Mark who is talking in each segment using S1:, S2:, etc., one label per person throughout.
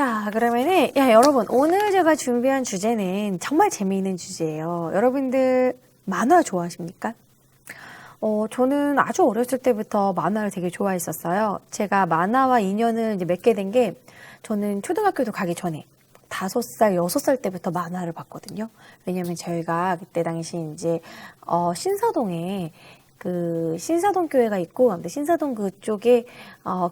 S1: 자, 그러면은, 여러분, 오늘 제가 준비한 주제는 정말 재미있는 주제예요. 여러분들, 만화 좋아하십니까? 저는 아주 어렸을 때부터 만화를 되게 좋아했었어요. 제가 만화와 인연을 이제 맺게 된 게, 저는 초등학교도 가기 전에, 5살, 6살 때부터 만화를 봤거든요. 왜냐면 저희가 그때 당시 이제, 신사동에, 신사동 교회가 있고, 근데 신사동 그쪽에,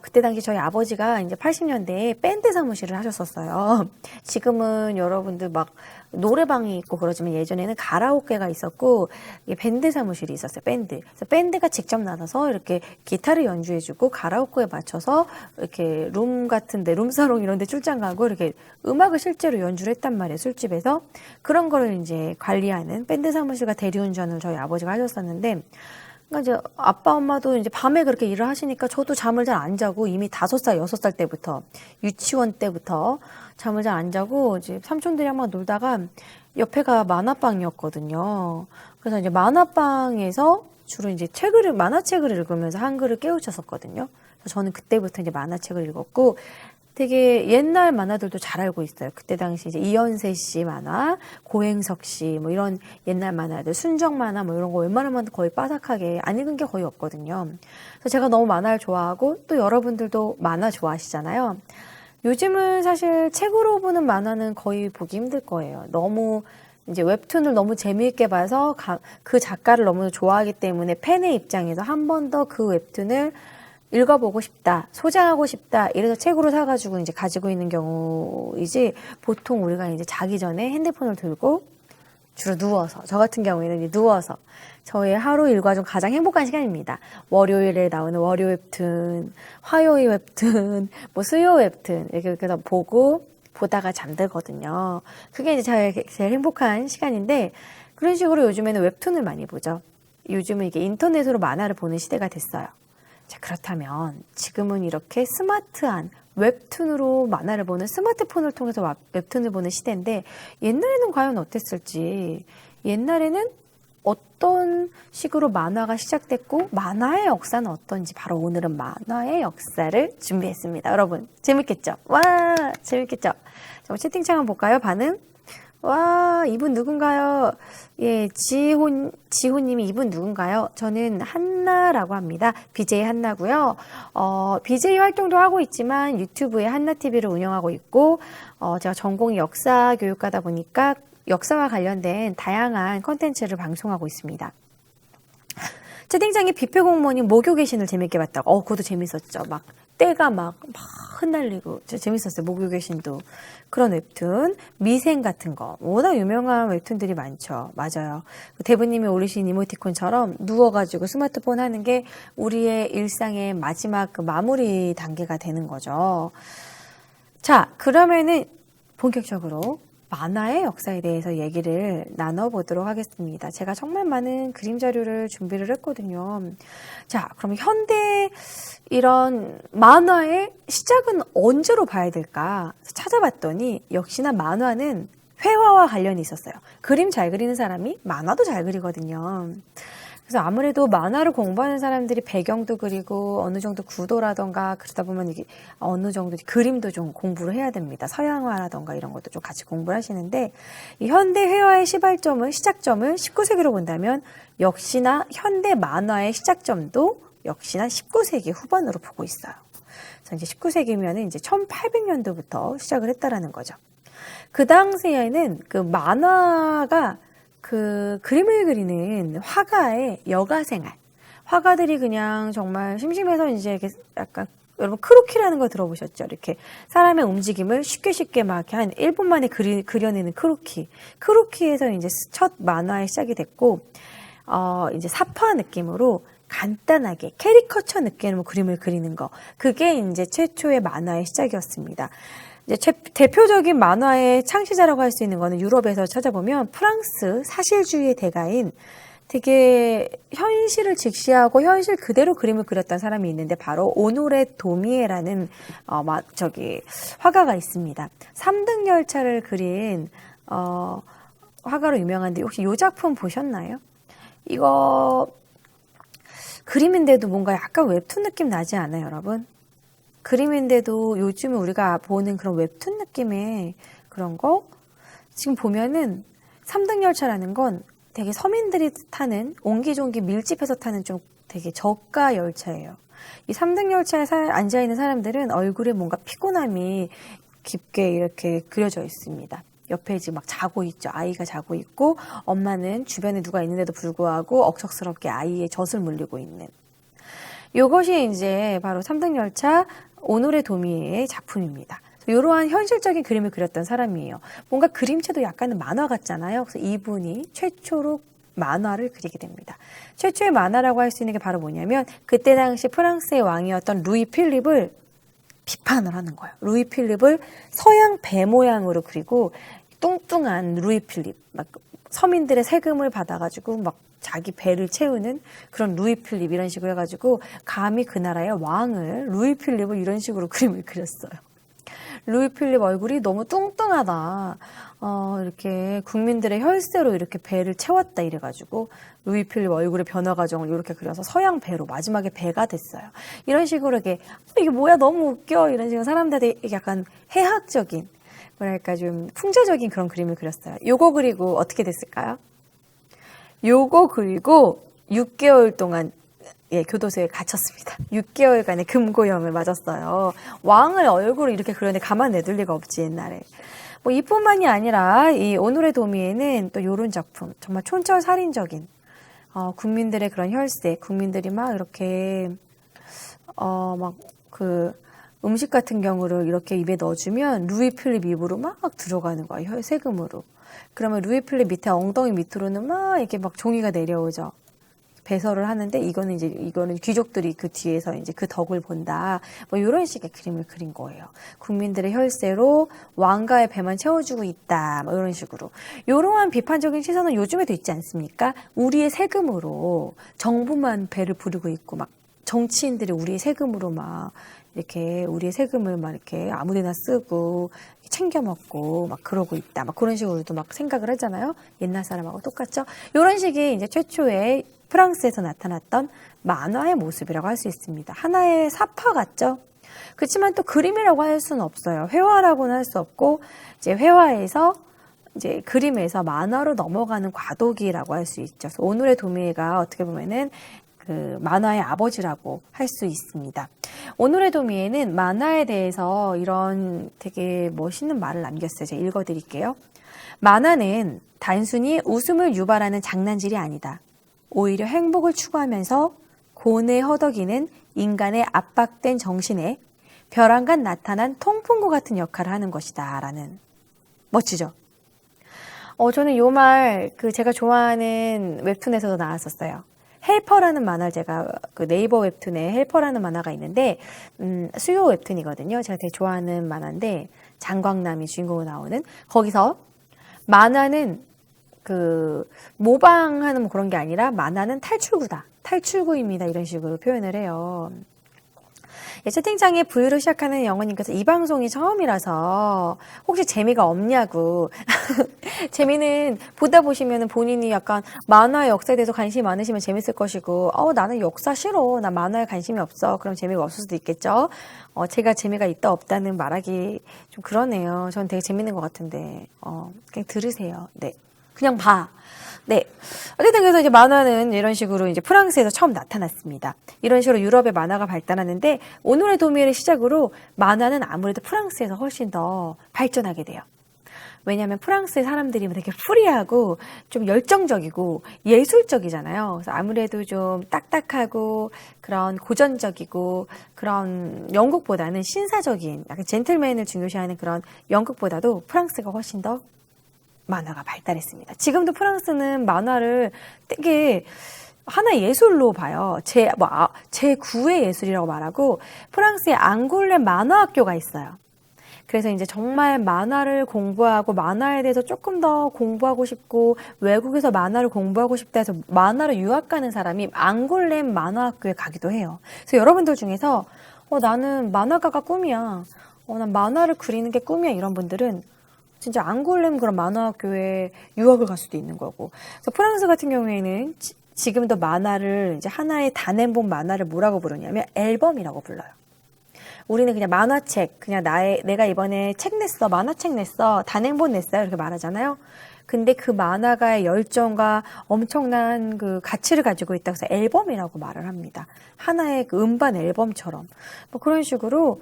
S1: 그때 당시 저희 아버지가 이제 80년대에 밴드 사무실을 하셨었어요. 지금은 여러분들 막 노래방이 있고 그러지만 예전에는 가라오케가 있었고, 이게 밴드 사무실이 있었어요, 밴드. 그래서 밴드가 직접 나서서 이렇게 기타를 연주해주고, 가라오케에 맞춰서 이렇게 룸 같은데, 룸사롱 이런 데 출장 가고, 이렇게 음악을 실제로 연주를 했단 말이에요, 술집에서. 그런 거를 이제 관리하는 밴드 사무실과 대리운전을 저희 아버지가 하셨었는데, 그러니까 이제 아빠 엄마도 이제 밤에 그렇게 일을 하시니까 저도 잠을 잘 안 자고 이미 5살, 6살 때부터 유치원 때부터 잠을 잘 안 자고 이제 삼촌들이랑 막 놀다가 옆에가 만화방이었거든요. 그래서 이제 만화방에서 주로 이제 만화책을 읽으면서 한글을 깨우쳤었거든요. 그래서 저는 그때부터 이제 만화책을 읽었고 되게 옛날 만화들도 잘 알고 있어요. 그때 당시 이제 이연세 씨 만화, 고행석 씨, 뭐 이런 옛날 만화들, 순정 만화 뭐 이런 거 웬만하면 거의 빠삭하게 안 읽은 게 거의 없거든요. 그래서 제가 너무 만화를 좋아하고 또 여러분들도 만화 좋아하시잖아요. 요즘은 사실 책으로 보는 만화는 거의 보기 힘들 거예요. 너무 이제 웹툰을 너무 재미있게 봐서 그 작가를 너무 좋아하기 때문에 팬의 입장에서 한 번 더 그 웹툰을 읽어보고 싶다, 소장하고 싶다, 이래서 책으로 사가지고 이제 가지고 있는 경우이지, 보통 우리가 이제 자기 전에 핸드폰을 들고 주로 누워서, 저 같은 경우에는 이제 누워서, 저의 하루 일과 중 가장 행복한 시간입니다. 월요일에 나오는 월요 웹툰, 화요일 웹툰, 뭐 수요 웹툰, 이렇게 보다가 잠들거든요. 그게 이제 제일 행복한 시간인데, 그런 식으로 요즘에는 웹툰을 많이 보죠. 요즘은 이게 인터넷으로 만화를 보는 시대가 됐어요. 자, 그렇다면 지금은 이렇게 스마트한 웹툰으로 만화를 보는 스마트폰을 통해서 웹툰을 보는 시대인데 옛날에는 과연 어땠을지, 옛날에는 어떤 식으로 만화가 시작됐고 만화의 역사는 어떤지 바로 오늘은 만화의 역사를 준비했습니다. 여러분 재밌겠죠? 와, 재밌겠죠? 자, 채팅창 한번 볼까요? 반응. 와, 이분 누군가요? 예, 지호님이 이분 누군가요? 저는 한나라고 합니다. BJ 한나고요. BJ 활동도 하고 있지만 유튜브에 한나TV를 운영하고 있고, 제가 전공이 역사 교육가다 보니까 역사와 관련된 다양한 컨텐츠를 방송하고 있습니다. 채팅창에 뷔페 공무원님 목요개 신을 재밌게 봤다고. 그것도 재밌었죠. 막 때가 막 흩날리고 재밌었어요. 목요개 신도. 그런 웹툰, 미생 같은 거. 워낙 유명한 웹툰들이 많죠. 맞아요. 대부님이 올리신 이모티콘처럼 누워가지고 스마트폰 하는 게 우리의 일상의 마지막 그 마무리 단계가 되는 거죠. 자, 그러면은 본격적으로 만화의 역사에 대해서 얘기를 나눠보도록 하겠습니다. 제가 정말 많은 그림 자료를 준비를 했거든요. 자, 그럼 현대 이런 만화의 시작은 언제로 봐야 될까 찾아봤더니 역시나 만화는 회화와 관련이 있었어요. 그림 잘 그리는 사람이 만화도 잘 그리거든요. 그래서 아무래도 만화를 공부하는 사람들이 배경도 그리고 어느 정도 구도라던가 그러다 보면 이게 어느 정도 그림도 좀 공부를 해야 됩니다. 서양화라던가 이런 것도 좀 같이 공부를 하시는데, 이 현대 회화의 시작점을 19세기로 본다면 역시나 현대 만화의 시작점도 역시나 19세기 후반으로 보고 있어요. 그래서 이제 19세기면은 이제 1800년도부터 시작을 했다라는 거죠. 그 당시에는 그 만화가 그림을 그리는 화가의 여가 생활. 화가들이 그냥 정말 심심해서 이제 이렇게 약간, 여러분 크로키라는 거 들어보셨죠? 이렇게 사람의 움직임을 쉽게 막 이렇게 한 1분 만에 그려내는 크로키. 크로키에서 이제 첫 만화의 시작이 됐고, 이제 사파 느낌으로 간단하게 캐리커처 느낌으로 그림을 그리는 거. 그게 이제 최초의 만화의 시작이었습니다. 이제 대표적인 만화의 창시자라고 할 수 있는 거는 유럽에서 찾아보면 프랑스 사실주의의 대가인 되게 현실을 직시하고 현실 그대로 그림을 그렸던 사람이 있는데 바로 오노레 도미에라는 화가가 있습니다. 3등 열차를 그린 화가로 유명한데 혹시 이 작품 보셨나요? 이거 그림인데도 뭔가 약간 웹툰 느낌 나지 않아요, 여러분? 그림인데도 요즘에 우리가 보는 그런 웹툰 느낌의 그런 거 지금 보면은 3등 열차라는 건 되게 서민들이 타는 옹기종기 밀집해서 타는 좀 되게 저가 열차예요. 이 3등 열차에 앉아있는 사람들은 얼굴에 뭔가 피곤함이 깊게 이렇게 그려져 있습니다. 옆에 지금 막 자고 있죠. 아이가 자고 있고 엄마는 주변에 누가 있는데도 불구하고 억척스럽게 아이의 젖을 물리고 있는. 이것이 이제 바로 3등 열차 오노레 도미의 작품입니다. 이러한 현실적인 그림을 그렸던 사람이에요. 뭔가 그림체도 약간은 만화 같잖아요. 그래서 이분이 최초로 만화를 그리게 됩니다. 최초의 만화라고 할 수 있는 게 바로 뭐냐면 그때 당시 프랑스의 왕이었던 루이 필립을 비판을 하는 거예요. 루이 필립을 서양 배 모양으로 그리고 뚱뚱한 루이 필립, 막 서민들의 세금을 받아가지고 막 자기 배를 채우는 그런 루이 필립 이런 식으로 해가지고 감히 그 나라의 왕을 루이 필립을 이런 식으로 그림을 그렸어요. 루이 필립 얼굴이 너무 뚱뚱하다. 이렇게 국민들의 혈세로 이렇게 배를 채웠다 이래가지고 루이 필립 얼굴의 변화 과정을 이렇게 그려서 서양 배로 마지막에 배가 됐어요. 이런 식으로 이게 뭐야 너무 웃겨 이런 식으로 사람들이 약간 해학적인 뭐랄까 좀 풍자적인 그런 그림을 그렸어요. 요거 그리고 어떻게 됐을까요? 요거 그리고 6개월 동안 교도소에 갇혔습니다. 6개월간의 금고형을 맞았어요. 왕의 얼굴을 이렇게 그렸는데 가만 내둘 리가 없지 옛날에. 뭐 이뿐만이 아니라 이 오노레 도미에는 또 요런 작품 정말 촌철살인적인 국민들의 그런 혈세, 국민들이 막 이렇게 막 그 음식 같은 경우를 이렇게 입에 넣어주면 루이 필립 입으로 막 들어가는 거예요. 세금으로. 그러면 루이 필립 밑에 엉덩이 밑으로는 막 이렇게 막 종이가 내려오죠. 배설을 하는데 이거는 귀족들이 그 뒤에서 이제 그 덕을 본다. 뭐 이런 식의 그림을 그린 거예요. 국민들의 혈세로 왕가의 배만 채워주고 있다. 뭐 이런 식으로. 이러한 비판적인 시선은 요즘에도 있지 않습니까? 우리의 세금으로 정부만 배를 부르고 있고 막 정치인들이 우리의 세금으로 막 이렇게 우리의 세금을 막 이렇게 아무데나 쓰고 챙겨 먹고 막 그러고 있다. 막 그런 식으로도 막 생각을 하잖아요. 옛날 사람하고 똑같죠? 이런 식의 이제 최초의 프랑스에서 나타났던 만화의 모습이라고 할 수 있습니다. 하나의 사파 같죠? 그렇지만 또 그림이라고 할 수는 없어요. 회화라고는 할 수 없고 이제 회화에서 이제 그림에서 만화로 넘어가는 과도기라고 할 수 있죠. 그래서 오노레 도미에가 어떻게 보면은 그 만화의 아버지라고 할 수 있습니다. 오노레 도미에는 만화에 대해서 이런 되게 멋있는 말을 남겼어요. 제가 읽어드릴게요. 만화는 단순히 웃음을 유발하는 장난질이 아니다. 오히려 행복을 추구하면서 고뇌 허덕이는 인간의 압박된 정신에 벼랑간 나타난 통풍구 같은 역할을 하는 것이다. 라는 멋지죠? 저는 이 말 제가 좋아하는 웹툰에서도 나왔었어요. 헬퍼라는 만화 제가 그 네이버 웹툰에 헬퍼라는 만화가 있는데 수요 웹툰이거든요. 제가 되게 좋아하는 만화인데 장광남이 주인공으로 나오는 거기서 만화는 모방하는 뭐 그런 게 아니라 만화는 탈출구다. 탈출구입니다. 이런 식으로 표현을 해요. 채팅창에 V로 시작하는 영어님께서 이 방송이 처음이라서 혹시 재미가 없냐고. 재미는 보다 보시면 본인이 약간 만화의 역사에 대해서 관심이 많으시면 재밌을 것이고 나는 역사 싫어. 나 만화에 관심이 없어. 그럼 재미가 없을 수도 있겠죠. 제가 재미가 있다 없다는 말하기 좀 그러네요. 전 되게 재밌는 것 같은데 그냥 들으세요. 네, 그냥 봐. 네. 어쨌든 그래서 이제 만화는 이런 식으로 이제 프랑스에서 처음 나타났습니다. 이런 식으로 유럽의 만화가 발달하는데 오노레 도미에를 시작으로 만화는 아무래도 프랑스에서 훨씬 더 발전하게 돼요. 왜냐하면 프랑스의 사람들이 되게 프리하고 좀 열정적이고 예술적이잖아요. 그래서 아무래도 좀 딱딱하고 그런 고전적이고 그런 영국보다는 신사적인 약간 젠틀맨을 중요시하는 그런 영국보다도 프랑스가 훨씬 더 만화가 발달했습니다. 지금도 프랑스는 만화를 되게 하나의 예술로 봐요. 제9의 예술이라고 말하고 프랑스에 앙골레 만화학교가 있어요. 그래서 이제 정말 만화를 공부하고 만화에 대해서 조금 더 공부하고 싶고 외국에서 만화를 공부하고 싶다 해서 만화로 유학 가는 사람이 앙골렘 만화학교에 가기도 해요. 그래서 여러분들 중에서 나는 만화가가 꿈이야. 난 만화를 그리는 게 꿈이야. 이런 분들은 진짜 앙골렘 그런 만화학교에 유학을 갈 수도 있는 거고. 그래서 프랑스 같은 경우에는 지금도 만화를 이제 하나의 단행본 만화를 뭐라고 부르냐면 앨범이라고 불러요. 우리는 그냥 만화책, 그냥 내가 이번에 책 냈어, 만화책 냈어, 단행본 냈어요 이렇게 말하잖아요. 근데 그 만화가의 열정과 엄청난 그 가치를 가지고 있다고 해서 앨범이라고 말을 합니다. 하나의 그 음반 앨범처럼. 뭐 그런 식으로,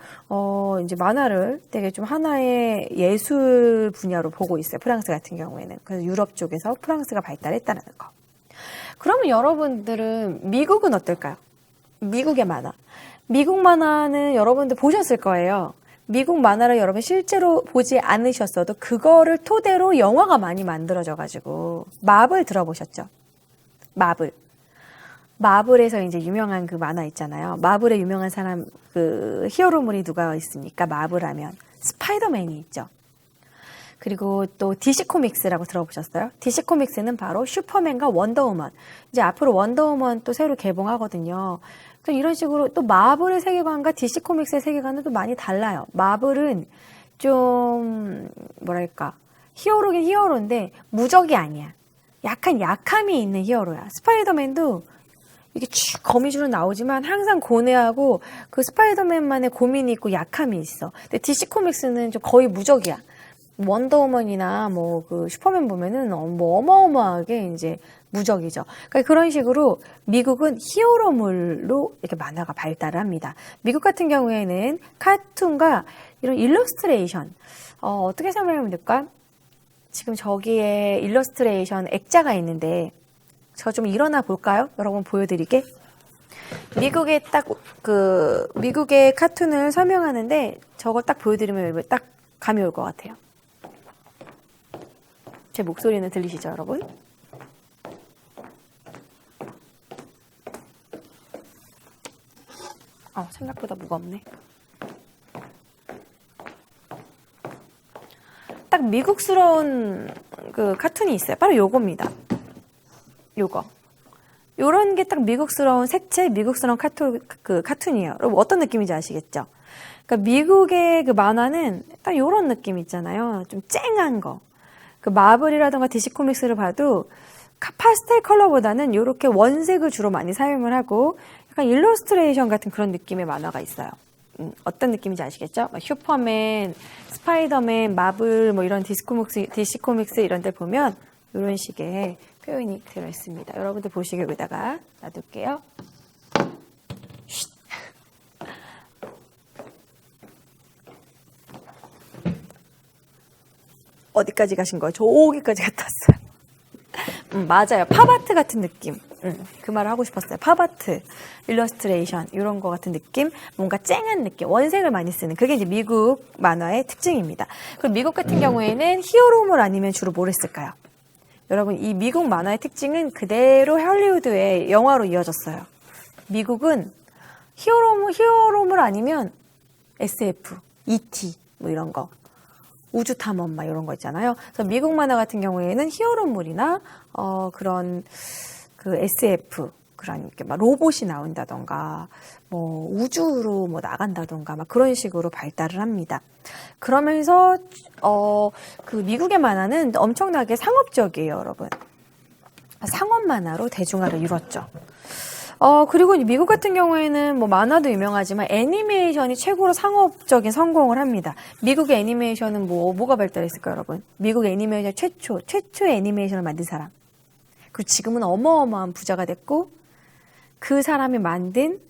S1: 이제 만화를 되게 좀 하나의 예술 분야로 보고 있어요. 프랑스 같은 경우에는. 그래서 유럽 쪽에서 프랑스가 발달했다는 거. 그러면 여러분들은 미국은 어떨까요? 미국의 만화. 미국 만화는 여러분들 보셨을 거예요. 미국 만화를 여러분 실제로 보지 않으셨어도 그거를 토대로 영화가 많이 만들어져가지고 마블 들어보셨죠? 마블. 마블에서 이제 유명한 그 만화 있잖아요. 마블에 유명한 사람 그 히어로물이 누가 있습니까? 마블 하면 스파이더맨이 있죠. 그리고 또 DC 코믹스라고 들어보셨어요? DC 코믹스는 바로 슈퍼맨과 원더우먼. 이제 앞으로 원더우먼 또 새로 개봉하거든요. 또 이런 식으로 또 마블의 세계관과 DC 코믹스의 세계관은 또 많이 달라요. 마블은 좀 뭐랄까 히어로긴 히어로인데 무적이 아니야. 약간 약함이 있는 히어로야. 스파이더맨도 이게 쭉 거미줄은 나오지만 항상 고뇌하고 그 스파이더맨만의 고민이 있고 약함이 있어. 근데 DC 코믹스는 좀 거의 무적이야. 원더우먼이나 뭐 그 슈퍼맨 보면은 뭐 어마어마하게 이제 무적이죠. 그러니까 그런 식으로 미국은 히어로물로 이렇게 만화가 발달을 합니다. 미국 같은 경우에는 카툰과 이런 일러스트레이션, 어떻게 설명하면 될까? 지금 저기에 일러스트레이션 액자가 있는데 저 좀 일어나 볼까요? 여러분 보여드릴게. 미국의 미국의 카툰을 설명하는데 저거 딱 보여드리면 딱 감이 올 것 같아요. 제 목소리는 들리시죠, 여러분? 생각보다 무겁네. 딱 미국스러운 그 카툰이 있어요. 바로 요겁니다. 요거. 요런 게 딱 미국스러운 색채, 미국스러운 카툰이에요. 여러분 어떤 느낌인지 아시겠죠? 그러니까 미국의 그 만화는 딱 요런 느낌 있잖아요. 좀 쨍한 거. 그 마블이라던가 DC 코믹스를 봐도 파스텔 컬러보다는 이렇게 원색을 주로 많이 사용을 하고 약간 일러스트레이션 같은 그런 느낌의 만화가 있어요. 어떤 느낌인지 아시겠죠? 슈퍼맨, 스파이더맨, 마블 뭐 이런 DC 코믹스 이런 데 보면 이런 식의 표현이 들어있습니다. 여러분들 보시기 여기다가 놔둘게요. 어디까지 가신 거예요? 저기까지 갔다 왔어요. 맞아요. 팝아트 같은 느낌. 그 말을 하고 싶었어요. 팝아트, 일러스트레이션 이런 거 같은 느낌, 뭔가 쨍한 느낌, 원색을 많이 쓰는 그게 이제 미국 만화의 특징입니다. 그럼 미국 같은 경우에는 히어로물 아니면 주로 뭘 했을까요? 여러분 이 미국 만화의 특징은 그대로 할리우드의 영화로 이어졌어요. 미국은 히어로물 아니면 SF, E.T. 뭐 이런 거. 우주탐험 막 이런 거 있잖아요. 그래서 미국 만화 같은 경우에는 히어로물이나 그런 그 SF 그런 이렇게 막 로봇이 나온다던가 뭐 우주로 뭐 나간다던가 막 그런 식으로 발달을 합니다. 그러면서 그 미국의 만화는 엄청나게 상업적이에요, 여러분. 상업 만화로 대중화를 이뤘죠. 그리고 미국 같은 경우에는 뭐 만화도 유명하지만 애니메이션이 최고로 상업적인 성공을 합니다. 미국의 애니메이션은 뭐가 발달했을까요, 여러분? 미국 애니메이션 최초의 애니메이션을 만든 사람. 그리고 지금은 어마어마한 부자가 됐고, 그 사람이 만든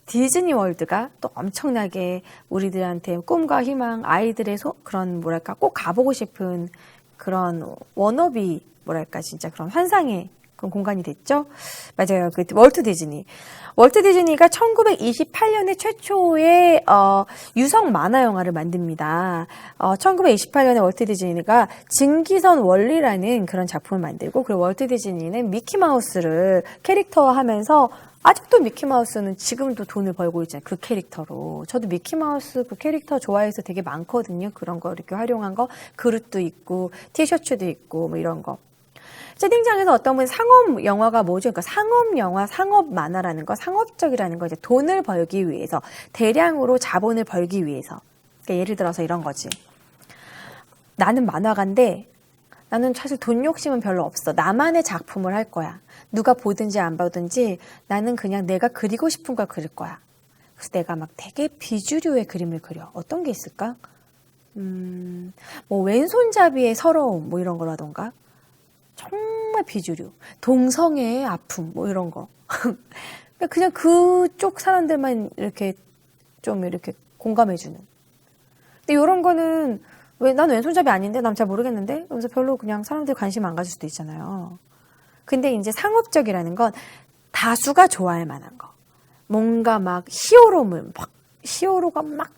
S1: 디즈니 월드가 또 엄청나게 우리들한테 꿈과 희망, 아이들의 그런 뭐랄까 꼭 가보고 싶은 그런 워너비 뭐랄까 진짜 그런 환상의 그런 공간이 됐죠. 맞아요. 그 월트 디즈니가 1928년에 최초의 유성 만화 영화를 만듭니다. 1928년에 월트 디즈니가 증기선 원리라는 그런 작품을 만들고, 그리고 월트 디즈니는 미키마우스를 캐릭터화하면서 아직도 미키마우스는 지금도 돈을 벌고 있잖아요. 그 캐릭터로. 저도 미키마우스 그 캐릭터 좋아해서 되게 많거든요. 그런 거 이렇게 활용한 거. 그릇도 있고 티셔츠도 있고 뭐 이런 거. 채팅창에서 어떤 분이 상업 영화가 뭐죠? 그러니까 상업 영화, 상업 만화라는 거, 상업적이라는 거, 이제 돈을 벌기 위해서, 대량으로 자본을 벌기 위해서. 그러니까 예를 들어서 이런 거지. 나는 만화가인데 나는 사실 돈 욕심은 별로 없어. 나만의 작품을 할 거야. 누가 보든지 안 보든지 나는 그냥 내가 그리고 싶은 걸 그릴 거야. 그래서 내가 막 되게 비주류의 그림을 그려. 어떤 게 있을까? 뭐 왼손잡이의 서러움 뭐 이런 거라던가 정말 비주류. 동성애의 아픔 뭐 이런 거. 그냥 그쪽 사람들만 이렇게 좀 이렇게 공감해주는. 근데 이런 거는 왜 난 왼손잡이 아닌데 난 잘 모르겠는데 그래서 별로 그냥 사람들이 관심 안 가질 수도 있잖아요. 근데 이제 상업적이라는 건 다수가 좋아할 만한 거. 뭔가 막 히어로물, 막 히어로가 막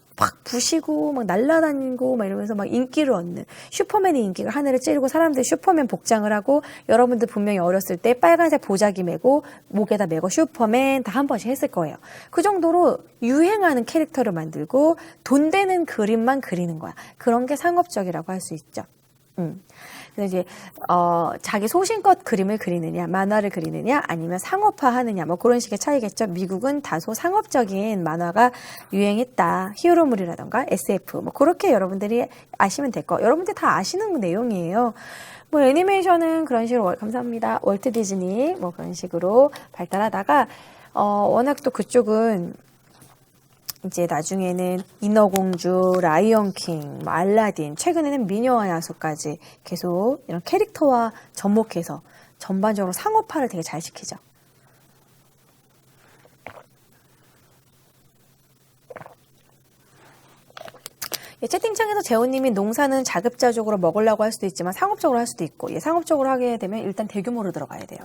S1: 부시고 막 날아다니고 막 이러면서 막 인기를 얻는 슈퍼맨의 인기가 하늘을 찌르고 사람들이 슈퍼맨 복장을 하고 여러분들 분명히 어렸을 때 빨간색 보자기 메고 목에다 메고 슈퍼맨 다 한 번씩 했을 거예요. 그 정도로 유행하는 캐릭터를 만들고 돈 되는 그림만 그리는 거야. 그런 게 상업적이라고 할 수 있죠. 그래서 이제 자기 소신껏 그림을 그리느냐, 만화를 그리느냐, 아니면 상업화하느냐, 뭐 그런 식의 차이겠죠. 미국은 다소 상업적인 만화가 유행했다. 히어로물이라던가 SF, 뭐 그렇게 여러분들이 아시면 될 거. 여러분들 다 아시는 내용이에요. 뭐 애니메이션은 그런 식으로 감사합니다. 월트 디즈니 뭐 그런 식으로 발달하다가 워낙 또 그쪽은 이제 나중에는 인어공주, 라이언킹, 뭐 알라딘, 최근에는 미녀와 야수까지 계속 이런 캐릭터와 접목해서 전반적으로 상업화를 되게 잘 시키죠. 채팅창에서 재호님이 농사는 자급자족으로 먹으려고 할 수도 있지만 상업적으로 할 수도 있고, 상업적으로 하게 되면 일단 대규모로 들어가야 돼요.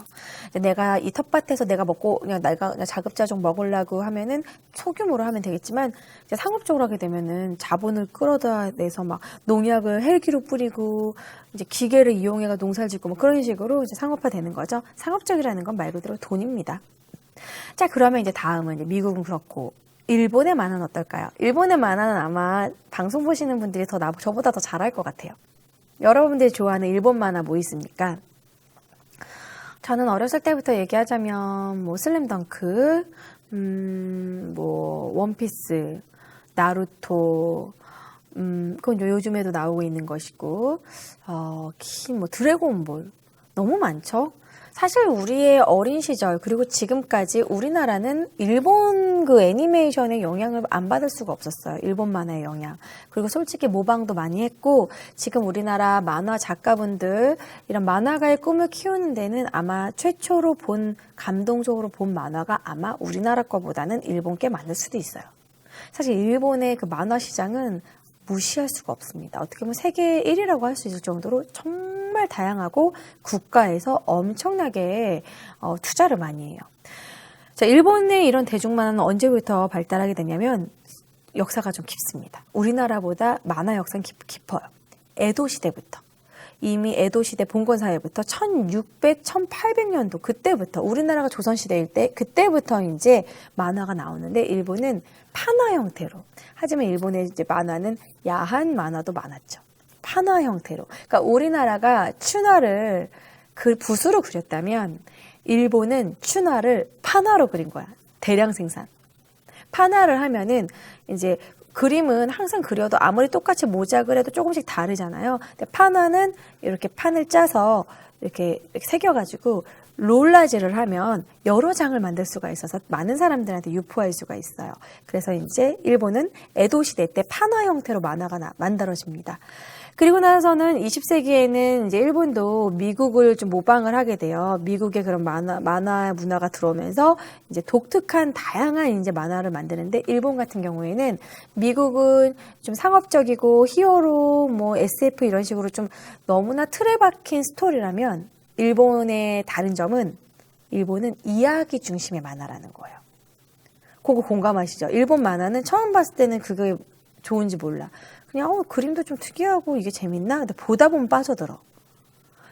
S1: 내가 이 텃밭에서 내가 먹고 그냥 내가 자급자족 먹으려고 하면은 소규모로 하면 되겠지만, 이제 상업적으로 하게 되면은 자본을 끌어다 내서 막 농약을 헬기로 뿌리고 이제 기계를 이용해가 농사를 짓고 뭐 그런 식으로 이제 상업화되는 거죠. 상업적이라는 건 말 그대로 돈입니다. 자, 그러면 이제 다음은 이제 미국은 그렇고. 일본의 만화는 어떨까요? 일본의 만화는 아마 방송 보시는 분들이 저보다 더 잘할 것 같아요. 여러분들이 좋아하는 일본 만화 뭐 있습니까? 저는 어렸을 때부터 얘기하자면 뭐 슬램덩크, 뭐 원피스, 나루토, 그건 요즘에도 나오고 있는 것이고, 뭐 드래곤볼 너무 많죠. 사실 우리의 어린 시절 그리고 지금까지 우리나라는 일본 그 애니메이션의 영향을 안 받을 수가 없었어요. 일본 만화의 영향. 그리고 솔직히 모방도 많이 했고 지금 우리나라 만화 작가분들 이런 만화가의 꿈을 키우는 데는 아마 최초로 감동적으로 본 만화가 아마 우리나라 거보다는 일본 게 많을 수도 있어요. 사실 일본의 그 만화 시장은 무시할 수가 없습니다. 어떻게 보면 세계 1위라고 할 수 있을 정도로 정말 다양하고 국가에서 엄청나게 투자를 많이 해요. 자, 일본의 이런 대중만화는 언제부터 발달하게 되냐면 역사가 좀 깊습니다. 우리나라보다 만화 역사는 깊어요. 에도 시대부터. 이미 에도 시대 봉건 사회부터 1600, 1800년도 그때부터 우리나라가 조선 시대일 때 그때부터 이제 만화가 나오는데 일본은 판화 형태로. 하지만 일본의 이제 만화는 야한 만화도 많았죠. 판화 형태로. 그러니까 우리나라가 춘화를 그 붓으로 그렸다면 일본은 춘화를 판화로 그린 거야. 대량 생산. 판화를 하면은 이제 그림은 항상 그려도 아무리 똑같이 모작을 해도 조금씩 다르잖아요. 근데 판화는 이렇게 판을 짜서 이렇게 새겨가지고 롤라지를 하면 여러 장을 만들 수가 있어서 많은 사람들한테 유포할 수가 있어요. 그래서 이제 일본은 에도 시대 때 판화 형태로 만화가 만들어집니다. 그리고 나서는 20세기에는 이제 일본도 미국을 좀 모방을 하게 돼요. 미국의 그런 만화 문화가 들어오면서 이제 독특한 다양한 이제 만화를 만드는데 일본 같은 경우에는 미국은 좀 상업적이고 히어로 뭐 SF 이런 식으로 좀 너무나 틀에 박힌 스토리라면 일본의 다른 점은 일본은 이야기 중심의 만화라는 거예요. 그거 공감하시죠? 일본 만화는 처음 봤을 때는 그게 좋은지 몰라. 그냥 그림도 좀 특이하고 이게 재밌나? 근데 보다 보면 빠져들어.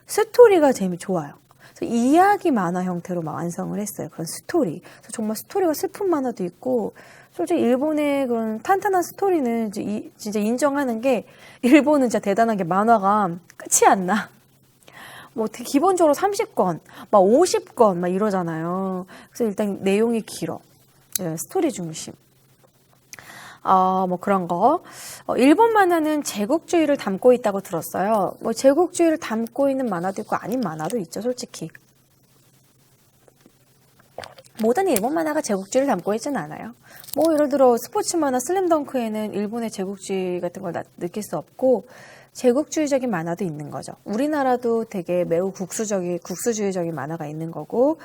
S1: 스토리가 좋아요. 그래서 이야기 만화 형태로 막 완성을 했어요. 그런 스토리. 그래서 정말 스토리가 슬픈 만화도 있고 솔직히 일본의 그런 탄탄한 스토리는 진짜 인정하는 게 일본은 진짜 대단한 게 만화가 끝이 안 나. 뭐 기본적으로 30권, 막 50권 막 이러잖아요. 그래서 일단 내용이 길어. 스토리 중심. 뭐 그런 거. 일본 만화는 제국주의를 담고 있다고 들었어요. 뭐 제국주의를 담고 있는 만화도 있고 아닌 만화도 있죠, 솔직히. 모든 일본 만화가 제국주의를 담고 있지는 않아요. 뭐 예를 들어 스포츠 만화 슬램덩크에는 일본의 제국주의 같은 걸 느낄 수 없고 제국주의적인 만화도 있는 거죠. 우리나라도 되게 매우 국수주의적인 만화가 있는 거고,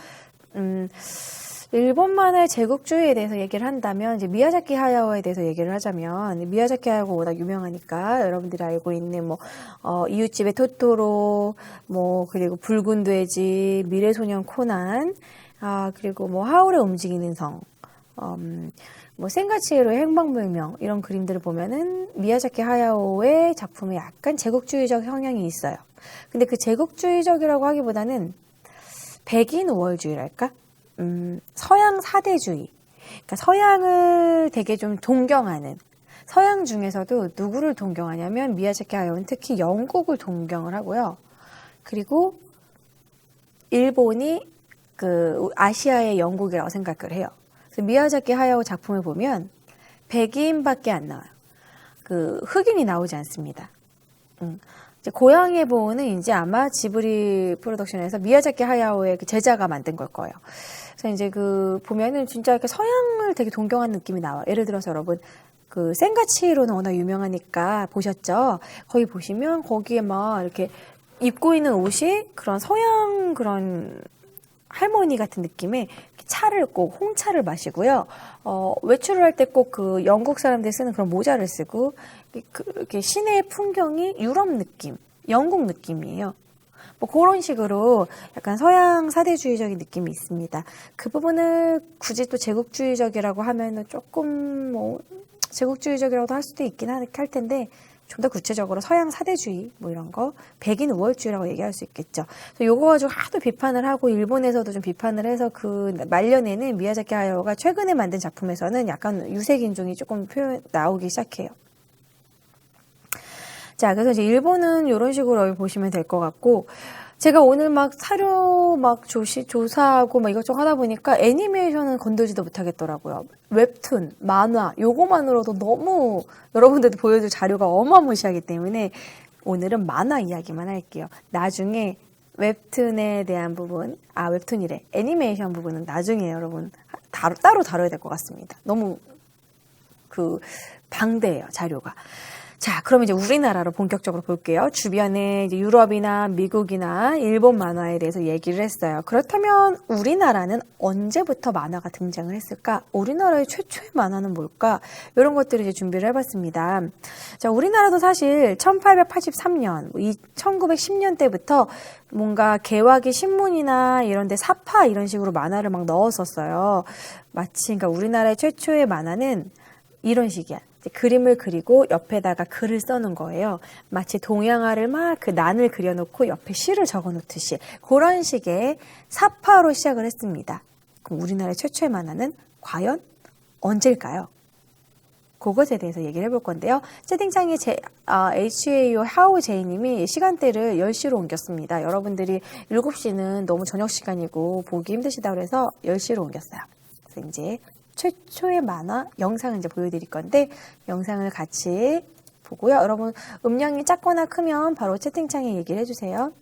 S1: 일본 만화의 제국주의에 대해서 얘기를 한다면 이제 미야자키 하야오에 대해서 얘기를 하자면 미야자키 하야오가 워낙 유명하니까 여러분들이 알고 있는 뭐 이웃집의 토토로, 뭐 그리고 붉은 돼지, 미래소년 코난, 그리고 뭐 하울의 움직이는 성, 뭐 센가치히로의 행방불명 이런 그림들을 보면은 미야자키 하야오의 작품에 약간 제국주의적 성향이 있어요. 근데 그 제국주의적이라고 하기보다는 백인 우월주의랄까? 서양 사대주의. 그러니까 서양을 되게 좀 동경하는. 서양 중에서도 누구를 동경하냐면 미야자키 하야오는 특히 영국을 동경을 하고요. 그리고 일본이 그 아시아의 영국이라고 생각을 해요. 그래서 미야자키 하야오 작품을 보면 백인밖에 안 나와요. 그 흑인이 나오지 않습니다. 이제 고향의 보호는 이제 아마 지브리 프로덕션에서 미야자키 하야오의 그 제자가 만든 걸 거예요. 그래서 이제 그 보면은 진짜 이렇게 서양을 되게 동경하는 느낌이 나와요. 예를 들어서 여러분 그 센가치히로는 워낙 유명하니까 보셨죠? 거기 보시면 거기에 막 이렇게 입고 있는 옷이 그런 서양 그런 할머니 같은 느낌의 차를 꼭 홍차를 마시고요. 외출을 할 때 꼭 그 영국 사람들이 쓰는 그런 모자를 쓰고 이렇게 시내의 풍경이 유럽 느낌, 영국 느낌이에요. 뭐 그런 식으로 약간 서양 사대주의적인 느낌이 있습니다. 그 부분을 굳이 또 제국주의적이라고 하면은 조금 뭐 제국주의적이라고도 할 수도 있긴 할 텐데 좀 더 구체적으로 서양 사대주의 뭐 이런 거 백인 우월주의라고 얘기할 수 있겠죠. 요거 가지고 하도 비판을 하고 일본에서도 좀 비판을 해서 그 말년에는 미야자키 하야오가 최근에 만든 작품에서는 약간 유색인종이 조금 나오기 시작해요. 자, 그래서 이제 일본은 이런 식으로 보시면 될 것 같고, 제가 오늘 막 사료 막 조사하고 막 이것저것 하다 보니까 애니메이션은 건들지도 못하겠더라고요. 웹툰, 만화, 요거만으로도 너무 여러분들도 보여줄 자료가 어마무시하기 때문에 오늘은 만화 이야기만 할게요. 나중에 웹툰에 대한 부분, 웹툰이래. 애니메이션 부분은 나중에 여러분 따로 다뤄야 될 것 같습니다. 너무 방대해요, 자료가. 자, 그럼 이제 우리나라로 본격적으로 볼게요. 주변에 이제 유럽이나 미국이나 일본 만화에 대해서 얘기를 했어요. 그렇다면 우리나라는 언제부터 만화가 등장을 했을까? 우리나라의 최초의 만화는 뭘까? 이런 것들을 이제 준비를 해봤습니다. 자, 우리나라도 사실 1883년, 1910년 때부터 뭔가 개화기 신문이나 이런 데 사파 이런 식으로 만화를 막 넣었었어요. 마치 그러니까 우리나라의 최초의 만화는 이런 식이야. 그림을 그리고 옆에다가 글을 써놓은 거예요. 마치 동양화를 막 그 난을 그려놓고 옆에 시를 적어놓듯이 그런 식의 사파로 시작을 했습니다. 그럼 우리나라의 최초의 만화는 과연 언제일까요? 그것에 대해서 얘기를 해볼 건데요. 채팅창에 HAO 하오제이님이 시간대를 10시로 옮겼습니다. 여러분들이 7시는 너무 저녁 시간이고 보기 힘드시다고 해서 10시로 옮겼어요. 그래서 이제 최초의 만화 영상을 이제 보여드릴 건데 영상을 같이 보고요. 여러분 음량이 작거나 크면 바로 채팅창에 얘기를 해주세요.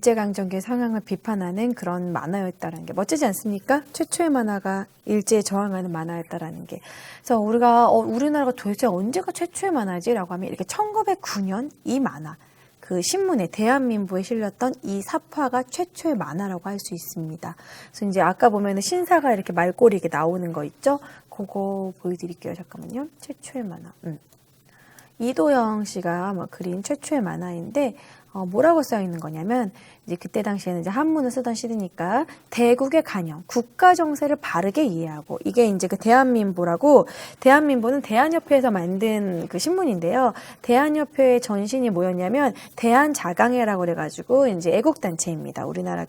S1: 일제강점기의 상황을 비판하는 그런 만화였다라는 게 멋지지 않습니까? 최초의 만화가 일제에 저항하는 만화였다라는 게. 그래서 우리나라가 도대체 언제가 최초의 만화지라고 하면 이렇게 1909년 이 만화, 그 신문에 대한민보에 실렸던 이 사파가 최초의 만화라고 할 수 있습니다. 그래서 이제 아까 보면은 신사가 이렇게 말꼬리 이렇게 나오는 거 있죠? 그거 보여드릴게요. 잠깐만요. 최초의 만화. 이도영 씨가 그린 최초의 만화인데 뭐라고 써 있는 거냐면 이제 그때 당시에는 이제 한문을 쓰던 시대니까 대국의 간영, 국가 정세를 바르게 이해하고 이게 이제 그 대한민보라고 대한민보는 대한협회에서 만든 그 신문인데요. 대한협회의 전신이 뭐였냐면 대한자강회라고 그래가지고 이제 애국단체입니다. 우리나라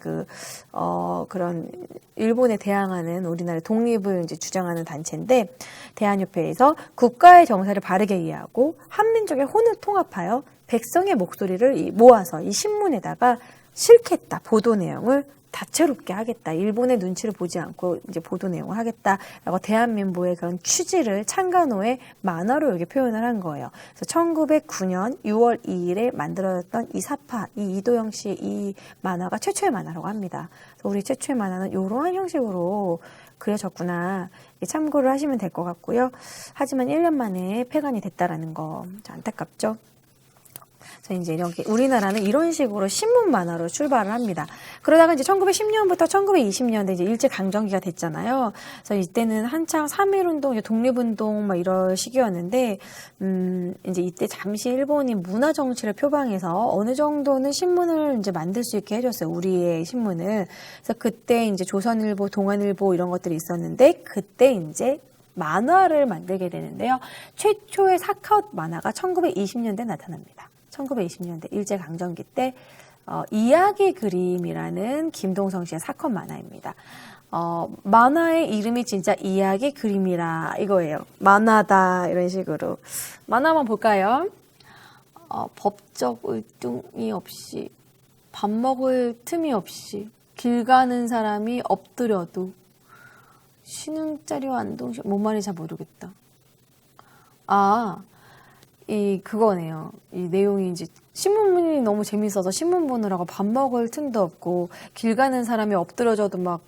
S1: 그런 일본에 대항하는 우리나라 독립을 이제 주장하는 단체인데 대한협회에서 국가의 정세를 바르게 이해하고 한민족의 혼을 통합하여 백성의 목소리를 모아서 이 신문에다가 실겠다. 보도 내용을 다채롭게 하겠다. 일본의 눈치를 보지 않고 이제 보도 내용을 하겠다라고 대한민보의 그런 취지를 창간호의 만화로 여기 표현을 한 거예요. 그래서 1909년 6월 2일에 만들어졌던 이 사파, 이 이도영 씨의 이 만화가 최초의 만화라고 합니다. 그래서 우리 최초의 만화는 이러한 형식으로 그려졌구나. 참고를 하시면 될 것 같고요. 하지만 1년 만에 폐간이 됐다라는 거 안타깝죠. 그래서 이제 이렇게 우리나라는 이런 식으로 신문 만화로 출발을 합니다. 그러다가 이제 1910년부터 1920년대 이제 일제 강점기가 됐잖아요. 그래서 이때는 한창 3.1운동, 독립운동 막 이런 시기였는데, 이제 이때 잠시 일본이 문화 정치를 표방해서 어느 정도는 신문을 이제 만들 수 있게 해줬어요. 우리의 신문을. 그래서 그때 이제 조선일보, 동아일보 이런 것들이 있었는데, 그때 이제 만화를 만들게 되는데요. 최초의 사카웃 만화가 1920년대에 나타납니다. 1920년대 일제강점기 때 이야기 그림이라는 김동성 씨의 사컷 만화입니다. 만화의 이름이 진짜 이야기 그림이라 이거예요. 만화다 이런 식으로. 만화 한번 볼까요? 법적 을둥이 없이 밥 먹을 틈이 없이 길 가는 사람이 엎드려도 신흥짜리와 안동시 뭔 말인지 잘 모르겠다. 그거네요. 이 내용이 이제 신문이 너무 재밌어서 신문 보느라고 밥 먹을 틈도 없고 길 가는 사람이 엎드려져도 막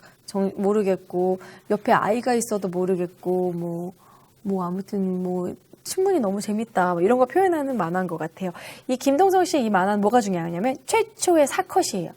S1: 모르겠고 옆에 아이가 있어도 모르겠고 아무튼 신문이 너무 재밌다 이런 거 표현하는 만화인 것 같아요. 이 김동성 씨의 이 만화는 뭐가 중요하냐면 최초의 사컷이에요.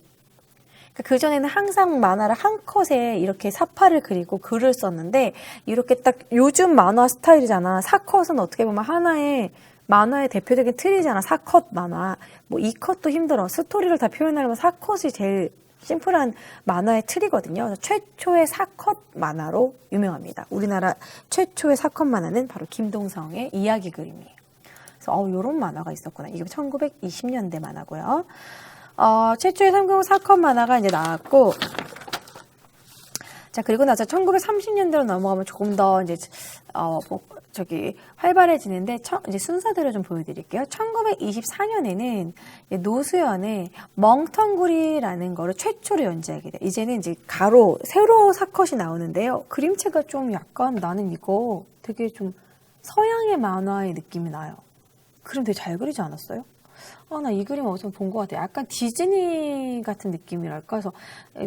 S1: 그전에는 항상 만화를 한 컷에 이렇게 사파를 그리고 글을 썼는데 이렇게 딱 요즘 만화 스타일이잖아. 사컷은 어떻게 보면 하나의 만화의 대표적인 틀이잖아. 사컷 만화. 이 컷도 힘들어. 스토리를 다 표현하려면 사컷이 제일 심플한 만화의 틀이거든요. 그래서 최초의 사컷 만화로 유명합니다. 우리나라 최초의 사컷 만화는 바로 김동성의 이야기 그림이에요. 그래서 이런 만화가 있었구나. 이게 1920년대 만화고요. 최초의 3국 사컷 만화가 이제 나왔고, 자, 그리고 나서 1930년대로 넘어가면 조금 더 이제, 활발해지는데, 이제 순서대로 좀 보여드릴게요. 1924년에는 노수연의 멍텅구리라는 거를 최초로 연재하게 돼요. 이제는 이제 세로 사컷이 나오는데요. 그림체가 좀 약간 나는 이거 되게 좀 서양의 만화의 느낌이 나요. 그림 되게 잘 그리지 않았어요? 나 이 그림 어디서 본 것 같아요. 약간 디즈니 같은 느낌이랄까. 그래서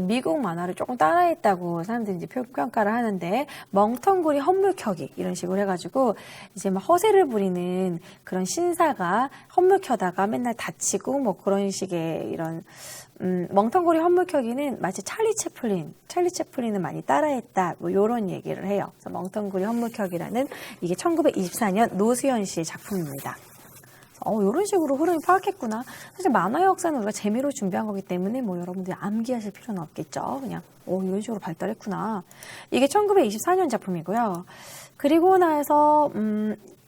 S1: 미국 만화를 조금 따라했다고 사람들이 이제 평가를 하는데, 멍텅구리 헛물켜기 이런 식으로 해가지고 이제 막 허세를 부리는 그런 신사가 헛물켜다가 맨날 다치고 그런 식의 이런 멍텅구리 헛물켜기는 마치 찰리 채플린을 많이 따라했다 이런 얘기를 해요. 그래서 멍텅구리 헛물켜기라는 이게 1924년 노수연 씨의 작품입니다. 이런 식으로 흐름이 파악했구나. 사실 만화 역사는 우리가 재미로 준비한 거기 때문에 여러분들이 암기하실 필요는 없겠죠. 그냥 이런 식으로 발달했구나. 이게 1924년 작품이고요. 그리고 나서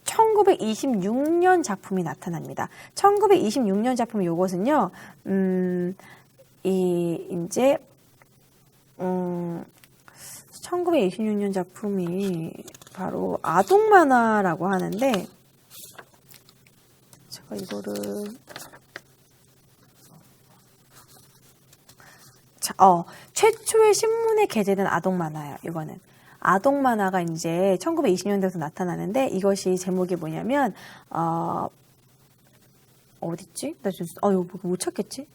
S1: 1926년 작품이 나타납니다. 1926년 작품 이것은요. 이제 1926년 작품이 바로 아동 만화라고 하는데, 제가 이거를 최초의 신문에 게재된 아동 만화예요. 이거는 아동 만화가 이제 1920년대부터 나타나는데, 이것이 제목이 뭐냐면 어딨지? 나 지금 이거 못 찾겠지?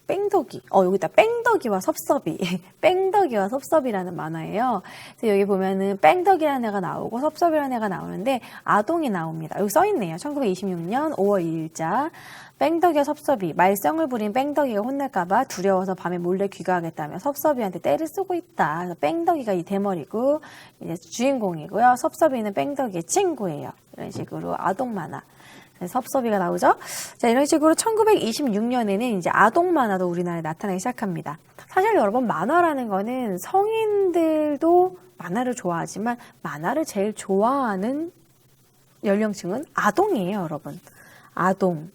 S1: 뺑덕이. 여기다 뺑덕이와 섭섭이. 뺑덕이와 섭섭이라는 만화예요. 그래서 여기 보면은 뺑덕이라는 애가 나오고 섭섭이라는 애가 나오는데 아동이 나옵니다. 여기 써있네요. 1926년 5월 2일자. 뺑덕이와 섭섭이. 말썽을 부린 뺑덕이가 혼날까봐 두려워서 밤에 몰래 귀가하겠다며 섭섭이한테 떼를 쓰고 있다. 그래서 뺑덕이가 이 대머리고 이제 주인공이고요. 섭섭이는 뺑덕이의 친구예요. 이런 식으로 아동 만화. 섭섭이가 나오죠. 자, 이런 식으로 1926년에는 이제 아동 만화도 우리나라에 나타나기 시작합니다. 사실 여러분, 만화라는 거는 성인들도 만화를 좋아하지만 만화를 제일 좋아하는 연령층은 아동이에요, 여러분. 아동,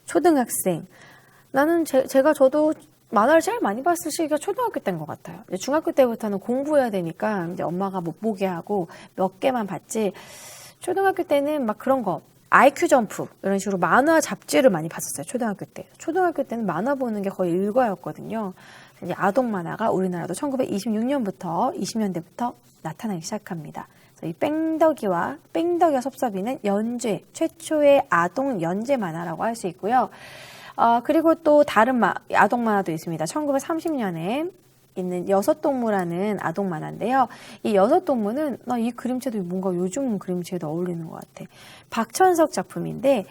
S1: 초등학생. 나는 저도 만화를 제일 많이 봤을 시기가 초등학교 때인 것 같아요. 이제 중학교 때부터는 공부해야 되니까 이제 엄마가 못 보게 하고 몇 개만 봤지. 초등학교 때는 막 그런 거. IQ 점프 이런 식으로 만화 잡지를 많이 봤었어요. 초등학교 때. 초등학교 때는 만화 보는 게 거의 일과였거든요. 이제 아동 만화가 우리나라도 1926년부터 20년대부터 나타나기 시작합니다. 그래서 이 뺑덕이와 섭섭이는 연재 최초의 아동 연재 만화라고 할 수 있고요. 그리고 또 다른 아동 만화도 있습니다. 1930년에 있는 여섯동무라는 아동 만화인데요. 이 여섯동무는 이 그림체도 뭔가 요즘 그림체에도 어울리는 것 같아. 박천석 작품인데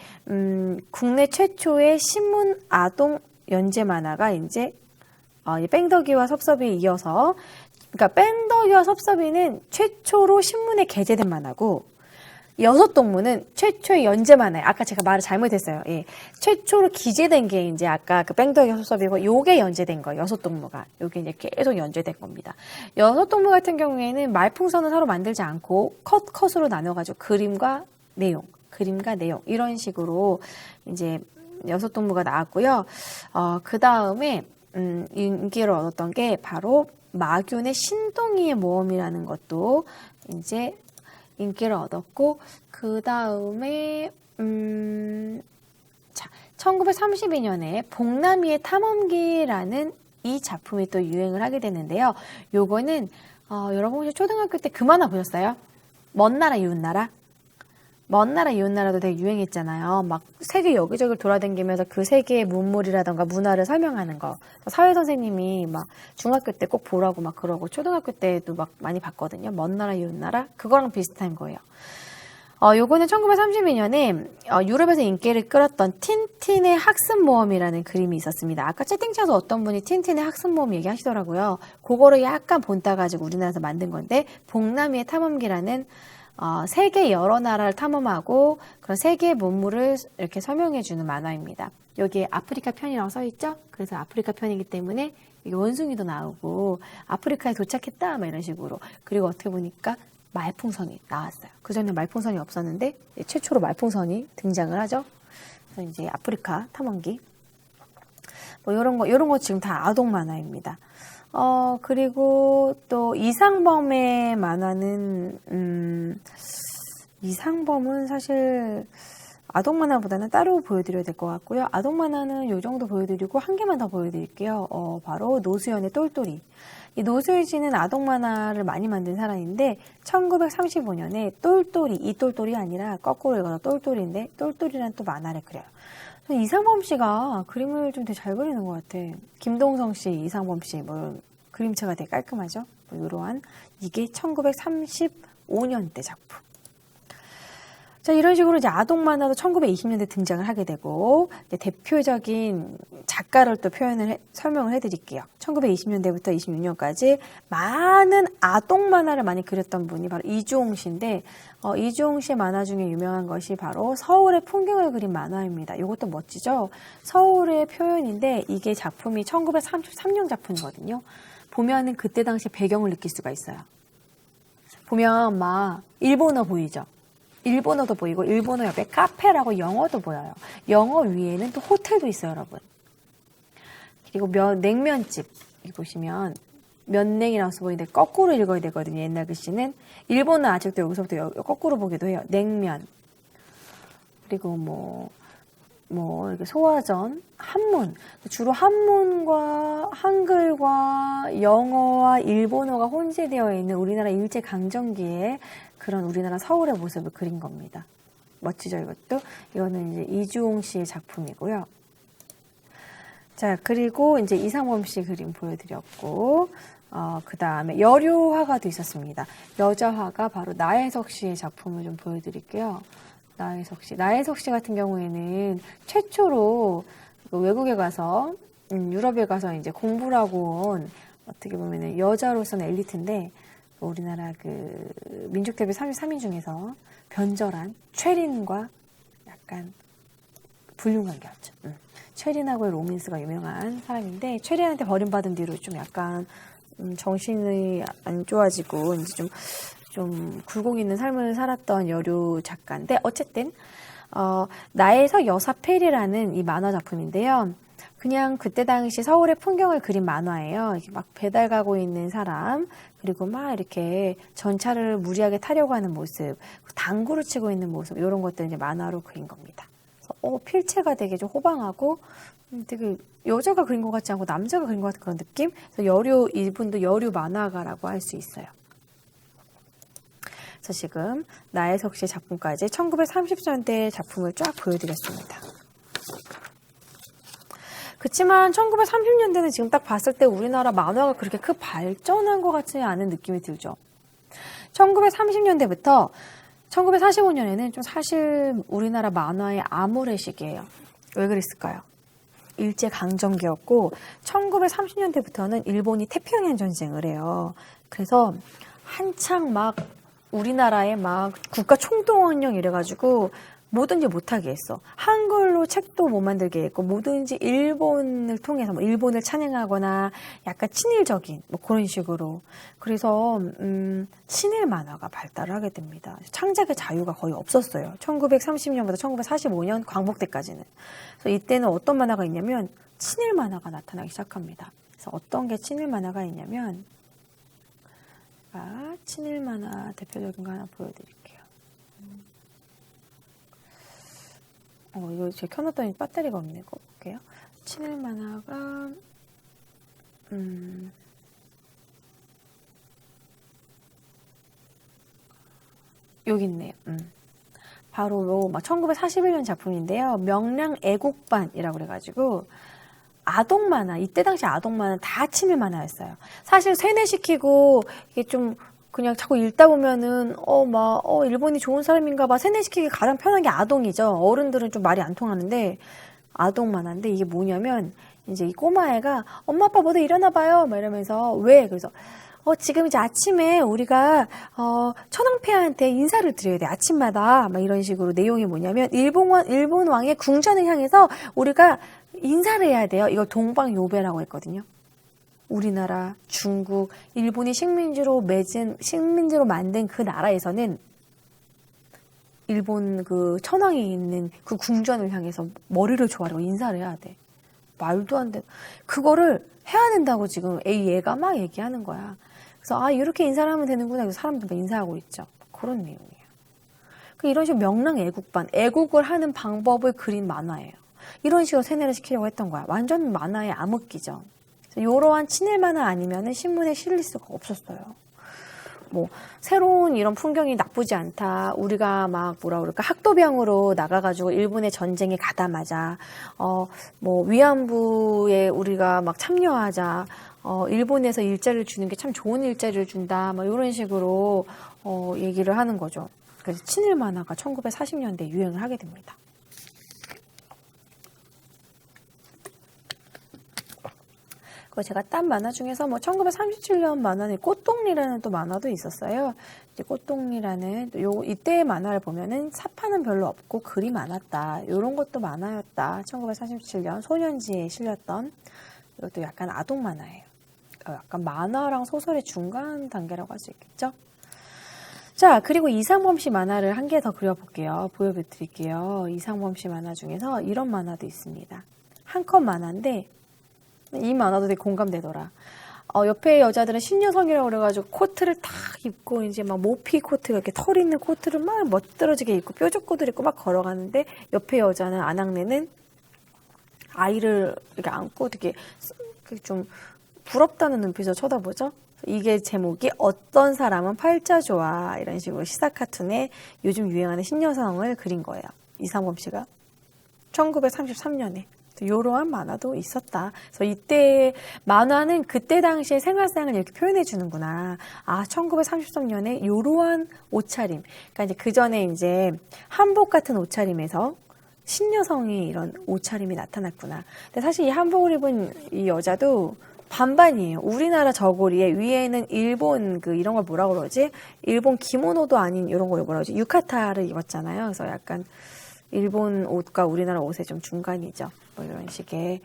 S1: 국내 최초의 신문 아동 연재 만화가 이제 뺑덕이와 섭섭이에 이어서, 그러니까 뺑덕이와 섭섭이는 최초로 신문에 게재된 만화고 여섯동무는 최초의 연재 만화예요. 아까 제가 말을 잘못했어요. 예. 최초로 기재된 게 이제 아까 그 뺑덕이와 섭섭이고 요게 연재된 거예요. 여섯동무가. 요게 이제 계속 연재된 겁니다. 여섯동무 같은 경우에는 말풍선을 서로 만들지 않고 컷으로 나눠가지고 그림과 내용 이런 식으로 이제 여섯동무가 나왔고요. 그 다음에 인기를 얻었던 게 바로 마균의 신동이의 모험이라는 것도 이제 인기를 얻었고, 그 다음에 1932년에 복남이의 탐험기라는 이 작품이 또 유행을 하게 됐는데요. 요거는 여러분 혹시 초등학교 때 그 만화 보셨어요? 먼 나라 이웃 나라? 먼 나라 이웃 나라도 되게 유행했잖아요. 막 세계 여기저기를 돌아다니면서 그 세계의 문물이라던가 문화를 설명하는 거. 사회 선생님이 막 중학교 때 꼭 보라고 막 그러고 초등학교 때도 막 많이 봤거든요. 먼 나라 이웃 나라? 그거랑 비슷한 거예요. 요거는 1932년에 유럽에서 인기를 끌었던 틴틴의 학습모험이라는 그림이 있었습니다. 아까 채팅창에서 어떤 분이 틴틴의 학습모험 얘기하시더라고요. 그거를 약간 본따가지고 우리나라에서 만든 건데, 복남이의 탐험기라는 세계 여러 나라를 탐험하고 그런 세계의 문물을 이렇게 설명해주는 만화입니다. 여기에 아프리카 편이라고 써있죠? 그래서 아프리카 편이기 때문에 이게 원숭이도 나오고 아프리카에 도착했다 막 이런 식으로. 그리고 어떻게 보니까 말풍선이 나왔어요. 그전에 말풍선이 없었는데 최초로 말풍선이 등장을 하죠. 그래서 이제 아프리카 탐험기 뭐 이런 거 지금 다 아동 만화입니다. 그리고 또 이상범의 만화는 이상범은 사실 아동 만화보다는 따로 보여드려야 될 것 같고요. 아동 만화는 이 정도 보여드리고 한 개만 더 보여드릴게요. 바로 노수연의 똘똘이. 이 노수연 씨는 아동 만화를 많이 만든 사람인데 1935년에 똘똘이, 이 똘똘이 아니라 거꾸로 읽어서 똘똘인데 똘똘이라는 또 만화를 그려요. 이상범 씨가 그림을 좀 되게 잘 그리는 것 같아. 김동성 씨, 이상범 씨, 뭐 그림체가 되게 깔끔하죠. 뭐 이러한 이게 1935년대 작품. 자, 이런 식으로 이제 아동 만화도 1920년대 등장을 하게 되고, 이제 대표적인 작가를 또 설명을 해드릴게요. 1920년대부터 26년까지 많은 아동 만화를 많이 그렸던 분이 바로 이주홍 씨인데, 이주홍 씨의 만화 중에 유명한 것이 바로 서울의 풍경을 그린 만화입니다. 이것도 멋지죠? 서울의 표현인데, 이게 작품이 1933년 작품이거든요. 보면은 그때 당시 배경을 느낄 수가 있어요. 보면 막 일본어 보이죠? 일본어도 보이고 일본어 옆에 카페라고 영어도 보여요. 영어 위에는 또 호텔도 있어요, 여러분. 그리고 냉면집 보시면 면냉이라고 써 보이는데 거꾸로 읽어야 되거든요. 옛날 글씨는 일본어 아직도 여기서부터 거꾸로 보기도 해요. 냉면. 그리고 뭐 이렇게 소화전, 한문. 주로 한문과 한글과 영어와 일본어가 혼재되어 있는 우리나라 일제강점기에 그런 우리나라 서울의 모습을 그린 겁니다. 멋지죠, 이것도? 이거는 이제 이주홍 씨의 작품이고요. 자, 그리고 이제 이상범 씨 그림 보여드렸고, 그 다음에 여류 화가도 있었습니다. 여자 화가 바로 나혜석 씨의 작품을 좀 보여드릴게요. 나혜석 씨 같은 경우에는 최초로 외국에 가서, 유럽에 가서 이제 공부를 하고 온, 어떻게 보면은 여자로서는 엘리트인데, 우리나라 그 민족대표 33인 중에서 변절한 최린과 약간 불륜 관계였죠. 최린하고의 로맨스가 유명한 사람인데, 최린한테 버림받은 뒤로 좀 약간 정신이 안 좋아지고 이제 좀 굴곡 있는 삶을 살았던 여류 작가인데, 어쨌든 나에서 여사페리라는 이 만화 작품인데요. 그냥 그때 당시 서울의 풍경을 그린 만화예요. 이렇게 막 배달 가고 있는 사람, 그리고 막 이렇게 전차를 무리하게 타려고 하는 모습, 당구를 치고 있는 모습, 이런 것들 이제 만화로 그린 겁니다. 그래서 필체가 되게 좀 호방하고 되게 여자가 그린 것 같지 않고 남자가 그린 것 같은 그런 느낌? 그래서 이분도 여류 만화가라고 할 수 있어요. 그래서 지금 나혜석 씨의 작품까지 1930년대 작품을 쫙 보여드렸습니다. 그렇지만 1930년대는 지금 딱 봤을 때 우리나라 만화가 그렇게 크 발전한 것 같지 않은 느낌이 들죠. 1930년대부터 1945년에는 좀 사실 우리나라 만화의 암울의 시기예요. 왜 그랬을까요? 일제강점기였고 1930년대부터는 일본이 태평양 전쟁을 해요. 그래서 한창 막 우리나라에 막 국가 총동원령 이래가지고 뭐든지 못하게 했어. 한글로 책도 못 만들게 했고 뭐든지 일본을 통해서 뭐 일본을 찬양하거나 약간 친일적인 뭐 그런 식으로. 그래서 친일 만화가 발달을 하게 됩니다. 창작의 자유가 거의 없었어요. 1930년부터 1945년 광복 때까지는. 그래서 이때는 어떤 만화가 있냐면 친일 만화가 나타나기 시작합니다. 그래서 어떤 게 친일 만화가 있냐면 친일 만화 대표적인 거 하나 보여드릴게요. 이거 제가 켜놨더니 배터리가 없네. 이거 볼게요. 친일 만화가 여기 있네요. 바로 막 1941년 작품인데요. 명량 애국반이라고 그래가지고 아동 만화, 이때 당시 아동 만화 다 친일 만화였어요. 사실 세뇌시키고 이게 좀 그냥 자꾸 읽다 보면은 일본이 좋은 사람인가 봐 세뇌시키기 가장 편한 게 아동이죠. 어른들은 좀 말이 안 통하는데 아동 만화인데 이게 뭐냐면 이제 이 꼬마애가 엄마 아빠 모두 일어나 봐요 막 이러면서 왜 그래서 지금 이제 아침에 우리가 천황폐하한테 인사를 드려야 돼 아침마다 막 이런 식으로 내용이 뭐냐면 일본 왕의 궁전을 향해서 우리가 인사를 해야 돼요. 이걸 동방요배라고 했거든요. 우리나라, 중국, 일본이 식민지로 만든 그 나라에서는 일본 그 천황이 있는 그 궁전을 향해서 머리를 조아리고 인사를 해야 돼. 말도 안 돼. 그거를 해야 된다고 지금 얘가 막 얘기하는 거야. 그래서 이렇게 인사를 하면 되는구나. 그래서 사람들 막 인사하고 있죠. 그런 내용이에요. 이런 식으로 명랑 애국반, 애국을 하는 방법을 그린 만화예요. 이런 식으로 세뇌를 시키려고 했던 거야. 완전 만화의 암흑기죠. 이러한 친일 만화 아니면은 신문에 실릴 수가 없었어요. 뭐 새로운 이런 풍경이 나쁘지 않다. 우리가 막 학도병으로 나가가지고 일본의 전쟁에 가담하자. 뭐 위안부에 우리가 막 참여하자. 일본에서 일자리를 주는 게 참 좋은 일자리를 준다. 막 이런 식으로 얘기를 하는 거죠. 그래서 친일 만화가 1940년대 유행을 하게 됩니다. 제가 딴 만화 중에서 1937년 만화는 꽃동리라는 또 만화도 있었어요. 이제 꽃동리라는 이때의 만화를 보면은 사파는 별로 없고 글이 많았다. 이런 것도 만화였다. 1937년 소년지에 실렸던 이것도 약간 아동 만화예요. 약간 만화랑 소설의 중간 단계라고 할 수 있겠죠. 자, 그리고 이상범 씨 만화를 한 개 더 그려볼게요. 보여드릴게요. 이상범 씨 만화 중에서 이런 만화도 있습니다. 한 컷 만화인데 이 만화도 되게 공감되더라. 옆에 여자들은 신여성이라고 그래가지고 코트를 탁 입고 이제 막 모피 코트 이렇게 털 있는 코트를 막 멋들어지게 입고 뾰족코트를 입고 막 걸어가는데 옆에 여자는 아낙네는 아이를 이렇게 안고 되게 좀 부럽다는 눈빛으로 쳐다보죠. 이게 제목이 어떤 사람은 팔자 좋아 이런 식으로 시사 카툰에 요즘 유행하는 신여성을 그린 거예요. 이상범 씨가 1933년에 이러한 만화도 있었다. 그래서 이때 만화는 그때 당시의 생활상을 이렇게 표현해 주는구나. 아, 1933년에 이러한 옷차림. 그러니까 이제 그 전에 이제 한복 같은 옷차림에서 신여성이 이런 옷차림이 나타났구나. 근데 사실 이 한복을 입은 이 여자도 반반이에요. 우리나라 저고리에 위에는 일본 이런 걸 뭐라 그러지? 일본 기모노도 아닌 이런 걸 뭐라 그러지? 유카타를 입었잖아요. 그래서 약간 일본 옷과 우리나라 옷의 좀 중간이죠. 뭐 이런 식의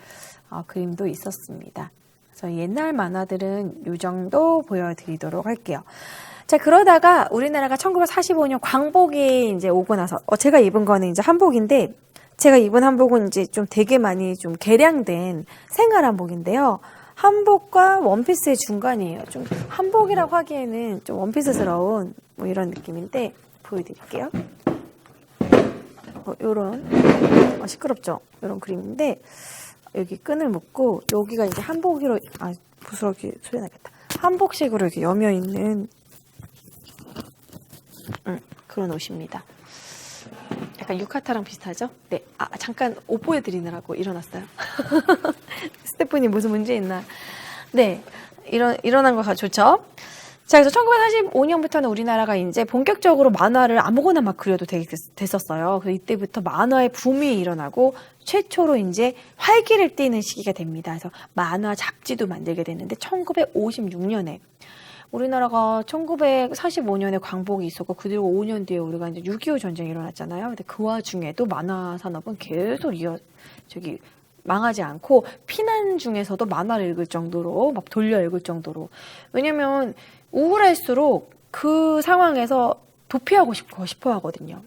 S1: 그림도 있었습니다. 그래서 옛날 만화들은 이 정도 보여드리도록 할게요. 자, 그러다가 우리나라가 1945년 광복이 이제 오고 나서 제가 입은 거는 이제 한복인데 제가 입은 한복은 이제 좀 되게 많이 좀 개량된 생활 한복인데요. 한복과 원피스의 중간이에요. 좀 한복이라고 하기에는 좀 원피스스러운 뭐 이런 느낌인데 보여드릴게요. 요런 시끄럽죠? 요런 그림인데 여기 끈을 묶고 여기가 이제 한복으로 부스럽게 소리 나겠다. 한복식으로 이렇게 여며 있는 그런 옷입니다. 약간 유카타랑 비슷하죠? 네. 잠깐 옷 보여드리느라고 일어났어요. 스태프님 무슨 문제 있나? 네. 일어난 거 좋죠? 자, 그래서 1945년부터는 우리나라가 이제 본격적으로 만화를 아무거나 막 그려도 됐었어요. 그래서 이때부터 만화의 붐이 일어나고 최초로 이제 활기를 띠는 시기가 됩니다. 그래서 만화 잡지도 만들게 됐는데 1956년에 우리나라가 1945년에 광복이 있었고 그리고 5년 뒤에 우리가 이제 6.25 전쟁이 일어났잖아요. 근데 그 와중에도 만화 산업은 계속 망하지 않고 피난 중에서도 만화를 읽을 정도로 막 돌려 읽을 정도로. 왜냐면 우울할수록 그 상황에서 도피하고 싶어 하거든요.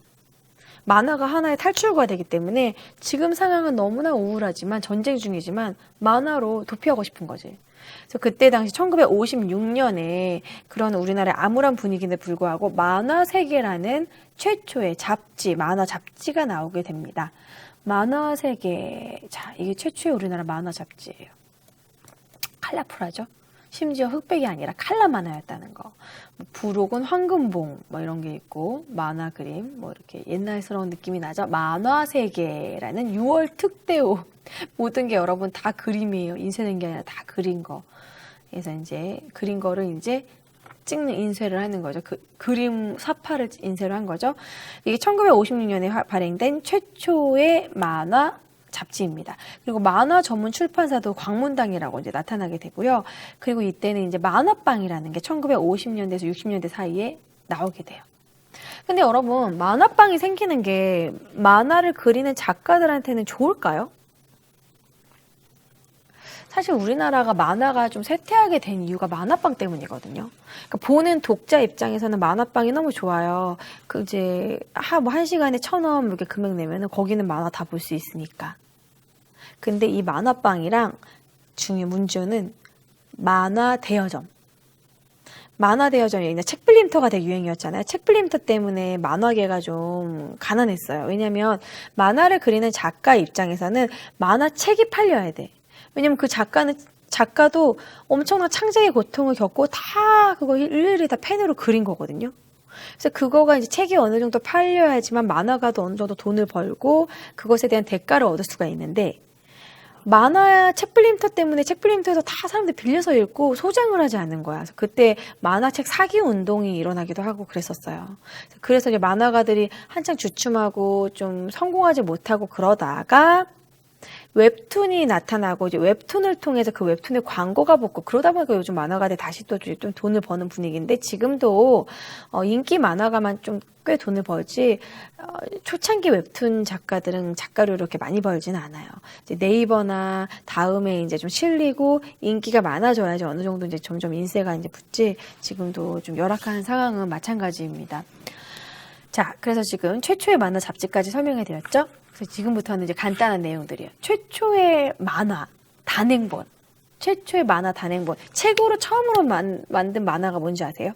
S1: 만화가 하나의 탈출구가 되기 때문에 지금 상황은 너무나 우울하지만 전쟁 중이지만 만화로 도피하고 싶은 거지. 그래서 그때 당시 1956년에 그런 우리나라의 암울한 분위기에 불구하고 만화세계라는 최초의 잡지, 만화 잡지가 나오게 됩니다. 만화세계, 자, 이게 최초의 우리나라 만화 잡지예요. 컬러풀하죠? 심지어 흑백이 아니라 칼라 만화였다는 거. 부록은 황금봉 뭐 이런 게 있고 만화 그림 뭐 이렇게 옛날스러운 느낌이 나죠. 만화세계라는 6월 특대호 모든 게 여러분 다 그림이에요. 인쇄된 게 아니라 다 그린 거. 그래서 이제 그린 거를 이제 찍는 인쇄를 하는 거죠. 그림 사파를 인쇄를 한 거죠. 이게 1956년에 발행된 최초의 만화 잡지입니다. 그리고 만화 전문 출판사도 광문당이라고 이제 나타나게 되고요. 그리고 이때는 이제 만화방이라는 게 1950년대에서 60년대 사이에 나오게 돼요. 근데 여러분, 만화방이 생기는 게 만화를 그리는 작가들한테는 좋을까요? 사실 우리나라가 만화가 좀 쇠퇴하게 된 이유가 만화방 때문이거든요. 그러니까 보는 독자 입장에서는 만화방이 너무 좋아요. 이제 한 시간에 1,000원 이렇게 금액 내면은 거기는 만화 다 볼 수 있으니까. 근데 이 만화방이랑 문제는 만화 대여점. 만화 대여점이 책플림터가 되게 유행이었잖아요. 책플림터 때문에 만화계가 좀 가난했어요. 왜냐면 만화를 그리는 작가 입장에서는 만화책이 팔려야 돼. 왜냐면 그 작가도 엄청난 창작의 고통을 겪고 다 그거 일일이 다 펜으로 그린 거거든요. 그래서 그거가 이제 책이 어느 정도 팔려야지만 만화가도 어느 정도 돈을 벌고 그것에 대한 대가를 얻을 수가 있는데 만화 책플림터 때문에 책플림터에서 다 사람들 빌려서 읽고 소장을 하지 않는 거야. 그래서 그때 만화책 사기 운동이 일어나기도 하고 그랬었어요. 그래서 이제 만화가들이 한창 주춤하고 좀 성공하지 못하고 그러다가 웹툰이 나타나고 이제 웹툰을 통해서 그 웹툰에 광고가 붙고 그러다 보니까 요즘 만화가들 다시 또 좀 돈을 버는 분위기인데 지금도 인기 만화가만 좀 꽤 돈을 벌지 초창기 웹툰 작가들은 작가료 이렇게 많이 벌지는 않아요. 이제 네이버나 다음에 이제 좀 실리고 인기가 많아져야지 어느 정도 이제 점점 인세가 이제 붙지 지금도 좀 열악한 상황은 마찬가지입니다. 자, 그래서 지금 최초의 만화 잡지까지 설명해 드렸죠? 그래서 지금부터는 이제 간단한 내용들이에요. 최초의 만화 단행본. 최초의 만화 단행본. 책으로 처음으로 만든 만화가 뭔지 아세요?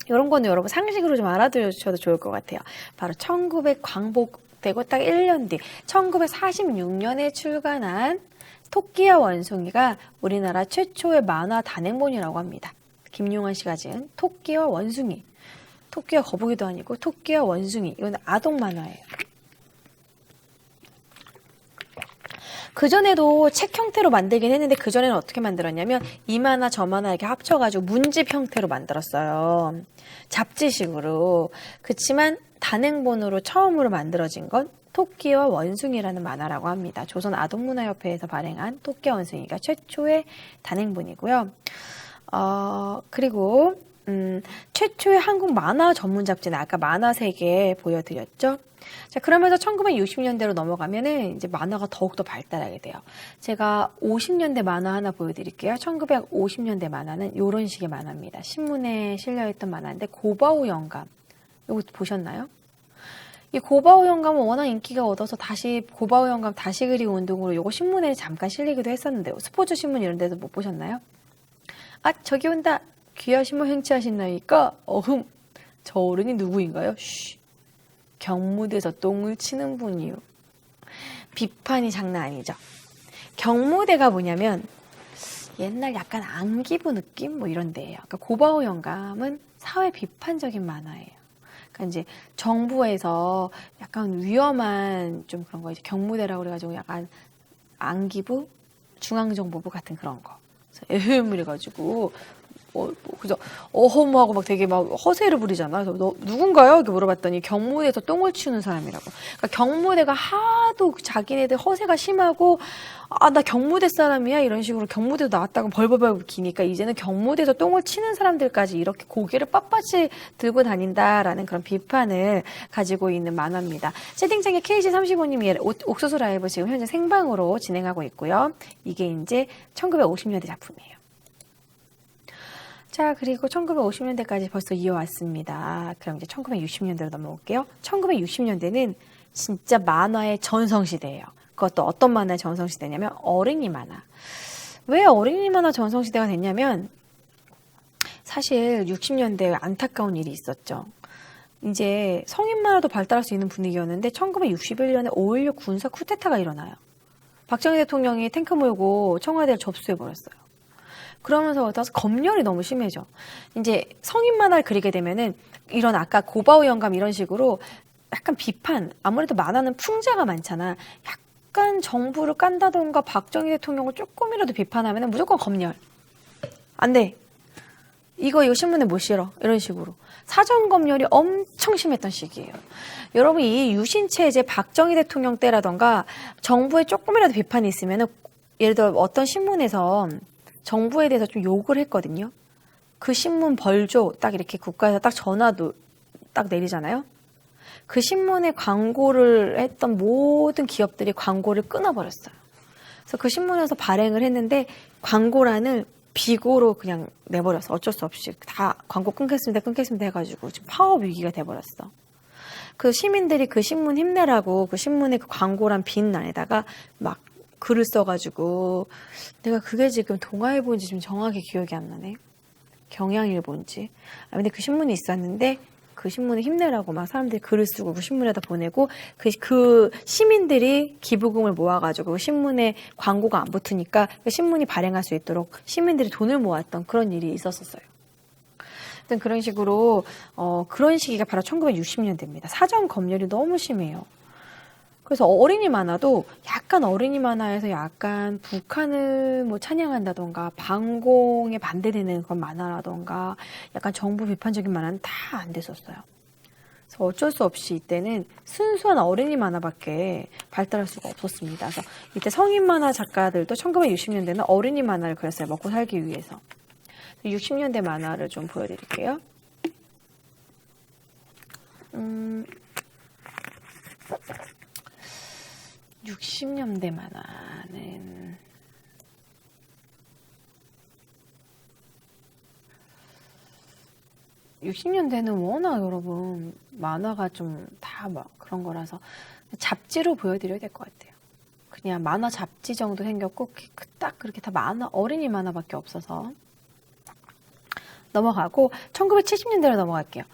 S1: 이런 거는 여러분 상식으로 좀 알아두셔도 좋을 것 같아요. 바로 1900 광복되고 딱 1년 뒤 1946년에 출간한 토끼와 원숭이가 우리나라 최초의 만화 단행본이라고 합니다. 김용환 씨가 지은 토끼와 원숭이. 토끼와 거북이도 아니고 토끼와 원숭이. 이건 아동 만화예요. 그전에도 책 형태로 만들긴 했는데 그전에는 어떻게 만들었냐면 이 만화 저 만화 이렇게 합쳐가지고 문집 형태로 만들었어요. 잡지식으로. 그치만 단행본으로 처음으로 만들어진 건 토끼와 원숭이라는 만화라고 합니다. 조선 아동문화협회에서 발행한 토끼와 원숭이가 최초의 단행본이고요. 그리고 최초의 한국 만화 전문 잡지는 아까 만화 세계 보여드렸죠. 자, 그러면서 1960년대로 넘어가면은 이제 만화가 더욱더 발달하게 돼요. 제가 50년대 만화 하나 보여드릴게요. 1950년대 만화는 이런 식의 만화입니다. 신문에 실려있던 만화인데 고바우 영감. 이거 보셨나요? 이 고바우 영감은 워낙 인기가 얻어서 다시 고바우 영감 다시 그리기 운동으로 이거 신문에 잠깐 실리기도 했었는데요. 스포츠 신문 이런 데서 못 보셨나요? 아, 저기 온다. 귀하시모 행치하신나이까? 어흠. 저 어른이 누구인가요? 쉬. 경무대에서 똥을 치는 분이요. 비판이 장난 아니죠. 경무대가 뭐냐면 옛날 약간 안기부 느낌 뭐 이런 데예요. 그러니까 고바우 영감은 사회 비판적인 만화예요. 그러니까 이제 정부에서 약간 위험한 좀 그런 거 이제 경무대라고 그래가지고 약간 안기부, 중앙정보부 같은 그런 거. 에헴 이래가지고 그죠? 어허무하고 막 되게 막 허세를 부리잖아. 그래서 너 누군가요? 이렇게 물어봤더니 경무대에서 똥을 치우는 사람이라고. 그러니까 경무대가 하도 자기네들 허세가 심하고 아, 나 경무대 사람이야 이런 식으로 경무대도 나왔다고 벌벌벌 기니까 이제는 경무대에서 똥을 치는 사람들까지 이렇게 고개를 빳빳이 들고 다닌다라는 그런 비판을 가지고 있는 만화입니다. 채팅창에 KG35님이 옥수수 라이브 지금 현재 생방으로 진행하고 있고요. 이게 이제 1950년대 작품이에요. 자, 그리고 1950년대까지 벌써 이어왔습니다. 그럼 이제 1960년대로 넘어올게요. 1960년대는 진짜 만화의 전성시대예요. 그것도 어떤 만화의 전성시대냐면 어린이 만화. 왜 어린이 만화 전성시대가 됐냐면 사실 60년대에 안타까운 일이 있었죠. 이제 성인 만화도 발달할 수 있는 분위기였는데 1961년에 5.16 군사 쿠데타가 일어나요. 박정희 대통령이 탱크 몰고 청와대를 접수해버렸어요. 그러면서부터 검열이 너무 심해져. 이제 성인 만화를 그리게 되면은 이런 아까 고바우 영감 이런 식으로 약간 비판, 아무래도 만화는 풍자가 많잖아. 약간 정부를 깐다던가 박정희 대통령을 조금이라도 비판하면은 무조건 검열. 안 돼. 이거 신문에 못 실어. 이런 식으로. 사전 검열이 엄청 심했던 시기예요. 여러분 이 유신체제 박정희 대통령 때라던가 정부에 조금이라도 비판이 있으면은 예를 들어 어떤 신문에서 정부에 대해서 좀 욕을 했거든요. 그 신문 벌줘 딱 이렇게 국가에서 딱 전화도 딱 내리잖아요. 그 신문에 광고를 했던 모든 기업들이 광고를 끊어버렸어요. 그래서 그 신문에서 발행을 했는데 광고란을 비고로 그냥 내버렸어. 어쩔 수 없이 다 광고 끊겠습니다 해가지고 지금 파업 위기가 돼버렸어. 그 시민들이 그 신문 힘내라고 그 신문의 그 광고란 빈 안에다가 막 글을 써가지고 내가 그게 지금 동아일보인지 지금 정확히 기억이 안 나네. 경향일보인지. 근데 그 신문이 있었는데 그 신문에 힘내라고 막 사람들이 글을 쓰고 그 신문에다 보내고 그 시민들이 기부금을 모아가지고 그 신문에 광고가 안 붙으니까 그 신문이 발행할 수 있도록 시민들이 돈을 모았던 그런 일이 있었어요. 하여튼 그런 식으로 그런 시기가 바로 1960년대입니다. 사전 검열이 너무 심해요. 그래서 어린이 만화도 약간 어린이 만화에서 약간 북한을 뭐 찬양한다던가 반공에 반대되는 그런 만화라던가 약간 정부 비판적인 만화는 다 안 됐었어요. 그래서 어쩔 수 없이 이때는 순수한 어린이 만화밖에 발달할 수가 없었습니다. 그래서 이때 성인 만화 작가들도 1960년대는 어린이 만화를 그렸어요. 먹고 살기 위해서. 60년대 만화를 좀 보여드릴게요. 60년대 만화는 60년대는 워낙 여러분 만화가 좀 다 막 그런 거라서 잡지로 보여드려야 될 것 같아요. 그냥 만화 잡지 정도 생겼고 딱 그렇게 다 만화 어린이 만화밖에 없어서 넘어가고 1970년대로 넘어갈게요.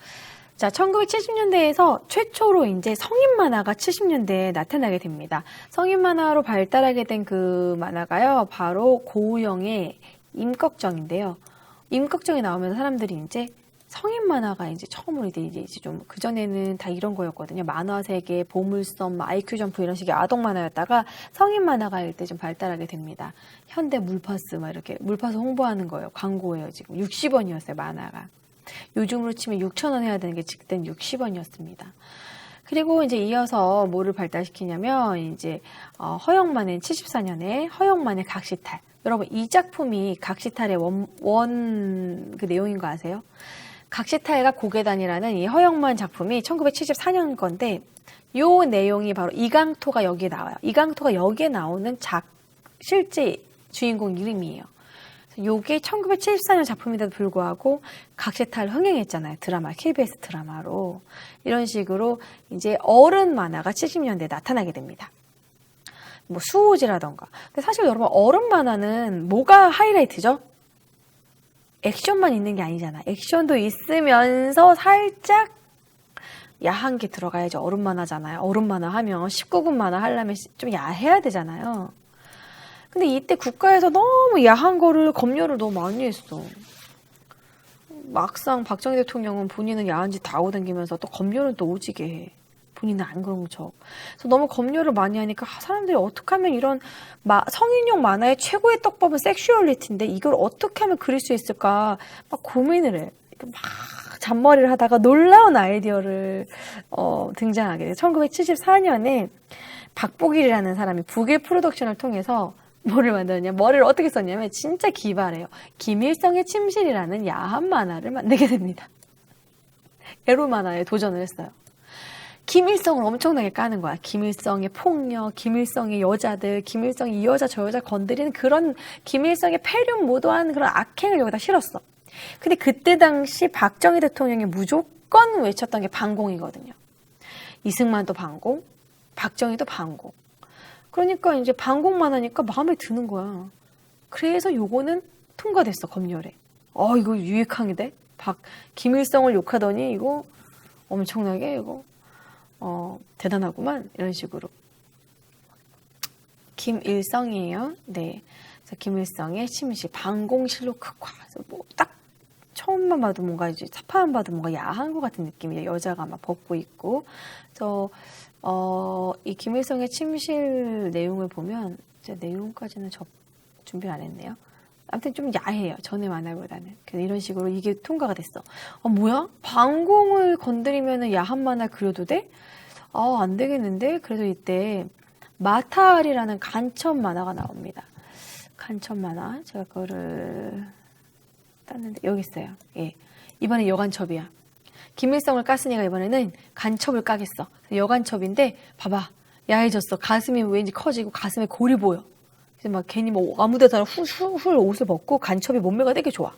S1: 자, 1970년대에서 최초로 이제 성인 만화가 70년대에 나타나게 됩니다. 성인 만화로 발달하게 된 그 만화가요, 바로 고우영의 임꺽정인데요. 임꺽정이 나오면서 사람들이 이제 성인 만화가 이제 처음으로 이제 좀 그전에는 다 이런 거였거든요. 만화 세계, 보물섬, 아이큐 점프 이런 식의 아동 만화였다가 성인 만화가 이때 좀 발달하게 됩니다. 현대 물파스 막 이렇게 물파스 홍보하는 거예요. 광고예요. 지금 60원이었어요, 만화가. 요즘으로 치면 6,000원 해야 되는 게 그땐 60원이었습니다. 그리고 이제 이어서 뭐를 발달시키냐면 이제 허영만의 74년에 허영만의 각시탈. 여러분 이 작품이 각시탈의 원 그 내용인 거 아세요? 각시탈과 고개단이라는 이 허영만 작품이 1974년 건데 요 내용이 바로 이강토가 여기에 나와요. 이강토가 여기에 나오는 실제 주인공 이름이에요. 요게 1974년 작품인데도 불구하고 각시탈 흥행했잖아요. 드라마, KBS 드라마로. 이런 식으로 이제 어른 만화가 70년대에 나타나게 됩니다. 뭐 수호지라던가. 근데 사실 여러분 어른 만화는 뭐가 하이라이트죠? 액션만 있는 게 아니잖아. 액션도 있으면서 살짝 야한 게 들어가야지 어른 만화잖아요. 어른 만화 하면 19금 만화 하려면 좀 야해야 되잖아요. 근데 이때 국가에서 너무 야한 거를 검열을 너무 많이 했어. 막상 박정희 대통령은 본인은 야한 짓 다 하고 다니면서 또 검열은 또 오지게 해. 본인은 안 그런 척. 그래서 너무 검열을 많이 하니까 사람들이 어떻게 하면 이런 성인용 만화의 최고의 떡밥은 섹슈얼리티인데 이걸 어떻게 하면 그릴 수 있을까 막 고민을 해. 막 잔머리를 하다가 놀라운 아이디어를 등장하게 돼요. 1974년에 박보길이라는 사람이 북일 프로덕션을 통해서 뭐를 만들었냐, 머리를 어떻게 썼냐면 진짜 기발해요. 김일성의 침실이라는 야한 만화를 만들게 됩니다. 에로 만화에 도전을 했어요. 김일성을 엄청나게 까는 거야. 김일성의 폭력, 김일성의 여자들, 김일성이 이 여자 저 여자 건드리는 그런 김일성의 폐륜모도한 그런 악행을 여기다 실었어. 근데 그때 당시 박정희 대통령이 무조건 외쳤던 게 반공이거든요. 이승만도 반공, 박정희도 반공. 그러니까 이제 반공만 하니까 마음에 드는 거야. 그래서 요거는 통과됐어, 검열에. 이거 유익한데? 김일성을 욕하더니 이거 엄청나게 이거 대단하구만. 이런 식으로. 김일성이에요. 네. 그래서 김일성의 침실, 반공실록 극화. 뭐 딱 처음만 봐도 뭔가 이제 사파만 봐도 뭔가 야한 것 같은 느낌이에요. 여자가 막 벗고 있고. 그래서 이 김일성의 침실 내용을 보면 제 내용까지는 준비를 안 했네요. 아무튼 좀 야해요. 전에 만화보다는. 그래서 이런 식으로 이게 통과가 됐어. 뭐야? 반공을 건드리면 야한 만화 그려도 돼? 안 되겠는데? 그래서 이때 마타알이라는 간첩 만화가 나옵니다. 간첩 만화. 제가 그거를 땄는데 여기 있어요. 예. 이번에 여간첩이야. 김일성을 깠으니까 이번에는 간첩을 까겠어. 여간첩인데 봐봐. 야해졌어. 가슴이 왠지 커지고 가슴에 골이 보여. 그래서 막 괜히 뭐 아무 데서나 훌훌 옷을 벗고 간첩이 몸매가 되게 좋아.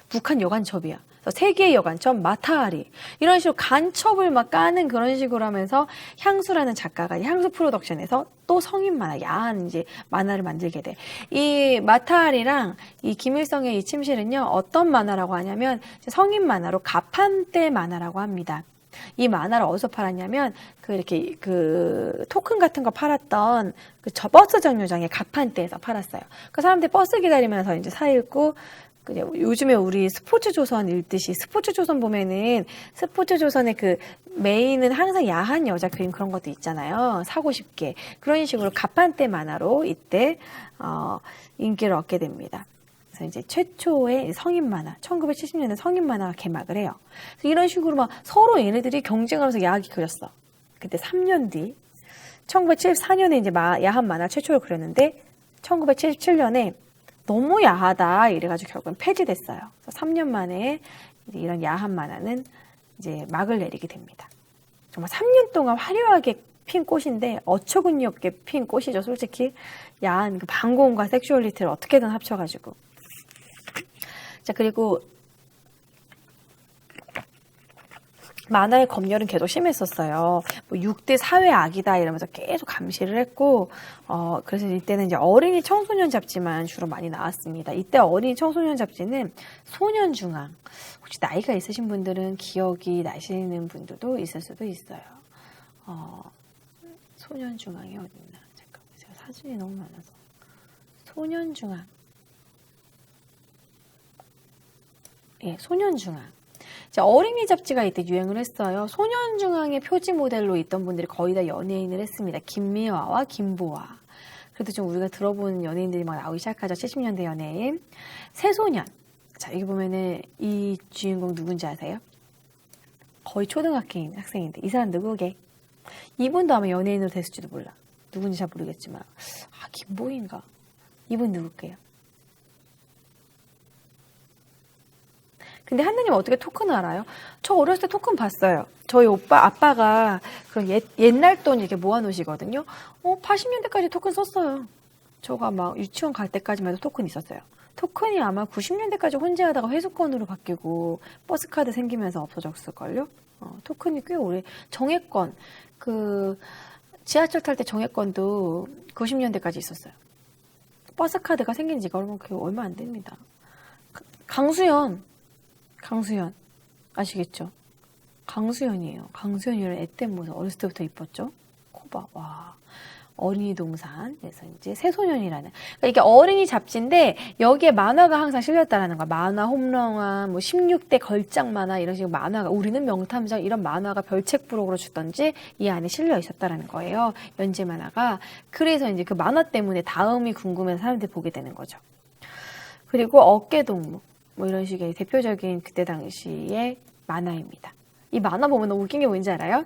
S1: 북한 여간첩이야. 세계의 여간첩 마타하리. 이런 식으로 간첩을 막 까는 그런 식으로 하면서 향수라는 작가가 향수 프로덕션에서 또 성인 만화, 야한 이제 만화를 만들게 돼. 이 마타하리랑 이 김일성의 이 침실은요, 어떤 만화라고 하냐면 성인 만화로 가판대 만화라고 합니다. 이 만화를 어디서 팔았냐면 이렇게 토큰 같은 거 팔았던 버스 정류장의 가판대에서 팔았어요. 그 사람들이 버스 기다리면서 이제 사 읽고 요즘에 우리 스포츠조선 읽듯이 스포츠조선 보면은 스포츠조선의 메인은 항상 야한 여자 그림 그런 것도 있잖아요. 사고 싶게. 그런 식으로 가판대 만화로 이때 인기를 얻게 됩니다. 그래서 이제 최초의 성인 만화, 1970년대 성인 만화가 개막을 해요. 그래서 이런 식으로 막 서로 얘네들이 경쟁하면서 야하게 그렸어. 그때 3년 뒤 1974년에 이제 야한 만화 최초로 그렸는데 1977년에 너무 야하다 이래가지고 결국은 폐지됐어요. 그래서 3년 만에 이런 야한 만화는 이제 막을 내리게 됩니다. 정말 3년 동안 화려하게 핀 꽃인데 어처구니 없게 핀 꽃이죠. 솔직히 야한 반공과 섹슈얼리티를 어떻게든 합쳐가지고. 자, 그리고 만화의 검열은 계속 심했었어요. 뭐 6대 사회 악이다 이러면서 계속 감시를 했고, 그래서 이때는 이제 어린이 청소년 잡지만 주로 많이 나왔습니다. 이때 어린이 청소년 잡지는 소년중앙. 혹시 나이가 있으신 분들은 기억이 나시는 분들도 있을 수도 있어요. 소년중앙이 어딨나? 잠깐만, 제가 사진이 너무 많아서. 소년중앙. 예, 소년중앙. 자, 어린이 잡지가 이때 유행을 했어요. 소년중앙의 표지 모델로 있던 분들이 거의 다 연예인을 했습니다. 김미화와 김보아. 그래도 좀 우리가 들어본 연예인들이 막 나오기 시작하죠. 70년대 연예인. 새소년. 자, 여기 보면은 이 주인공 누군지 아세요? 거의 초등학생 학생인데 이 사람 누구게? 이분도 아마 연예인으로 됐을지도 몰라. 누군지 잘 모르겠지만 김보인가? 이분 누굴게요? 근데 한나님 어떻게 토큰을 알아요? 저 어렸을 때 토큰 봤어요. 저희 아빠가 그런 옛날 돈 이렇게 모아놓으시거든요. 80년대까지 토큰 썼어요. 저가 막 유치원 갈 때까지만 해도 토큰 있었어요. 토큰이 아마 90년대까지 혼재하다가 회수권으로 바뀌고 버스카드 생기면서 없어졌을걸요? 토큰이 꽤 오래. 정액권, 지하철 탈 때 정액권도 90년대까지 있었어요. 버스카드가 생긴 지가 얼마 안 됩니다. 강수연 아시겠죠? 강수연이에요. 강수연이라는 애땐 모습 어렸을 때부터 이뻤죠? 코바 와 어린이 동산에서 이제 새소년이라는 그러니까 이게 어린이 잡지인데 여기에 만화가 항상 실렸다라는 거야. 만화 홈런화 뭐 16대 걸작 만화 이런 식으로 만화가 우리는 명탐정 이런 만화가 별책 부록으로 주던지 이 안에 실려 있었다라는 거예요. 연재 만화가. 그래서 이제 그 만화 때문에 다음이 궁금해서 사람들이 보게 되는 거죠. 그리고 어깨동무 뭐 이런 식의 대표적인 그때 당시의 만화입니다. 이 만화 보면 너무 웃긴 게 뭔지 알아요?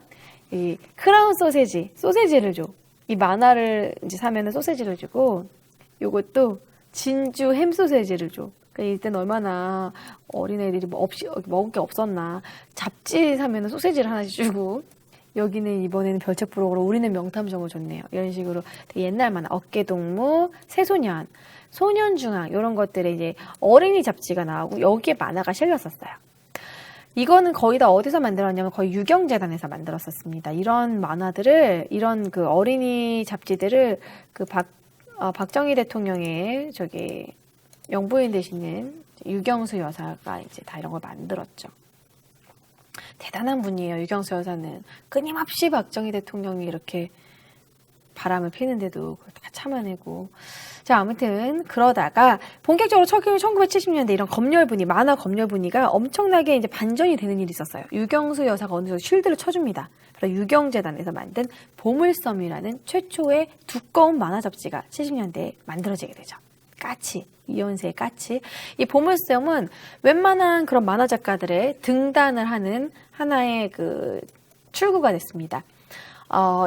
S1: 이 크라운 소세지를 줘. 이 만화를 이제 사면은 소세지를 주고, 요것도 진주 햄 소세지를 줘. 그러니까 이때는 얼마나 어린애들이 먹을 게 없었나. 잡지 사면은 소세지를 하나씩 주고, 여기는 이번에는 별책 부록으로 우리는 명탐정을 줬네요. 이런 식으로 되게 옛날 만화, 어깨동무, 새소년, 소년중앙 이런 것들에 이제 어린이 잡지가 나오고 여기에 만화가 실렸었어요. 이거는 거의 다 어디서 만들었냐면 거의 유경재단에서 만들었었습니다. 이런 만화들을 이런 그 어린이 잡지들을 박정희 대통령의 영부인 되시는 유경수 여사가 이제 다 이런 걸 만들었죠. 대단한 분이에요. 유경수 여사는 끊임없이 박정희 대통령이 이렇게 바람을 피는데도 그걸 다 참아내고. 자, 아무튼 그러다가 본격적으로 1970년대 이런 만화 검열분위가 엄청나게 이제 반전이 되는 일이 있었어요. 유경수 여사가 어느 정도 쉴드를 쳐줍니다. 그래서 유경재단에서 만든 보물섬이라는 최초의 두꺼운 만화 잡지가 70년대에 만들어지게 되죠. 까치, 이연세의 까치. 이 보물섬은 웬만한 그런 만화 작가들의 등단을 하는 하나의 출구가 됐습니다.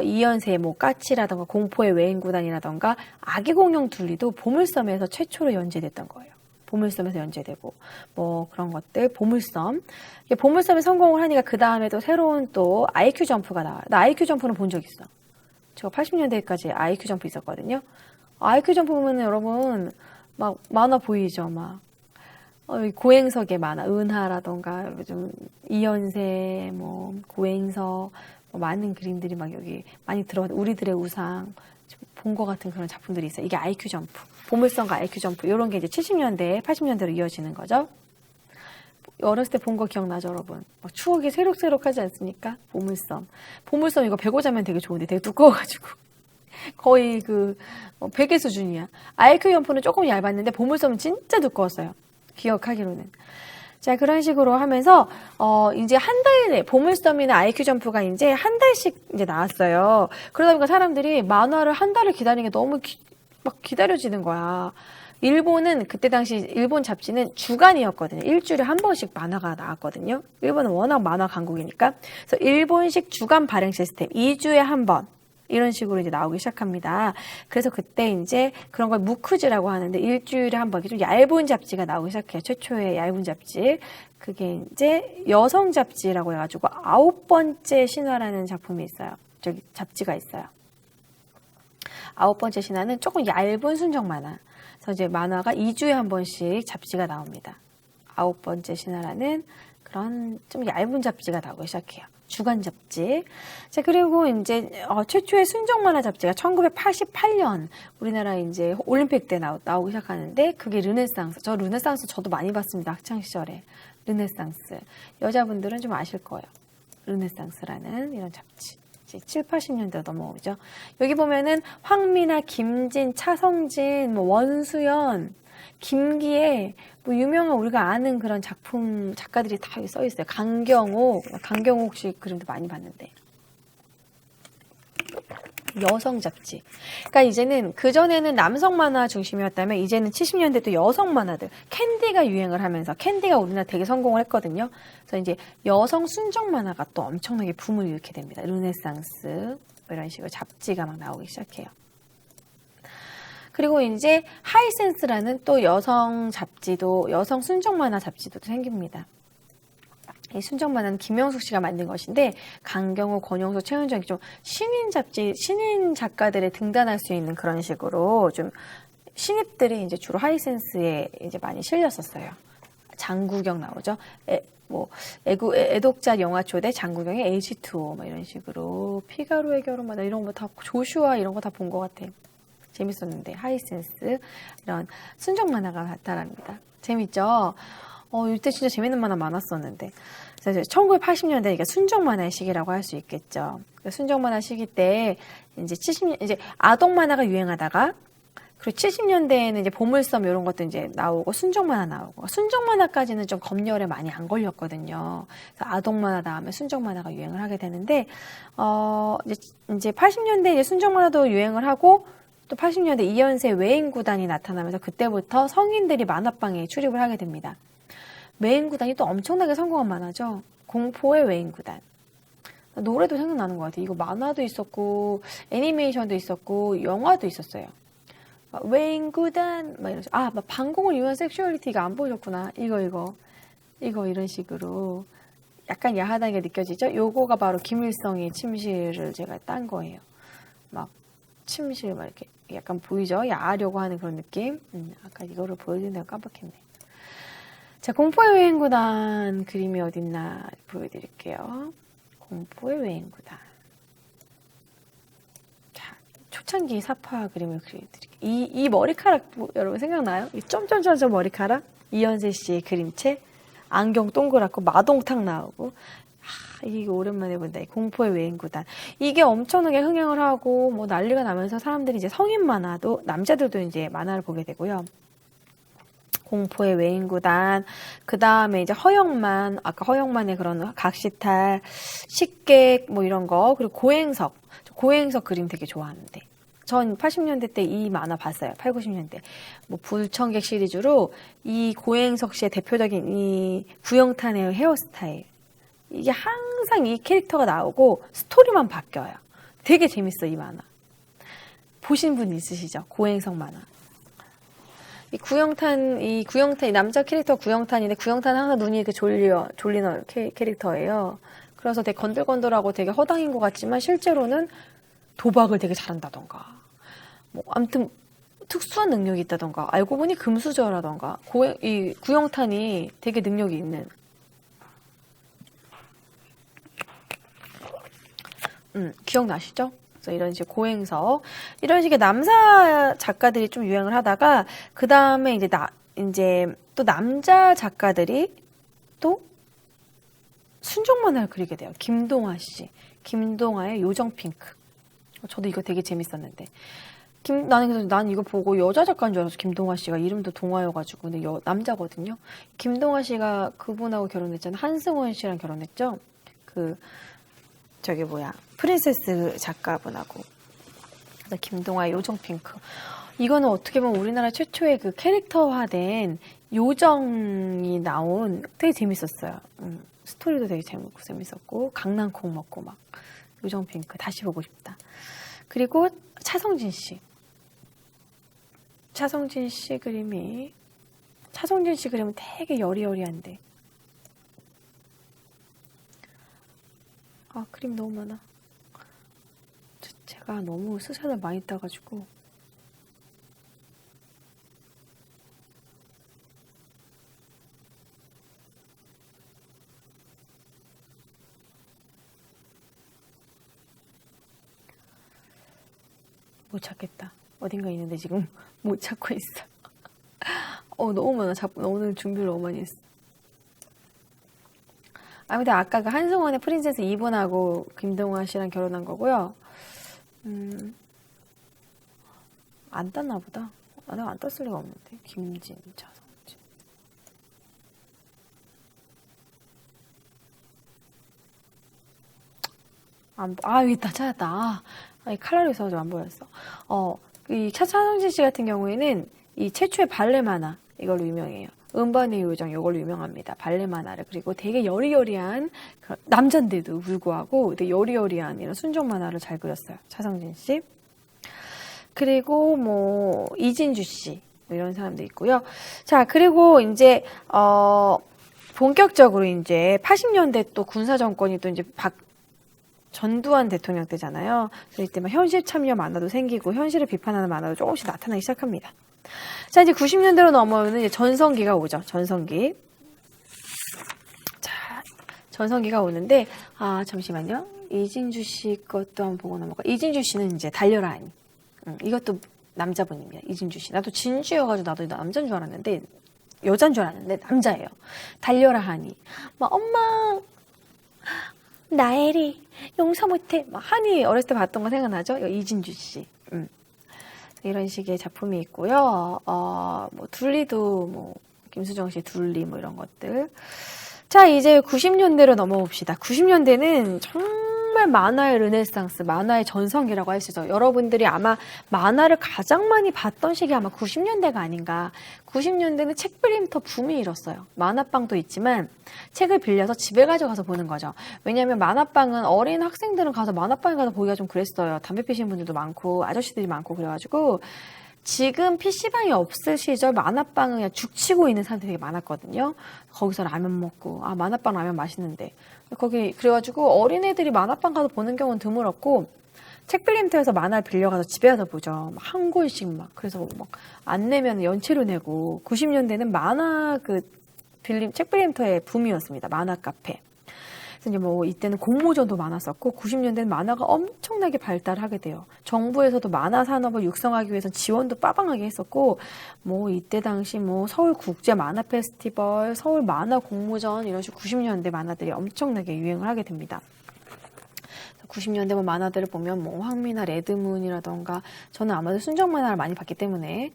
S1: 이연세, 까치라던가 공포의 외행구단이라던가 아기공룡 둘리도 보물섬에서 최초로 연재됐던 거예요. 보물섬에서 연재되고 그런 것들 보물섬. 보물섬에 성공을 하니까 그 다음에 또 새로운 또 IQ 점프가 나와요. 나 IQ 점프는 본 적 있어. 제가 80년대까지 IQ 점프 있었거든요. IQ 점프 보면 여러분 막 만화 보이죠, 막. 고행석의 만화, 은하라던가 좀 이연세, 고행석. 많은 그림들이 막 여기 많이 들어가는 우리들의 우상 본 것 같은 그런 작품들이 있어요. 이게 IQ 점프, 보물섬과 IQ 점프 이런 게 이제 70년대, 80년대로 이어지는 거죠. 어렸을 때 본 거 기억나죠, 여러분? 막 추억이 새록새록하지 않습니까? 보물섬 이거 배고 자면 되게 좋은데 되게 두꺼워가지고 거의 베개 수준이야. IQ 점프는 조금 얇았는데 보물섬은 진짜 두꺼웠어요. 기억하기로는. 자, 그런 식으로 하면서, 이제 한 달에, 보물섬이나 IQ 점프가 이제 한 달씩 이제 나왔어요. 그러다 보니까 사람들이 만화를 한 달을 기다리는 게 너무 막 기다려지는 거야. 일본은 그때 당시 일본 잡지는 주간이었거든요. 일주일에 한 번씩 만화가 나왔거든요. 일본은 워낙 만화 강국이니까. 그래서 일본식 주간 발행 시스템, 2주에 한 번. 이런 식으로 이제 나오기 시작합니다. 그래서 그때 이제 그런 걸 무크즈라고 하는데 일주일에 한 번 좀 얇은 잡지가 나오기 시작해요. 최초의 얇은 잡지. 그게 이제 여성 잡지라고 해가지고 9번째 신화라는 작품이 있어요. 잡지가 있어요. 9번째 신화는 조금 얇은 순정 만화. 그래서 이제 만화가 2주에 한 번씩 잡지가 나옵니다. 9번째 신화라는 그런 좀 얇은 잡지가 나오기 시작해요. 주간 잡지. 자, 그리고 이제 최초의 순정 만화 잡지가 1988년 우리나라 이제 올림픽 때 나오기 시작하는데 그게 르네상스. 르네상스 저도 많이 봤습니다. 학창 시절에. 르네상스. 여자분들은 좀 아실 거예요. 르네상스라는 이런 잡지. 7, 80년대 넘어오죠. 여기 보면은 황미나, 김진, 차성진, 원수연 김기에 뭐 유명한 우리가 아는 그런 작품 작가들이 다 여기 써 있어요. 강경옥 씨 그림도 많이 봤는데. 여성 잡지. 그러니까 이제는 그전에는 남성 만화 중심이었다면 이제는 70년대 또 여성 만화들, 캔디가 유행을 하면서 캔디가 우리나라 되게 성공을 했거든요. 그래서 이제 여성 순정 만화가 또 엄청나게 붐을 일으키게 됩니다. 르네상스 이런 식으로 잡지가 막 나오기 시작해요. 그리고 이제 하이센스라는 또 여성 잡지도, 여성 순정 만화 잡지도 생깁니다. 이 순정 만화는 김영숙 씨가 만든 것인데 강경호, 권영수, 최은정 좀 신인 잡지, 신인 작가들에 등단할 수 있는 그런 식으로 좀 신입들이 이제 주로 하이센스에 이제 많이 실렸었어요. 장구경 나오죠. 애독자 영화 초대 장구경의 H2O 막 이런 식으로 피가로의 결혼 만화 이런 거 다 조슈아 이런 거 다 본 것 같아. 재밌었는데 하이센스 이런 순정 만화가 나타납니다. 재밌죠? 이때 진짜 재밌는 만화 많았었는데. 그래서 1980년대 이게 순정 만화의 시기라고 할 수 있겠죠. 순정 만화 시기 때 이제 70년 이제 아동 만화가 유행하다가 그리고 70년대에는 이제 보물섬 이런 것도 이제 나오고 순정 만화 나오고 순정 만화까지는 좀 검열에 많이 안 걸렸거든요. 그래서 아동 만화 다음에 순정 만화가 유행을 하게 되는데 이제 80년대 이제 순정 만화도 유행을 하고 또 80년대 이연세 외인구단이 나타나면서 그때부터 성인들이 만화방에 출입을 하게 됩니다. 외인구단이 또 엄청나게 성공한 만화죠. 공포의 외인구단. 노래도 생각나는 것 같아요. 이거 만화도 있었고 애니메이션도 있었고 영화도 있었어요. 외인구단 막 이러죠. 막 방공을 이용한 섹슈얼리티가 안 보셨구나. 이거 이런 식으로 약간 야하다게 느껴지죠. 요거가 바로 김일성의 침실을 제가 딴 거예요. 막 침실 막 이렇게 약간 보이죠? 야하려고 하는 그런 느낌. 아까 이거를 보여드린다고 깜빡했네. 자, 공포의 외인구단 그림이 어딨나 보여드릴게요. 공포의 외인구단. 자, 초창기 사파 그림을 그려드릴게요. 이 머리카락 여러분 생각나요? 이 점점점점 머리카락? 이연세 씨의 그림체? 안경 동그랗고 마동탁 나오고. 이게 오랜만에 본다. 이 공포의 외인구단. 이게 엄청나게 흥행을 하고 뭐 난리가 나면서 사람들이 이제 성인 만화도 남자들도 이제 만화를 보게 되고요. 공포의 외인구단, 그 다음에 이제 허영만, 아까 허영만의 그런 각시탈, 식객 뭐 이런 거, 그리고 고행석 그림 되게 좋아하는데 전 80년대 때 이 만화 봤어요. 8, 90년대 뭐 불청객 시리즈로 이 고행석 씨의 대표적인 이 구영탄의 헤어스타일, 이게 항상 이 캐릭터가 나오고 스토리만 바뀌어요. 되게 재밌어 이 만화. 보신 분 있으시죠? 고행석 만화. 이 남자 캐릭터 구영탄인데 구영탄은 항상 눈이 이렇게 졸리는 캐릭터예요. 그래서 되게 건들건들하고 되게 허당인 것 같지만 실제로는 도박을 되게 잘한다던가 뭐 아무튼 특수한 능력이 있다던가 알고 보니 금수저라던가 이 구영탄이 되게 능력이 있는 기억나시죠? 이런 식 고행석 이런 식의 남자 작가들이 좀 유행을 하다가 그 다음에 이제 또 남자 작가들이 또 순정 만화를 그리게 돼요. 김동화 씨, 김동화의 요정 핑크. 저도 이거 되게 재밌었는데 난 이거 보고 여자 작가인 줄 알았어. 김동화 씨가 이름도 동화여가지고 근데 남자거든요. 김동화 씨가 그분하고 결혼했잖아요. 한승원 씨랑 결혼했죠. 프린세스 작가분하고. 그래서 김동아의 요정 핑크. 이거는 어떻게 보면 우리나라 최초의 그 캐릭터화된 요정이 나온 되게 재밌었어요. 스토리도 되게 재밌었고, 강낭콩 먹고 막. 요정 핑크 다시 보고 싶다. 그리고 차성진 씨. 차성진 씨 그림은 되게 여리여리한데. 그림 너무 많아. 제가 너무 스샷을 많이 따가지고. 못 찾겠다. 어딘가 있는데 지금 못 찾고 있어. 너무 많아. 오늘 준비를 너무 많이 했어. 근데 아까 그 한승원의 프린세스 2분하고 김동화 씨랑 결혼한 거고요. 안 땄나 보다. 내가 안 떴을 리가 없는데. 김진, 차성진. 여기 있다, 찾았다. 이 칼날이 있어서 안 보였어. 이 차성진 씨 같은 경우에는 이 최초의 발레 만화, 이걸로 유명해요. 음반의 요정, 이걸로 유명합니다. 발레 만화를. 그리고 되게 여리여리한, 남잔데도 불구하고 되게 여리여리한 이런 순정 만화를 잘 그렸어요. 차성진 씨. 그리고 뭐, 이진주 씨. 이런 사람도 있고요. 자, 그리고 이제, 본격적으로 이제 80년대 또 군사정권이 또 이제 전두환 대통령 때잖아요. 그래서 이때 막 현실 참여 만화도 생기고 현실을 비판하는 만화도 조금씩 나타나기 시작합니다. 자, 이제 90년대로 넘어오는 이제 전성기가 오죠. 전성기. 자, 전성기가 오는데, 잠시만요. 이진주 씨 것도 한번 보고 넘어가. 이진주 씨는 이제 달려라 하니. 이것도 남자분입니다. 이진주 씨. 나도 진주여가지고 나도 남자인 줄 알았는데, 여자인 줄 알았는데, 남자예요. 달려라 하니. 막, 엄마, 나엘이 용서 못해. 막, 한이 어렸을 때 봤던 거 생각나죠? 이진주 씨. 이런 식의 작품이 있고요. 뭐 둘리도 뭐 김수정 씨 둘리 뭐 이런 것들. 자, 이제 90년대로 넘어봅시다. 90년대는 정말 만화의 르네상스, 만화의 전성기라고 할 수 있어요. 여러분들이 아마 만화를 가장 많이 봤던 시기 아마 90년대가 아닌가. 90년대는 책 빌림터 붐이 일었어요. 만화방도 있지만 책을 빌려서 집에 가져가서 보는 거죠. 왜냐하면 만화방은 어린 학생들은 가서 만화방에 가서 보기가 좀 그랬어요. 담배 피시는 분들도 많고 아저씨들이 많고 그래가지고 지금 PC방이 없을 시절 만화방은 그냥 죽치고 있는 사람들이 되게 많았거든요. 거기서 라면 먹고, 만화방 라면 맛있는데. 거기, 그래가지고 어린애들이 만화방 가서 보는 경우는 드물었고, 책빌림터에서 만화를 빌려가서 집에 가서 보죠. 막 한 권씩 막. 그래서 막 안 내면 연체료 내고, 90년대는 만화 책빌림터의 붐이었습니다. 만화 카페. 이제 뭐 이때는 공모전도 많았었고 90년대는 만화가 엄청나게 발달하게 돼요. 정부에서도 만화 산업을 육성하기 위해서 지원도 빠방하게 했었고 뭐 이때 당시 뭐 서울 국제 만화 페스티벌, 서울 만화 공모전 이런 식으로 90년대 만화들이 엄청나게 유행을 하게 됩니다. 90년대 뭐 만화들을 보면 뭐 황미나 레드문이라던가 저는 아마도 순정 만화를 많이 봤기 때문에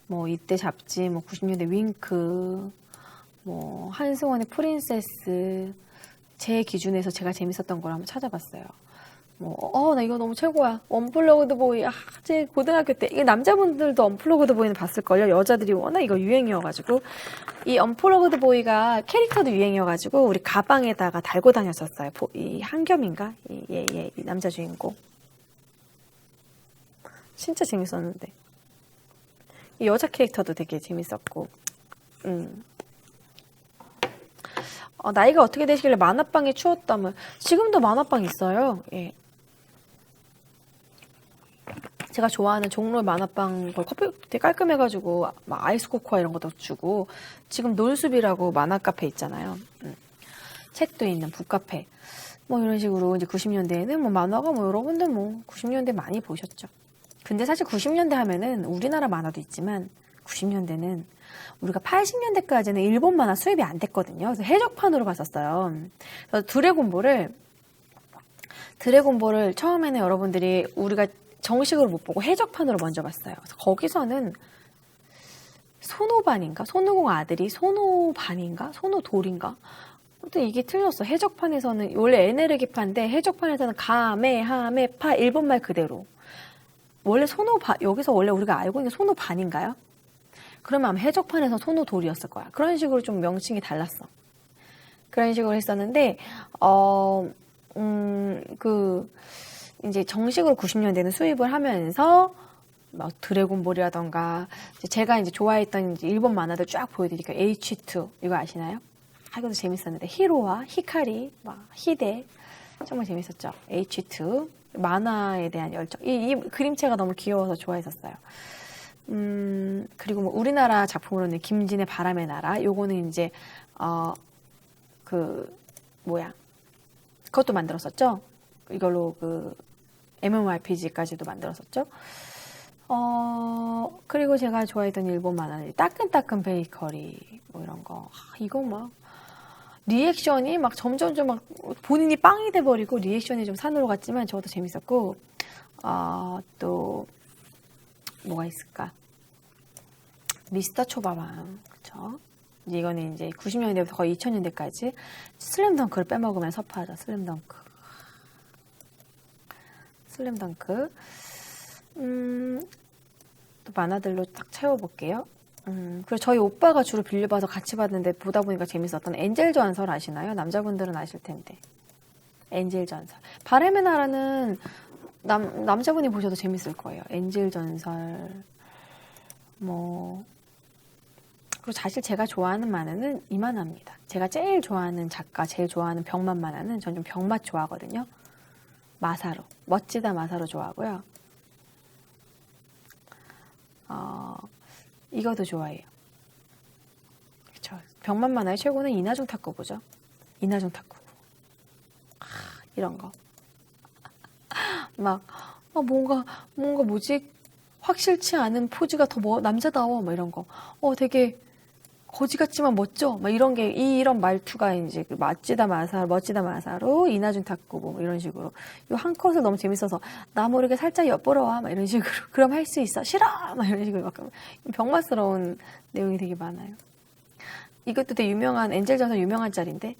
S1: 뭐 이때 잡지 뭐 90년대 윙크 뭐 한승원의 프린세스 제 기준에서 제가 재밌었던 걸 한번 찾아봤어요. 나 이거 너무 최고야. 언플러그드 보이. 제 고등학교 때. 이게 남자분들도 언플러그드 보이는 봤을걸요. 여자들이 워낙 이거 유행이어가지고. 이 언플러그드 보이가 캐릭터도 유행이어가지고, 우리 가방에다가 달고 다녔었어요. 이 한겸인가? 이 남자 주인공. 진짜 재밌었는데. 이 여자 캐릭터도 되게 재밌었고. 나이가 어떻게 되시길래 만화방에 추웠다면 지금도 만화방 있어요. 예. 제가 좋아하는 종로의 만화방 커피 되게 깔끔해가지고 막 아이스 코코아 이런 것도 주고 지금 놀숲이라고 만화 카페 있잖아요. 책도 있는 북카페 뭐 이런 식으로 이제 90년대에는 뭐 만화가 뭐 여러분들 뭐 90년대 많이 보셨죠. 근데 사실 90년대 하면은 우리나라 만화도 있지만 90년대는 우리가 80년대까지는 일본 만화 수입이 안 됐거든요. 그래서 해적판으로 봤었어요. 그래서 드래곤볼을 처음에는 여러분들이 우리가 정식으로 못 보고 해적판으로 먼저 봤어요. 그래서 거기서는 손오반인가? 손오공 아들이 손오반인가? 손오돌인가? 아무튼 이게 틀렸어. 해적판에서는 원래 에네르기파인데 해적판에서는 가메하메파 일본말 그대로. 원래 여기서 원래 우리가 알고 있는 손오반인가요? 그러면 아마 해적판에서 손오돌이었을 거야. 그런 식으로 좀 명칭이 달랐어. 그런 식으로 했었는데, 이제 정식으로 90년대는 수입을 하면서, 막 드래곤볼이라던가, 제가 이제 좋아했던 이제 일본 만화들 쫙 보여드릴게요. H2. 이거 아시나요? 이것도 재밌었는데, 히로와 히카리, 막, 히데. 정말 재밌었죠. H2. 만화에 대한 열정. 이 그림체가 너무 귀여워서 좋아했었어요. 그리고 뭐 우리나라 작품으로는 김진의 바람의 나라. 요거는 이제, 그것도 만들었었죠. 이걸로 MMORPG까지도 만들었었죠. 그리고 제가 좋아했던 일본 만화는 따끈따끈 베이커리, 뭐 이런 거. 이거 막, 리액션이 막 점점점 막 본인이 빵이 돼버리고 리액션이 좀 산으로 갔지만 저것도 재밌었고, 또, 뭐가 있을까? 미스터 초밥왕, 그쵸? 이거는 이제 90년대부터 거의 2000년대까지 슬램덩크를 빼먹으면 섭하죠. 슬램덩크. 슬램덩크. 또 만화들로 딱 채워볼게요. 그리고 저희 오빠가 주로 빌려봐서 같이 봤는데 보다 보니까 재밌었던 엔젤 전설 아시나요? 남자분들은 아실 텐데. 엔젤 전설. 바람의 나라는 남자분이 보셔도 재밌을 거예요. 엔젤 전설. 뭐. 그리고 사실 제가 좋아하는 만화는 이 만화입니다. 제가 제일 좋아하는 작가, 제일 좋아하는 병맛 만화는 전 좀 병맛 좋아하거든요. 마사로. 멋지다 마사로 좋아하고요. 이것도 좋아해요. 그쵸. 병맛 만화의 최고는 이나중 탁구부죠. 이나중 탁구부. 이런 거. 막, 뭔가 뭐지? 확실치 않은 포즈가 더 남자다워. 막 이런 거. 되게 거지 같지만 멋져. 막 이런 게, 이런 말투가 이제 멋지다 마사로, 이나중 탁구부. 뭐 이런 식으로. 이 한 컷을 너무 재밌어서, 나 모르게 살짝 엿보러 와. 막 이런 식으로. 그럼 할 수 있어. 싫어! 막 이런 식으로. 막 병맛스러운 내용이 되게 많아요. 이것도 되게 유명한, 엔젤 전설 유명한 짤인데,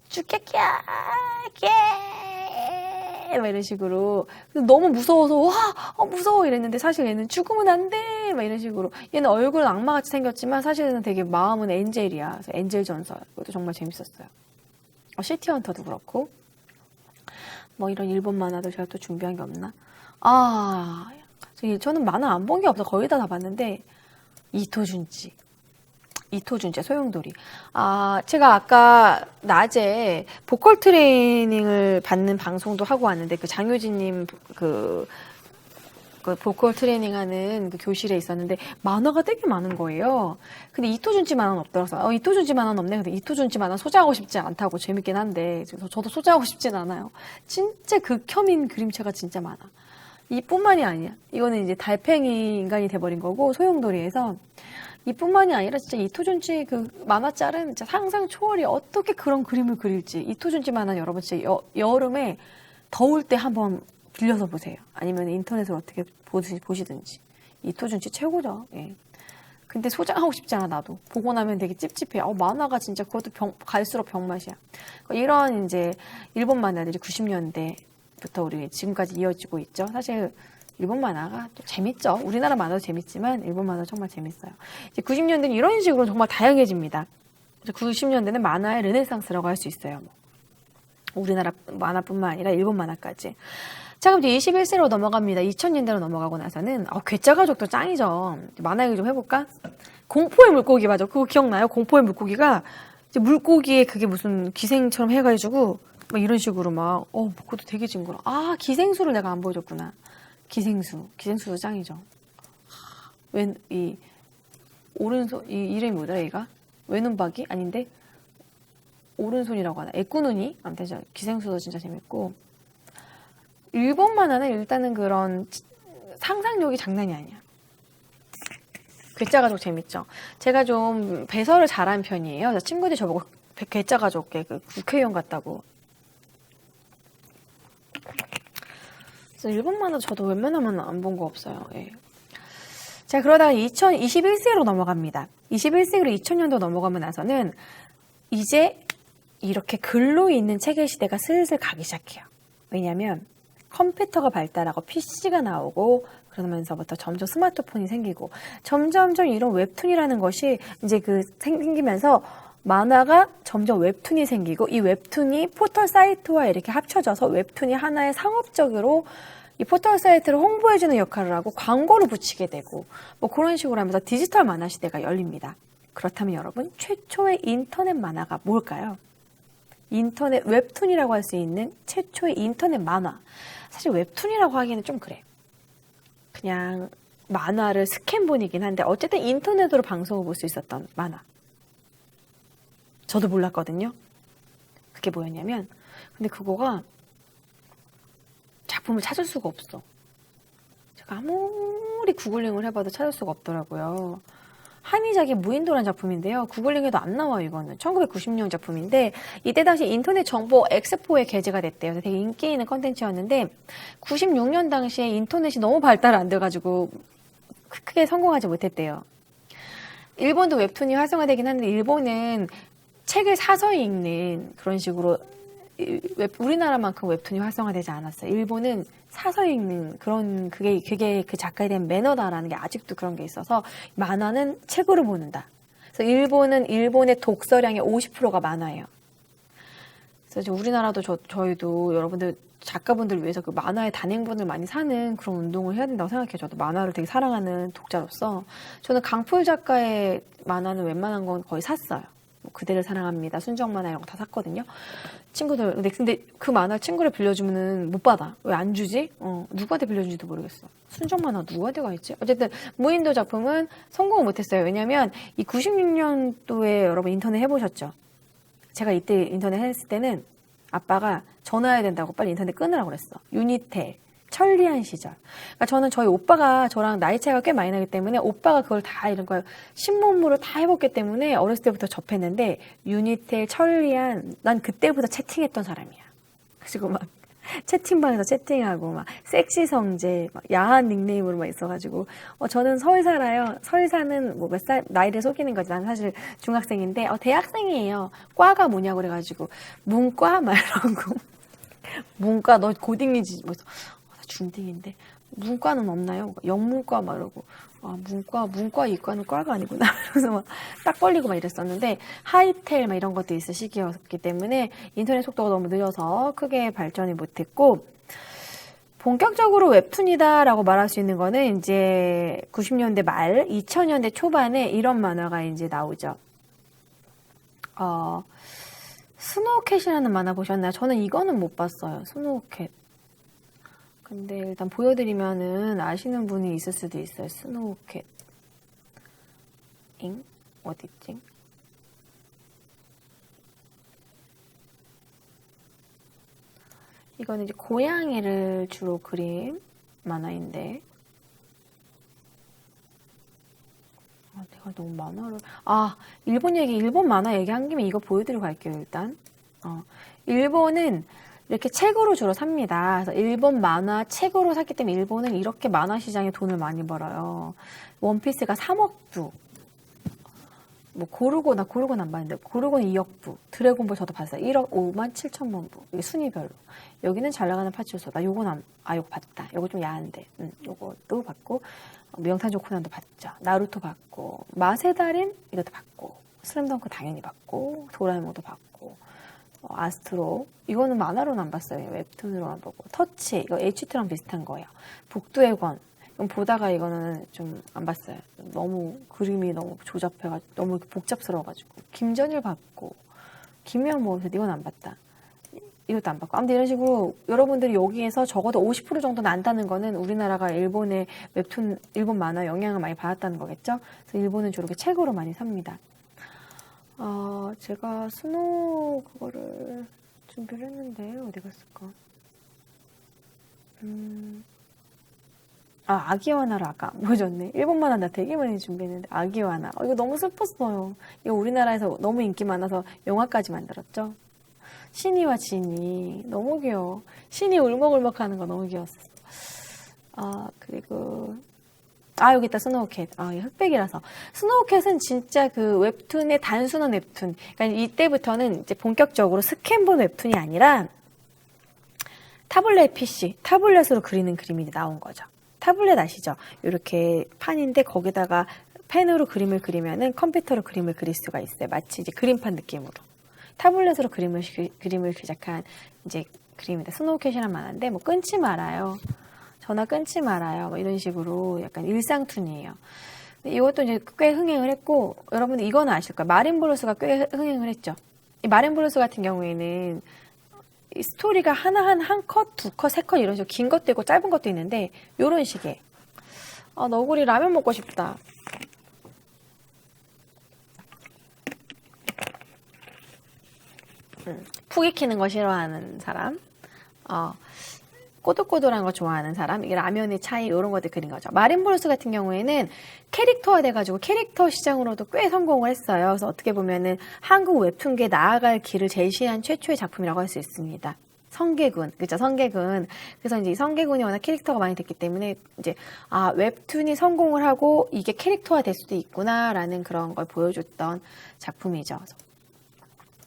S1: 죽겠기야! 막 이런 식으로 너무 무서워서 와 무서워 이랬는데 사실 얘는 죽으면 안 돼 막 이런 식으로 얘는 얼굴은 악마같이 생겼지만 사실은 되게 마음은 엔젤이야. 그래서 엔젤 전설 이것도 정말 재밌었어요. 시티헌터도 그렇고 뭐 이런 일본 만화도 제가 또 준비한 게 없나? 저는 만화 안 본 게 없어. 거의 다 봤는데 이토준지 소용돌이. 제가 아까 낮에 보컬 트레이닝을 받는 방송도 하고 왔는데, 그 장효진님 그 보컬 트레이닝 하는 그 교실에 있었는데, 만화가 되게 많은 거예요. 근데 이토준지 만화는 없더라고요. 이토준지 만화는 없네. 근데 이토준지 만화 소장하고 싶지 않다고 재밌긴 한데, 저도 소장하고 싶진 않아요. 진짜 극혐인 그림체가 진짜 많아. 이뿐만이 아니야. 이거는 이제 달팽이 인간이 돼버린 거고, 소용돌이에서. 이뿐만이 아니라 진짜 이토준지 그 만화짤은 진짜 상상 초월이 어떻게 그런 그림을 그릴지. 이토준지 만화 여러분 진짜 여름에 더울 때 한번 빌려서 보세요. 아니면 인터넷으로 어떻게 보시든지. 이토준지 최고죠. 예. 근데 소장하고 싶지 않아 나도. 보고 나면 되게 찝찝해. 만화가 진짜 그것도 갈수록 병맛이야. 이런 이제 일본 만화들이 90년대부터 우리 지금까지 이어지고 있죠. 사실 일본 만화가 또 재밌죠. 우리나라 만화도 재밌지만 일본 만화 정말 재밌어요. 이제 90년대는 이런 식으로 정말 다양해집니다. 90년대는 만화의 르네상스라고 할 수 있어요. 우리나라 만화뿐만 아니라 일본 만화까지. 자, 그럼 이제 21세로 넘어갑니다. 2000년대로 넘어가고 나서는 괴짜가족도 짱이죠. 만화 얘기 좀 해볼까? 공포의 물고기 맞아. 그거 기억나요? 공포의 물고기가 이제 물고기에 그게 무슨 기생처럼 해가지고 막 이런 식으로 막 그것도 되게 징그러. 기생수를 내가 안 보여줬구나. 기생수도 짱이죠. 이 오른손 이 이름이 뭐더라 얘가? 외눈박이 아닌데 오른손이라고 하나? 애꾸눈이 아무튼 기생수도 진짜 재밌고. 일본 만화는 일단은 그런 상상력이 장난이 아니야. 괴짜가족 재밌죠. 제가 좀 배설을 잘하는 편이에요. 친구들이 저보고 괴짜가족에 그 국회의원 같다고. 일본 만화 저도 웬만하면 안 본 거 없어요. 예. 자, 그러다가 2021세기로 넘어갑니다. 21세기로 2000년도 넘어가고 나서는 이제 이렇게 글로 있는 책의 시대가 슬슬 가기 시작해요. 왜냐하면 컴퓨터가 발달하고 PC가 나오고 그러면서부터 점점 스마트폰이 생기고 점점점 이런 웹툰이라는 것이 이제 생기면서 만화가 점점 웹툰이 생기고 이 웹툰이 포털 사이트와 이렇게 합쳐져서 웹툰이 하나의 상업적으로 이 포털 사이트를 홍보해주는 역할을 하고 광고를 붙이게 되고 뭐 그런 식으로 하면서 디지털 만화 시대가 열립니다. 그렇다면 여러분 최초의 인터넷 만화가 뭘까요? 인터넷 웹툰이라고 할 수 있는 최초의 인터넷 만화. 사실 웹툰이라고 하기에는 좀 그래. 그냥 만화를 스캔본이긴 한데 어쨌든 인터넷으로 방송을 볼 수 있었던 만화. 저도 몰랐거든요. 그게 뭐였냐면 근데 그거가 작품을 찾을 수가 없어. 제가 아무리 구글링을 해봐도 찾을 수가 없더라고요. 한의작의 무인도라는 작품인데요. 구글링에도 안 나와요. 이거는 1990년 작품인데 이때 당시 인터넷 정보 엑스포에 게재가 됐대요. 되게 인기 있는 컨텐츠였는데 96년 당시에 인터넷이 너무 발달 안 돼가지고 크게 성공하지 못했대요. 일본도 웹툰이 활성화되긴 하는데 일본은 책을 사서 읽는 그런 식으로 우리나라만큼 웹툰이 활성화되지 않았어요. 일본은 사서 읽는 그런 그게 그 작가에 대한 매너다라는 게 아직도 그런 게 있어서 만화는 책으로 보는다. 그래서 일본은 일본의 독서량의 50%가 만화예요. 그래서 우리나라도 저희도 여러분들 작가분들 위해서 그 만화의 단행본을 많이 사는 그런 운동을 해야 된다고 생각해요. 저도 만화를 되게 사랑하는 독자로서 저는 강풀 작가의 만화는 웬만한 건 거의 샀어요. 뭐 그대를 사랑합니다, 순정 만화 이런 거 다 샀거든요. 친구들 근데 그 만화 친구를 빌려주면은 못 받아. 왜 안 주지? 누구한테 빌려준지도 모르겠어. 순정 만화 누구한테가 있지? 어쨌든 무인도 작품은 성공을 못했어요. 왜냐면 이 96년도에 여러분 인터넷 해보셨죠? 제가 이때 인터넷 했을 때는 아빠가 전화해야 된다고 빨리 인터넷 끊으라고 그랬어. 유니텔, 천리안 시절. 그러니까 저는 저희 오빠가 저랑 나이 차이가 꽤 많이 나기 때문에 오빠가 그걸 다 이런 걸 신문물을 다 해봤기 때문에 어렸을 때부터 접했는데 유니텔, 천리안 난 그때부터 채팅했던 사람이야. 그리고 막 채팅방에서 채팅하고 막 섹시 성재, 막 야한 닉네임으로 막 있어가지고 저는 서울 살아요. 서울 사는 뭐 몇 살 나이를 속이는 거지. 난 사실 중학생인데 대학생이에요. 과가 뭐냐고 그래가지고 문과 막 이러고 문과 너 고딩이지 뭐 나 중딩인데 문과는 없나요? 영문과 막 이러고 문과 이과는 과가 아니구나. 그래서 막 딱 걸리고 막 이랬었는데 하이텔 막 이런 것도 있을 시기였기 때문에 인터넷 속도가 너무 느려서 크게 발전이 못했고 본격적으로 웹툰이다라고 말할 수 있는 거는 이제 90년대 말, 2000년대 초반에 이런 만화가 이제 나오죠. 스노우캣이라는 만화 보셨나요? 저는 이거는 못 봤어요. 스노우캣. 근데 일단 보여드리면은 아시는 분이 있을 수도 있어요. 스노우캣. 어딨지? 이거는 이제 고양이를 주로 그린 만화인데. 내가 너무 만화를. 일본 만화 얘기한 김에 이거 보여드리고 갈게요, 일단. 일본은 이렇게 책으로 주로 삽니다. 그래서 일본 만화 책으로 샀기 때문에 일본은 이렇게 만화 시장에 돈을 많이 벌어요. 원피스가 3억 부. 뭐 고르곤 안 봤는데 고르곤 2억 부. 드래곤볼 저도 봤어요. 1억 5만 7천만 부. 이게 순위별로. 여기는 잘 나가는 파츠였어. 나 요거 봤다. 요거 좀 야한데. 요거도 봤고 명탐정 코난도 봤죠. 나루토 봤고 맛의 달인 이것도 봤고 슬램덩크 당연히 봤고 도라에몽도 봤고 아스트로 이거는 만화로는 안 봤어요. 웹툰으로만 보고 터치 이거 H2랑 비슷한 거예요. 북두의 권 이건 보다가 이거는 좀 안 봤어요. 너무 그림이 너무 조잡해가지고 너무 복잡스러워가지고 김전일 봤고 김연모 이건 안 봤다. 이것도 안 봤고 아무튼 이런 식으로 여러분들이 여기에서 적어도 50% 정도는 안다는 거는 우리나라가 일본의 웹툰 일본 만화 영향을 많이 받았다는 거겠죠. 그래서 일본은 주로 책으로 많이 삽니다. 제가 스노우 그거를 준비를 했는데 어디 갔을까? 아기와나를 아까 보여줬네. 일본 만화 나 되게 많이 준비했는데 아기와나. 이거 너무 슬펐어요. 이거 우리나라에서 너무 인기 많아서 영화까지 만들었죠. 신이와 진이 너무 귀여워. 신이 울먹울먹 하는 거 너무 귀여웠어. 그리고 여기 있다. 스노우캣. 이게 흑백이라서. 스노우캣은 진짜 그 웹툰의 단순한 웹툰. 그러니까 이때부터는 이제 본격적으로 스캔본 웹툰이 아니라 타블렛 PC, 타블렛으로 그리는 그림이 나온 거죠. 타블렛 아시죠? 이렇게 판인데 거기다가 펜으로 그림을 그리면은 컴퓨터로 그림을 그릴 수가 있어요. 마치 이제 그림판 느낌으로. 타블렛으로 그림을 시작한 이제 그림입니다. 스노우캣이란 만화인데 뭐 끊지 말아요. 전화 끊지 말아요. 뭐 이런 식으로 약간 일상툰이에요. 이것도 이제 꽤 흥행을 했고 여러분들 이거는 아실 거예요. 마린블루스가 꽤 흥행을 했죠. 이 마린블루스 같은 경우에는 이 스토리가 하나 한 컷, 두 컷, 세 컷 이런 식으로 긴 것도 있고 짧은 것도 있는데 이런 식의 너구리 라면 먹고 싶다. 푹 익히는 거 싫어하는 사람, 꼬들꼬들한 거 좋아하는 사람, 이게 라면의 차이 이런 것들 그린 거죠. 마린블루스 같은 경우에는 캐릭터화 돼가지고 캐릭터 시장으로도 꽤 성공을 했어요. 그래서 어떻게 보면은 한국 웹툰계 나아갈 길을 제시한 최초의 작품이라고 할 수 있습니다. 성계군, 그죠? 성계군. 그래서 이제 이 성계군이 워낙 캐릭터가 많이 됐기 때문에 이제 웹툰이 성공을 하고 이게 캐릭터화 될 수도 있구나라는 그런 걸 보여줬던 작품이죠.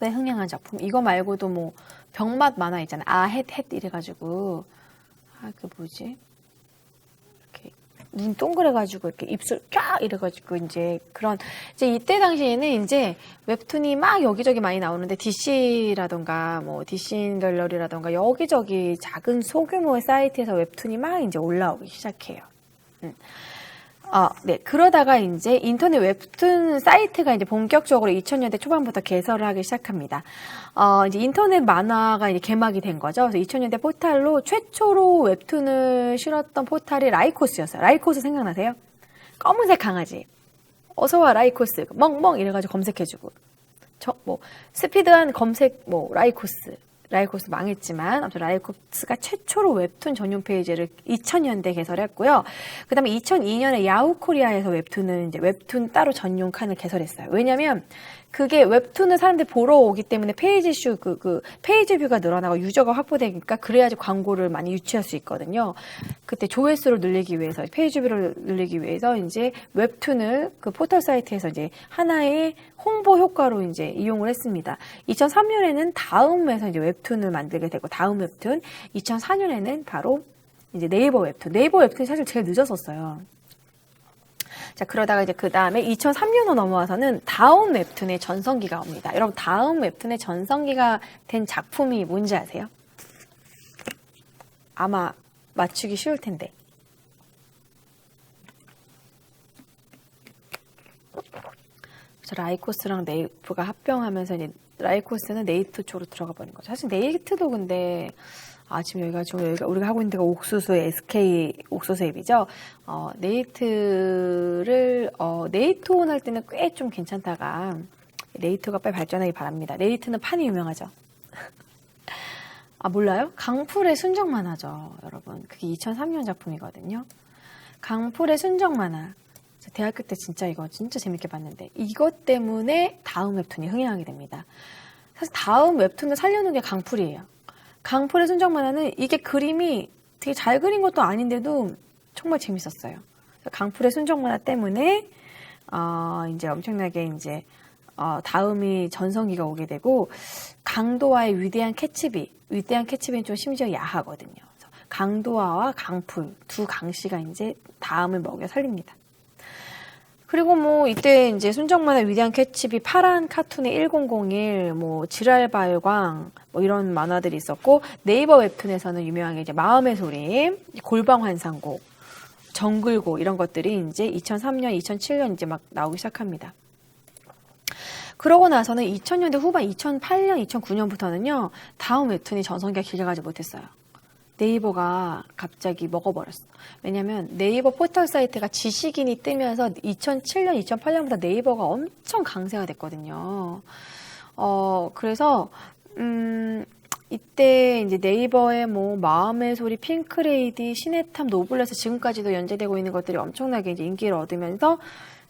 S1: 네, 흥행한 작품. 이거 말고도 뭐 병맛 만화 있잖아요. 헷 이래가지고 그 뭐지? 이렇게 눈 동그래가지고 이렇게 입술 쫙 이래가지고 이제 그런 이제 이때 당시에는 이제 웹툰이 막 여기저기 많이 나오는데 DC라던가 뭐 DC 갤러리라던가 여기저기 작은 소규모의 사이트에서 웹툰이 막 이제 올라오기 시작해요. 네. 그러다가 이제 인터넷 웹툰 사이트가 이제 본격적으로 2000년대 초반부터 개설을 하기 시작합니다. 이제 인터넷 만화가 이제 개막이 된 거죠. 그래서 2000년대 포탈로 최초로 웹툰을 실었던 포탈이 라이코스였어요. 라이코스 생각나세요? 검은색 강아지. 어서와 라이코스. 멍멍 이래가지고 검색해주고. 스피드한 검색, 라이코스 망했지만, 아무튼 라이코스가 최초로 웹툰 전용 페이지를 2000년대 개설했고요. 그 다음에 2002년에 야후 코리아에서 웹툰은 이제 웹툰 따로 전용 칸을 개설했어요. 왜냐면, 그게 웹툰을 사람들이 보러 오기 때문에 페이지 페이지 뷰가 늘어나고 유저가 확보되니까 그래야지 광고를 많이 유치할 수 있거든요. 그때 조회수를 늘리기 위해서, 페이지 뷰를 늘리기 위해서 이제 웹툰을 그 포털 사이트에서 이제 하나의 홍보 효과로 이제 이용을 했습니다. 2003년에는 다음에서 이제 웹툰을 만들게 되고, 다음 웹툰, 2004년에는 바로 이제 네이버 웹툰. 네이버 웹툰이 사실 제일 늦었었어요. 자, 그러다가 이제 그 다음에 2003년으로 넘어와서는 다음 웹툰의 전성기가 옵니다. 여러분, 다음 웹툰의 전성기가 된 작품이 뭔지 아세요? 아마 맞추기 쉬울 텐데. 라이코스랑 네이트가 합병하면서 이제 라이코스는 네이트 쪽으로 들어가 버린 거죠. 사실 네이트도 근데 지금 여기가 우리가 하고 있는 데가 옥수수의 SK 옥수수 앱이죠. 네이트온 할 때는 꽤 좀 괜찮다가 네이트가 빨리 발전하기 바랍니다. 네이트는 판이 유명하죠. 몰라요? 강풀의 순정 만화죠, 여러분. 그게 2003년 작품이거든요. 강풀의 순정 만화. 대학교 때 이거 진짜 재밌게 봤는데 이것 때문에 다음 웹툰이 흥행하게 됩니다. 사실 다음 웹툰을 살려놓은 게 강풀이에요. 강풀의 순정 만화는 이게 그림이 되게 잘 그린 것도 아닌데도 정말 재밌었어요. 강풀의 순정 만화 때문에 이제 엄청나게 이제 다음이 전성기가 오게 되고, 강도화의 위대한 캐치비는 좀 심지어 야하거든요. 그래서 강도화와 강풀 두 강씨가 이제 다음을 먹여 살립니다. 그리고 뭐 이때 이제 순정만화 위대한 캐치비, 파란 카툰의 1001, 뭐 지랄발광 뭐 이런 만화들이 있었고, 네이버 웹툰에서는 유명하게 이제 마음의 소리, 골방환상곡, 정글곡 이런 것들이 이제 2003년, 2007년 이제 막 나오기 시작합니다. 그러고 나서는 2000년대 후반, 2008년, 2009년부터는요 다음 웹툰이 전성기가 길게 가지 못했어요. 네이버가 갑자기 먹어버렸어. 왜냐면 네이버 포털 사이트가 지식인이 뜨면서 2007년, 2008년부터 네이버가 엄청 강세가 됐거든요. 그래서 이때 이제 네이버의 뭐 마음의 소리, 핑크레이디, 시네탐, 노블레스 지금까지도 연재되고 있는 것들이 엄청나게 이제 인기를 얻으면서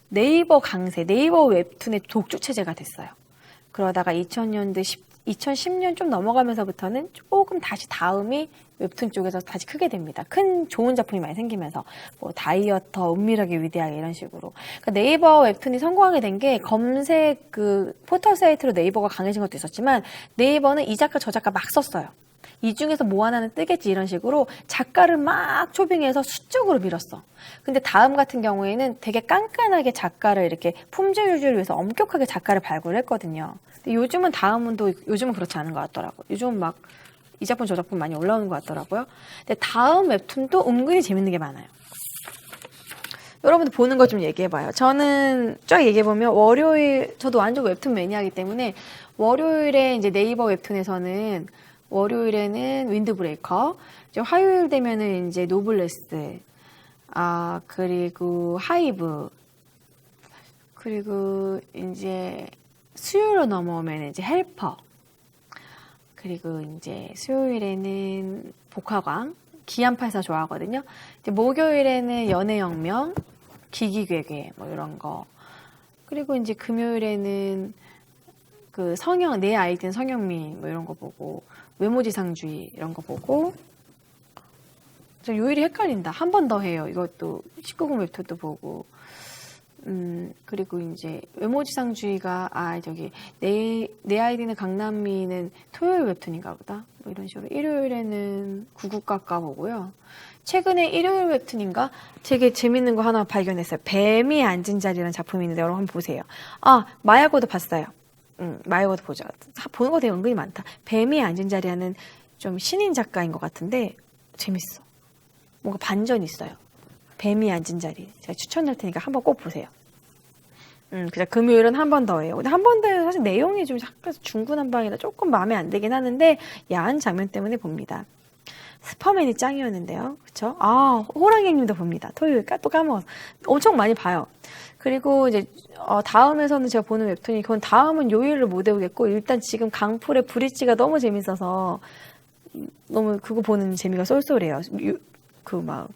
S1: 네이버 강세, 네이버 웹툰의 독주 체제가 됐어요. 그러다가 2010년 좀 넘어가면서부터는 조금 다시 다음이 웹툰 쪽에서 다시 크게 됩니다. 큰 좋은 작품이 많이 생기면서 뭐 다이어터, 은밀하게 위대하게 이런 식으로. 그러니까 네이버 웹툰이 성공하게 된 게 검색 포털 사이트로 네이버가 강해진 것도 있었지만, 네이버는 이 작가 저 작가 막 썼어요. 이 중에서 뭐 하나는 뜨겠지 이런 식으로 작가를 막 초빙해서 수적으로 밀었어. 근데 다음 같은 경우에는 되게 깐깐하게 작가를 이렇게 품질 유지를 위해서 엄격하게 작가를 발굴을 했거든요. 근데 요즘은 요즘은 그렇지 않은 것 같더라고요. 요즘은 막 이 작품 저 작품 많이 올라오는 것 같더라고요. 근데 다음 웹툰도 은근히 재밌는 게 많아요. 여러분들 보는 거 좀 얘기해봐요. 저는 쫙 얘기해보면 저도 완전 웹툰 매니아이기 때문에 월요일에 이제 네이버 웹툰에서는 월요일에는 윈드브레이커, 이제 화요일 되면은 이제 노블레스, 그리고 하이브, 그리고 이제 수요일로 넘어오면 이제 헬퍼, 그리고 이제 수요일에는 복화광, 기안팔사 좋아하거든요. 이제 목요일에는 연애혁명, 기기괴괴 뭐 이런 거. 그리고 이제 금요일에는 내 아이디는 성영민 뭐 이런 거 보고, 외모지상주의 이런 거 보고 저 요일이 헷갈린다. 한 번 더 해요. 이것도 19금 웹툰도 보고 그리고 이제 외모지상주의가 내 아이디는 강남미는 토요일 웹툰인가 보다. 뭐 이런 식으로 일요일에는 구구까까 보고요. 최근에 일요일 웹툰인가 되게 재밌는 거 하나 발견했어요. 뱀이 앉은 자리라는 작품이 있는데 여러분 한번 보세요. 마야고도 봤어요. 마야고도 보죠. 보는 거 되게 은근히 많다. 뱀이 앉은 자리하는 좀 신인 작가인 것 같은데 재밌어. 뭔가 반전이 있어요. 뱀이 앉은 자리. 제가 추천할 테니까 한번 꼭 보세요. 그냥 금요일은 한 번 더 해요. 근데 한 번 더 해도 사실 내용이 좀 약간 중구난방이라 조금 마음에 안 들긴 하는데 야한 장면 때문에 봅니다. 슈퍼맨이 짱이었는데요. 그쵸? 호랑이님도 봅니다. 토요일까? 또 까먹었어. 엄청 많이 봐요. 그리고 이제 다음에서는 제가 보는 웹툰이 그건 다음은 요일을 못 외우겠고 일단 지금 강풀의 브릿지가 너무 재밌어서 너무 그거 보는 재미가 쏠쏠해요.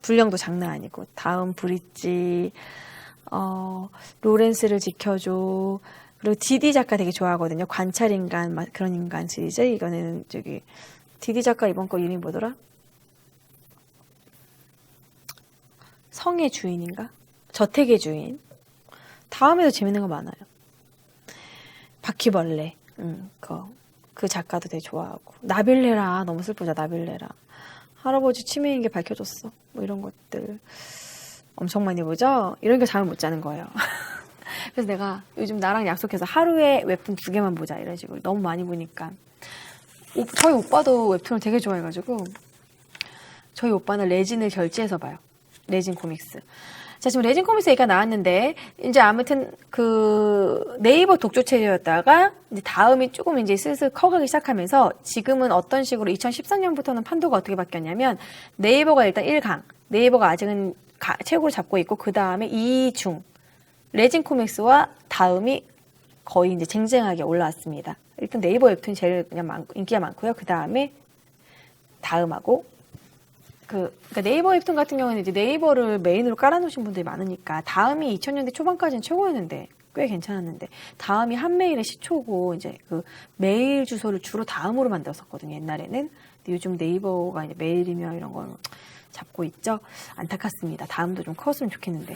S1: 분량도 장난 아니고 다음 브릿지 로렌스를 지켜줘. 그리고 디디 작가 되게 좋아하거든요. 관찰인간 그런 인간 시리즈. 이거는 디디 작가 이번 거 이름이 뭐더라? 성의 주인인가? 저택의 주인. 다음에도 재밌는 거 많아요. 바퀴벌레. 그 작가도 되게 좋아하고. 나빌레라. 너무 슬프죠. 나빌레라. 할아버지 치매인 게 밝혀졌어. 뭐 이런 것들. 엄청 많이 보죠? 이러니까 잠을 못 자는 거예요. 그래서 내가 요즘 나랑 약속해서 하루에 웹툰 2개만 보자 이런 식으로 너무 많이 보니까 저희 오빠도 웹툰을 되게 좋아해가지고 저희 오빠는 레진을 결제해서 봐요. 레진 코믹스. 자, 지금 레진 코믹스 얘기가 나왔는데 이제 아무튼 그 네이버 독조 체제였다가 이제 다음이 조금 이제 슬슬 커가기 시작하면서 지금은 어떤 식으로 2013년부터는 판도가 어떻게 바뀌었냐면 네이버가 일단 1강, 네이버가 아직은 최고를 잡고 있고 그 다음에 2중 레진 코믹스와 다음이 거의 이제 쟁쟁하게 올라왔습니다. 일단 네이버 웹툰이 제일 그냥 인기가 많고요. 그 다음에 다음하고 그러니까 네이버 웹툰 같은 경우는 이제 네이버를 메인으로 깔아놓으신 분들이 많으니까 다음이 2000년대 초반까지는 최고였는데 꽤 괜찮았는데 다음이 한 메일의 시초고 이제 그 메일 주소를 주로 다음으로 만들었었거든요. 옛날에는. 근데 요즘 네이버가 이제 메일이며 이런 걸 잡고 있죠. 안타깝습니다. 다음도 좀 컸으면 좋겠는데.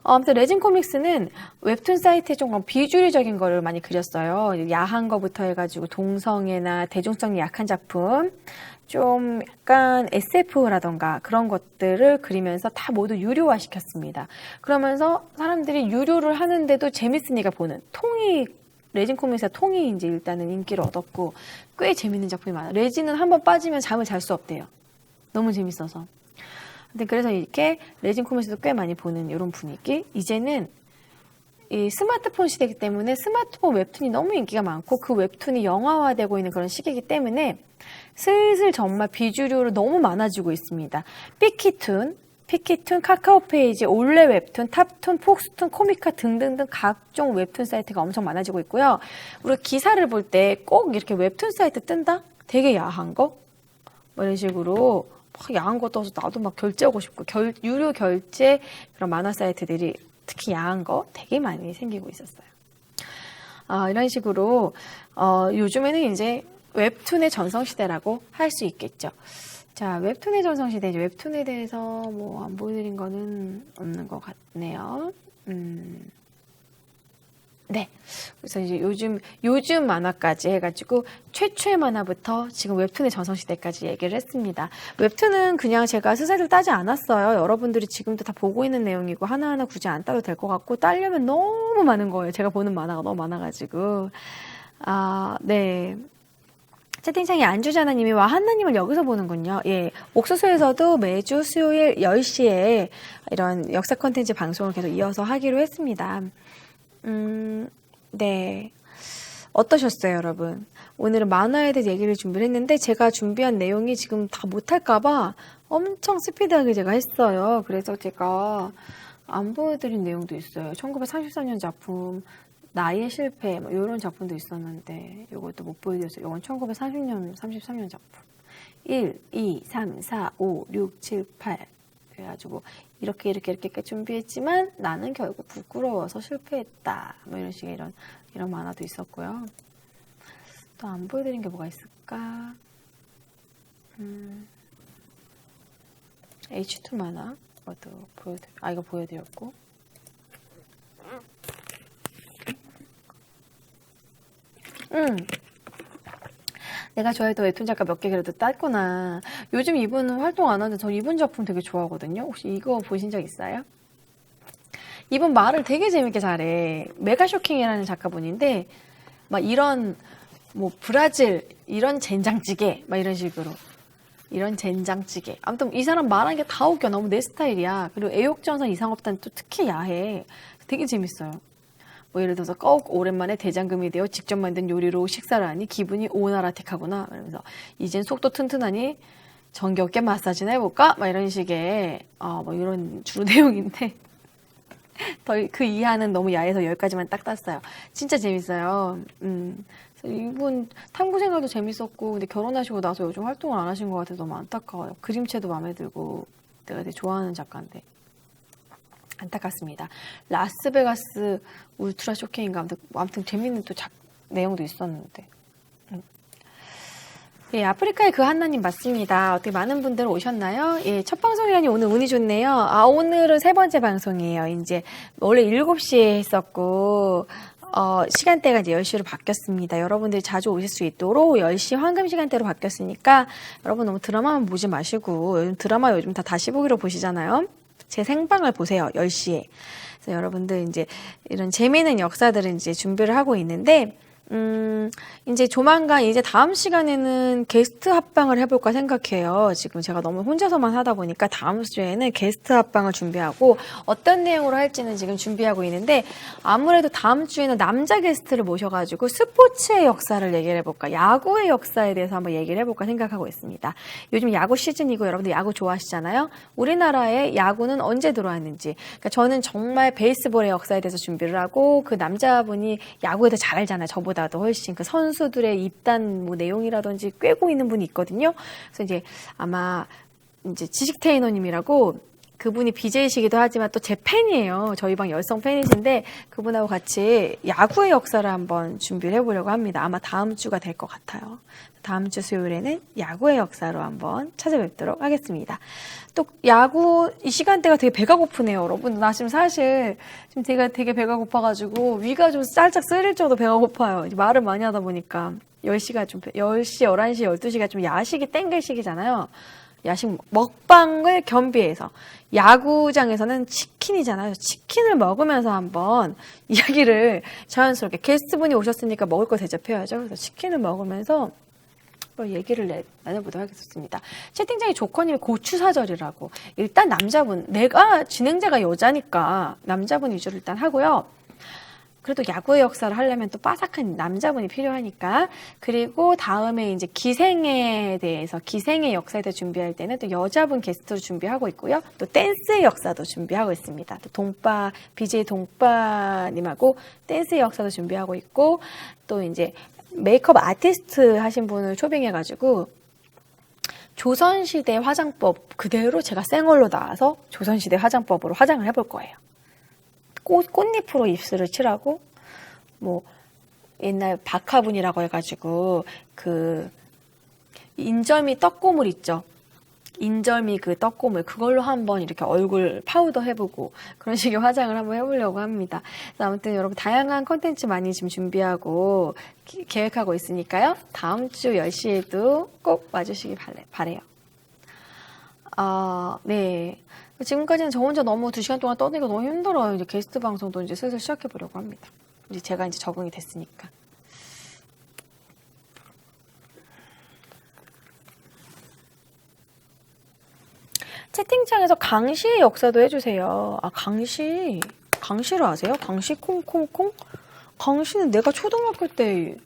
S1: 아무튼 레진 코믹스는 웹툰 사이트에 좀 비주류적인 거를 많이 그렸어요. 야한 거부터 해가지고 동성애나 대중성이 약한 작품, 좀 약간 SF라던가 그런 것들을 그리면서 다 모두 유료화 시켰습니다. 그러면서 사람들이 유료를 하는데도 재밌으니까 보는 레진 코믹스의 통이 이제 일단은 인기를 얻었고 꽤 재밌는 작품이 많아요. 레진은 한번 빠지면 잠을 잘 수 없대요. 너무 재밌어서. 근데 그래서 이렇게 레진 코믹스도 꽤 많이 보는 이런 분위기. 이제는 이 스마트폰 시대이기 때문에 스마트폰 웹툰이 너무 인기가 많고 그 웹툰이 영화화되고 있는 그런 시기이기 때문에 슬슬 정말 비주류로 너무 많아지고 있습니다. 피키툰, 카카오페이지, 올레 웹툰, 탑툰, 폭스툰, 코미카 등등등 각종 웹툰 사이트가 엄청 많아지고 있고요. 우리가 기사를 볼 때 꼭 이렇게 웹툰 사이트 뜬다? 되게 야한 거? 뭐 이런 식으로 막 야한 거 떠서 나도 막 결제하고 싶고 유료 결제 그런 만화 사이트들이 특히 야한 거 되게 많이 생기고 있었어요. 이런 식으로 요즘에는 이제 웹툰의 전성시대라고 할 수 있겠죠. 자, 웹툰의 전성시대, 웹툰에 대해서 뭐 안 보여드린 거는 없는 것 같네요. 네. 그래서 이제 요즘 만화까지 해가지고 최초의 만화부터 지금 웹툰의 전성시대까지 얘기를 했습니다. 웹툰은 그냥 제가 스사를 따지 않았어요. 여러분들이 지금도 다 보고 있는 내용이고 하나하나 굳이 안 따도 될 것 같고 따려면 너무 많은 거예요. 제가 보는 만화가 너무 많아가지고. 네. 채팅창에 안주자나님이 와 한나님을 여기서 보는군요. 예, 옥수수에서도 매주 수요일 10시에 이런 역사 콘텐츠 방송을 계속 이어서 하기로 했습니다. 네. 어떠셨어요, 여러분? 오늘은 만화에 대해 얘기를 준비를 했는데 제가 준비한 내용이 지금 다 못할까봐 엄청 스피드하게 제가 했어요. 그래서 제가 안 보여드린 내용도 있어요. 1934년 작품 나의 실패 뭐 이런 작품도 있었는데 이것도 못 보여드렸어요. 이건 1930년, 33년 작품. 1, 2, 3, 4, 5, 6, 7, 8 그래가지고 이렇게 준비했지만 나는 결국 부끄러워서 실패했다. 뭐 이런 식의 이런 만화도 있었고요. 또 안 보여드린 게 뭐가 있을까? H2 만화. 이거 보여드렸고. 내가 좋아했던 웹툰 작가 몇 개 그래도 땄구나. 요즘 이분 활동 안 하는데 저 이분 작품 되게 좋아하거든요. 혹시 이거 보신 적 있어요? 이분 말을 되게 재밌게 잘해. 메가 쇼킹이라는 작가분인데 막 이런 뭐 브라질 이런 된장찌개 막 이런 식으로 이런 된장찌개. 아무튼 이 사람 말하는 게 다 웃겨. 너무 내 스타일이야. 그리고 애욕전선 이상없다는 또 특히 야해. 되게 재밌어요. 뭐 예를 들어서 꼭 오랜만에 대장금이 되어 직접 만든 요리로 식사를 하니 기분이 오나라틱하구나. 그러면서 이젠 속도 튼튼하니 정겹게 마사지나 해볼까? 막 이런 식의 뭐 이런 주로 내용인데 더 그 이하는 너무 야해서 10가지만 딱 땄어요. 진짜 재밌어요. 이분 탐구 생활도 재밌었고 근데 결혼하시고 나서 요즘 활동을 안 하신 것 같아서 너무 안타까워요. 그림체도 마음에 들고 내가 되게 좋아하는 작가인데 안타깝습니다. 라스베가스 울트라 쇼케인가 아무튼 재밌는 또 내용도 있었는데 예, 아프리카의 그 한나님 맞습니다. 어떻게 많은 분들 오셨나요? 예, 첫 방송이라니 오늘 운이 좋네요. 오늘은 세 번째 방송이에요. 이제 원래 7시에 했었고 시간대가 이제 10시로 바뀌었습니다. 여러분들이 자주 오실 수 있도록 10시 황금 시간대로 바뀌었으니까 여러분 너무 드라마만 보지 마시고 요즘 드라마 다 다시 보기로 보시잖아요. 제 생방을 보세요. 10시에. 그래서 여러분들 이제 이런 재미있는 역사들을 이제 준비를 하고 있는데 이제 조만간 이제 다음 시간에는 게스트 합방을 해볼까 생각해요. 지금 제가 너무 혼자서만 하다 보니까 다음 주에는 게스트 합방을 준비하고 어떤 내용으로 할지는 지금 준비하고 있는데 아무래도 다음 주에는 남자 게스트를 모셔가지고 스포츠의 역사를 얘기를 해볼까, 야구의 역사에 대해서 한번 얘기를 해볼까 생각하고 있습니다. 요즘 야구 시즌이고 여러분들 야구 좋아하시잖아요. 우리나라에 야구는 언제 들어왔는지, 그러니까 저는 정말 베이스볼의 역사에 대해서 준비를 하고 그 남자분이 야구에 대해 잘 알잖아요. 저보다 도 훨씬 그 선수들의 입단 뭐 내용이라든지 꿰고 있는 분이 있거든요. 그래서 이제 아마 이제 지식 테이너님이라고 그분이 BJ시기도 하지만 또 제 팬이에요. 저희 방 열성 팬이신데 그분하고 같이 야구의 역사를 한번 준비를 해보려고 합니다. 아마 다음 주가 될 것 같아요. 다음 주 수요일에는 야구의 역사로 한번 찾아뵙도록 하겠습니다. 또 야구 이 시간대가 되게 배가 고프네요, 여러분. 나 지금 사실 지금 제가 되게 배가 고파가지고 위가 좀 살짝 쓰릴 정도 배가 고파요. 말을 많이 하다 보니까 10시, 11시, 12시가 좀 야식이 땡길 시기잖아요. 야식 먹방을 겸비해서 야구장에서는 치킨이잖아요. 치킨을 먹으면서 한번 이야기를 자연스럽게 게스트분이 오셨으니까 먹을 거 대접해야죠. 그래서 치킨을 먹으면서 얘기를 나눠보도록 하겠습니다. 채팅창에 조커님이 고추사절이라고. 일단 남자분, 내가 진행자가 여자니까 남자분 위주로 일단 하고요. 그래도 야구의 역사를 하려면 또 빠삭한 남자분이 필요하니까. 그리고 다음에 이제 기생에 대해서, 기생의 역사에 대해 준비할 때는 또 여자분 게스트로 준비하고 있고요. 또 댄스의 역사도 준비하고 있습니다. 또 BJ 동빠님하고 댄스의 역사도 준비하고 있고, 또 이제 메이크업 아티스트 하신 분을 초빙해가지고 조선시대 화장법 그대로 제가 생얼로 나와서 조선시대 화장법으로 화장을 해볼 거예요. 꽃잎으로 입술을 칠하고 뭐 옛날 박하분이라고 해가지고 그 인절미 떡고물 있죠. 인절미 그 떡고물 그걸로 한번 이렇게 얼굴 파우더 해보고 그런 식의 화장을 한번 해보려고 합니다. 아무튼 여러분 다양한 컨텐츠 많이 지금 준비하고 계획하고 있으니까요. 다음 주 10시에도 꼭 와주시기 바래요. 네. 지금까지는 저 혼자 너무 2시간 동안 떠드니까 너무 힘들어요. 이제 게스트 방송도 이제 슬슬 시작해보려고 합니다. 이제 제가 이제 적응이 됐으니까. 채팅창에서 강시의 역사도 해주세요. 강시를 아세요? 강시 콩콩콩? 강시는 내가 초등학교 때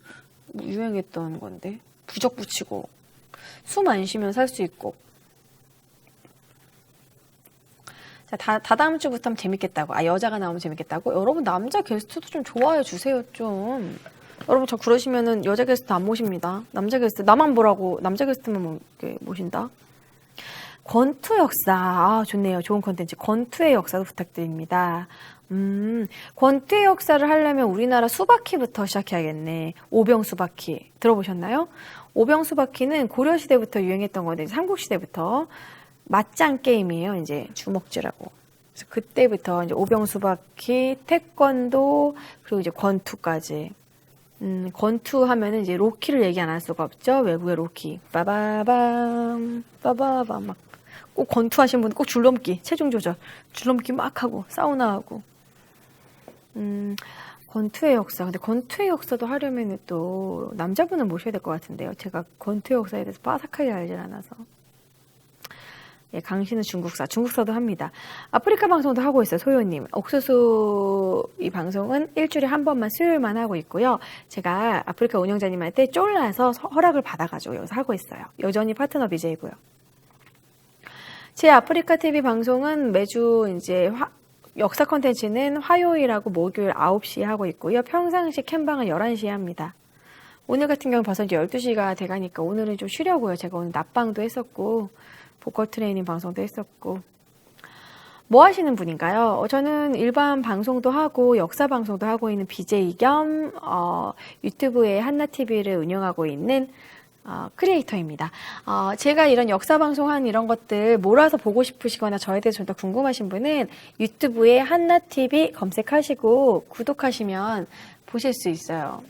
S1: 유행했던 건데 부적 붙이고 숨 안 쉬면 살 수 있고. 자, 다다음 주부터 하면 재밌겠다고. 여자가 나오면 재밌겠다고? 여러분 남자 게스트도 좀 좋아해 주세요 좀. 여러분 저 그러시면은 여자 게스트 안 모십니다. 남자 게스트 나만 보라고 남자 게스트만 모신다. 권투 역사. 좋네요. 좋은 콘텐츠. 권투의 역사도 부탁드립니다. 권투의 역사를 하려면 우리나라 수바키부터 시작해야겠네. 오병 수바키. 들어보셨나요? 오병 수바키는 고려시대부터 유행했던 건데, 삼국시대부터 맞짱 게임이에요. 이제 주먹질하고. 그래서 그때부터 이제 오병 수바키, 태권도, 그리고 이제 권투까지. 권투 하면은 이제 로키를 얘기 안 할 수가 없죠. 외국의 로키. 빠바밤, 빠바밤. 막 꼭 권투 하신 분은 꼭 줄넘기, 체중 조절. 줄넘기 막 하고, 사우나 하고. 권투의 역사. 근데 권투의 역사도 하려면 또 남자분을 모셔야 될 것 같은데요. 제가 권투의 역사에 대해서 빠삭하게 알질 않아서. 예, 강신은 중국사도 합니다. 아프리카 방송도 하고 있어요. 소요님. 옥수수 이 방송은 일주일에 한 번만 수요일만 하고 있고요. 제가 아프리카 운영자님한테 쫄라서 허락을 받아가지고 여기서 하고 있어요. 여전히 파트너 BJ고요. 제 아프리카 TV 방송은 매주 이제 역사 컨텐츠는 화요일하고 목요일 9시에 하고 있고요. 평상시 캠방은 11시에 합니다. 오늘 같은 경우는 벌써 이제 12시가 돼가니까 오늘은 좀 쉬려고요. 제가 오늘 낮방도 했었고 보컬 트레이닝 방송도 했었고. 뭐 하시는 분인가요? 저는 일반 방송도 하고 역사 방송도 하고 있는 BJ 겸 유튜브에 한나TV를 운영하고 있는 크리에이터입니다. 제가 이런 역사 방송한 이런 것들 몰아서 보고 싶으시거나 저에 대해서 좀 더 궁금하신 분은 유튜브에 한나TV 검색하시고 구독하시면 보실 수 있어요.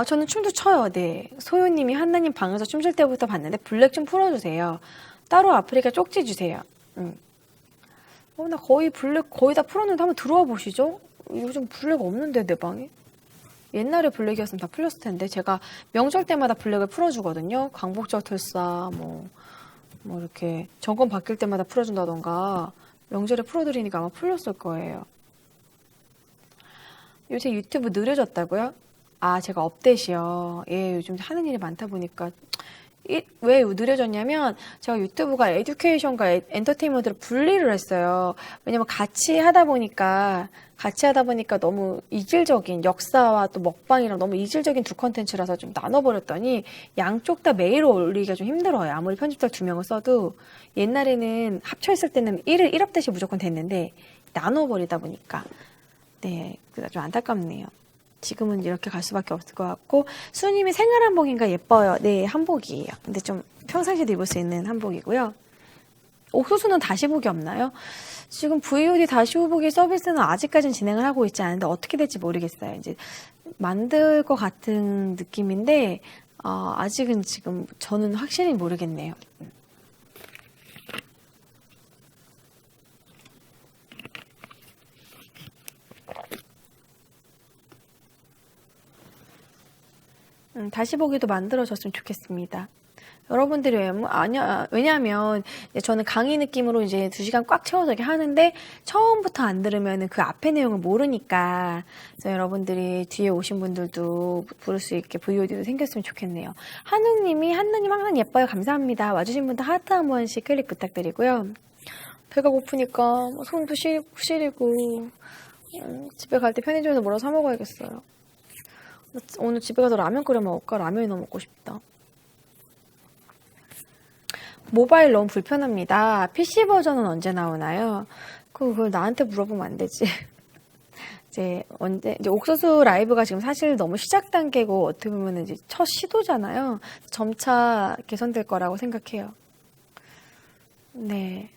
S1: 저는 춤도 춰요. 네. 소요님이 한나님 방에서 춤출 때부터 봤는데 블랙 좀 풀어주세요. 따로 아프리카 쪽지 주세요. 나 거의 블랙 거의 다 풀었는데 한번 들어와 보시죠. 요즘 블랙 없는데 내 방에. 옛날에 블랙이었으면 다 풀렸을 텐데 제가 명절 때마다 블랙을 풀어주거든요. 광복절 특사 뭐 이렇게 정권 바뀔 때마다 풀어준다던가 명절에 풀어드리니까 아마 풀렸을 거예요. 요새 유튜브 느려졌다고요? 제가 업데이트요. 예, 요즘 하는 일이 많다 보니까 왜 느려졌냐면 제가 유튜브가 에듀케이션과 엔터테인먼트를 분리를 했어요. 왜냐면 같이 하다 보니까 너무 이질적인 역사와 또 먹방이랑 너무 이질적인 두 컨텐츠라서 좀 나눠버렸더니 양쪽 다 매일 올리기가 좀 힘들어요. 아무리 편집자 2명을 써도 옛날에는 합쳐있을 때는 1업데이트 무조건 됐는데 나눠버리다 보니까 네, 그래서 좀 안타깝네요. 지금은 이렇게 갈 수밖에 없을 것 같고 수님이 생활 한복인가 예뻐요. 네, 한복이에요. 근데 좀 평상시에도 입을 수 있는 한복이고요. 옥수수는 다시복이 없나요? 지금 VOD 다시보기 서비스는 아직까지는 진행을 하고 있지 않은데 어떻게 될지 모르겠어요. 이제 만들 것 같은 느낌인데 아직은 지금 저는 확실히 모르겠네요. 다시 보기도 만들어졌으면 좋겠습니다. 여러분들이 왜냐하면 저는 강의 느낌으로 이제 2시간 꽉 채워서 이렇게 하는데 처음부터 안 들으면 그 앞의 내용을 모르니까 그래서 여러분들이 뒤에 오신 분들도 부를 수 있게 VOD도 생겼으면 좋겠네요. 한웅님이 한나님 항상 예뻐요. 감사합니다. 와주신 분들 하트 한 번씩 클릭 부탁드리고요. 배가 고프니까 손도 시리고 집에 갈 때 편의점에서 뭐라도 사 먹어야겠어요. 오늘 집에 가서 라면 끓여 먹을까? 라면이 너무 먹고 싶다. 모바일 너무 불편합니다. PC 버전은 언제 나오나요? 그걸 나한테 물어보면 안 되지. 이제 옥수수 라이브가 지금 사실 너무 시작 단계고 어떻게 보면 이제 첫 시도잖아요. 점차 개선될 거라고 생각해요. 네.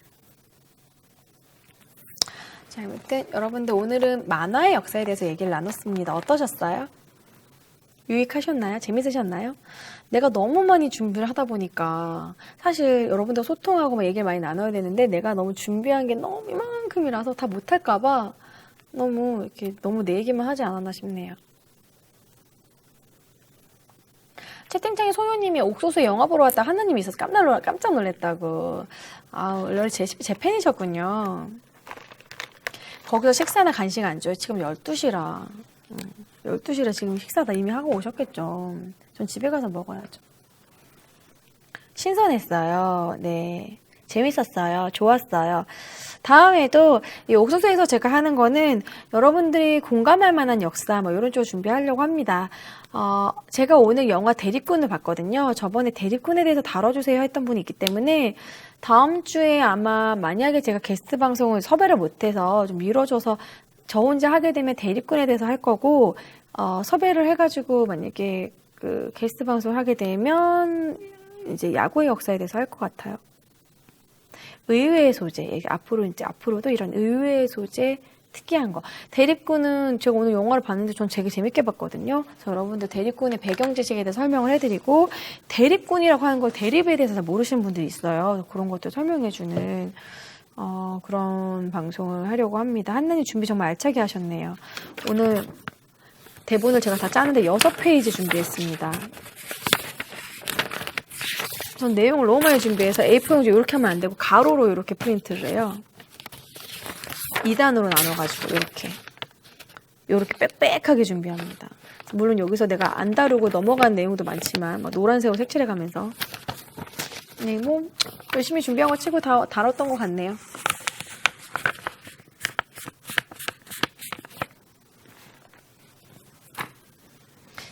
S1: 자, 아무튼 여러분들 오늘은 만화의 역사에 대해서 얘기를 나눴습니다. 어떠셨어요? 유익하셨나요? 재밌으셨나요? 내가 너무 많이 준비를 하다 보니까 사실 여러분들 소통하고 막 얘기를 많이 나눠야 되는데 내가 너무 준비한 게 너무 이만큼이라서 다 못할까봐 너무 내 얘기만 하지 않았나 싶네요. 채팅창에 소유님이 옥수수 영화 보러 왔다 하나님이 있어서 깜짝 놀랐다고. 원래 제 팬이셨군요. 거기서 식사나 간식 안 줘요? 지금 12시라. 12시라 지금 식사 다 이미 하고 오셨겠죠. 전 집에 가서 먹어야죠. 신선했어요. 네. 재밌었어요. 좋았어요. 다음에도 이 옥수수에서 제가 하는 거는 여러분들이 공감할 만한 역사 뭐 이런 쪽으로 준비하려고 합니다. 제가 오늘 영화 대립군을 봤거든요. 저번에 대립군에 대해서 다뤄주세요 했던 분이 있기 때문에 다음 주에 아마 만약에 제가 게스트 방송을 섭외를 못해서 좀 미뤄줘서 저 혼자 하게 되면 대립군에 대해서 할 거고, 섭외를 해가지고 만약에 그 게스트 방송을 하게 되면 이제 야구의 역사에 대해서 할 것 같아요. 의외의 소재, 앞으로도 이런 의외의 소재, 특이한 거. 대립군은 제가 오늘 영화를 봤는데 전 되게 재밌게 봤거든요. 그래서 여러분들 대립군의 배경 지식에 대해서 설명을 해드리고, 대립군이라고 하는 걸 대립에 대해서 잘 모르시는 분들이 있어요. 그런 것도 설명해주는 그런 방송을 하려고 합니다. 한나님 준비 정말 알차게 하셨네요. 오늘 대본을 제가 다 짜는데 6페이지 준비했습니다. 전 내용을 너무 많이 준비해서 A4 용지 이렇게 하면 안 되고 가로로 이렇게 프린트를 해요. 2단으로 나눠가지고 이렇게 빽빽하게 준비합니다. 물론 여기서 내가 안 다루고 넘어간 내용도 많지만 막 노란색으로 색칠해가면서 네, 뭐 열심히 준비한 거 치고 다 다뤘던 것 같네요.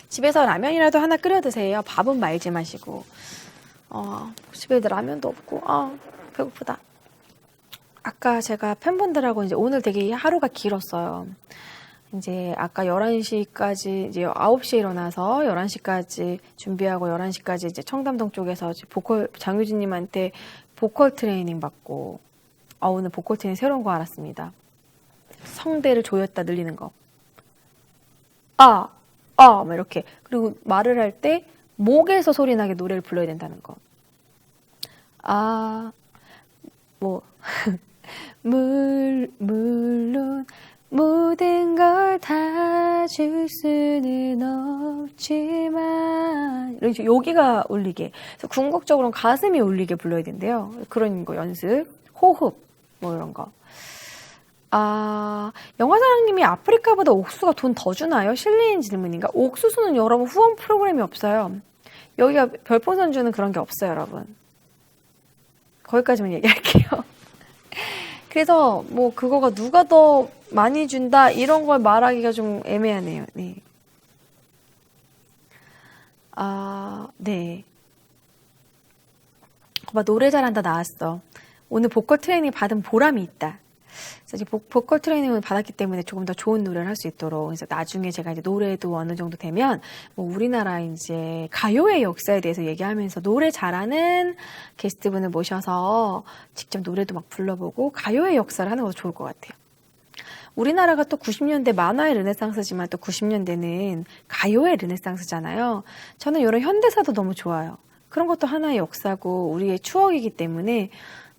S1: 집에서 라면이라도 하나 끓여 드세요. 밥은 말지 마시고. 집에 라면도 없고, 배고프다. 아까 제가 팬분들하고 이제 오늘 되게 하루가 길었어요. 이제 아까 11시까지, 이제 9시에 일어나서 11시까지 준비하고 11시까지 이제 청담동 쪽에서 장유진님한테 보컬 트레이닝 받고, 오늘 보컬 트레이닝 새로운 거 알았습니다. 성대를 조였다 늘리는 거. 막 이렇게. 그리고 말을 할 때 목에서 소리 나게 노래를 불러야 된다는 거. 물론 모든 걸 다 줄 수는 없지만 여기가 울리게. 그래서 궁극적으로는 가슴이 울리게 불러야 된대요. 그런 거 연습, 호흡 뭐 이런 거. 영화사랑님이 아프리카보다 옥수수가 돈 더 주나요? 실례인 질문인가? 옥수수는 여러분 후원 프로그램이 없어요. 여기가 별풍선 주는 그런 게 없어요, 여러분. 거기까지만 얘기할게요. 그래서 뭐 그거가 누가 더 많이 준다 이런 걸 말하기가 좀 애매하네요. 네. 네. 노래 잘한다 나왔어. 오늘 보컬 트레이닝 받은 보람이 있다. 그래서 보컬 트레이닝을 받았기 때문에 조금 더 좋은 노래를 할 수 있도록. 그래서 나중에 제가 이제 노래도 어느 정도 되면 뭐 우리나라 이제 가요의 역사에 대해서 얘기하면서 노래 잘하는 게스트분을 모셔서 직접 노래도 막 불러보고 가요의 역사를 하는 것도 좋을 것 같아요. 우리나라가 또 90년대 만화의 르네상스지만 또 90년대는 가요의 르네상스잖아요. 저는 이런 현대사도 너무 좋아요. 그런 것도 하나의 역사고 우리의 추억이기 때문에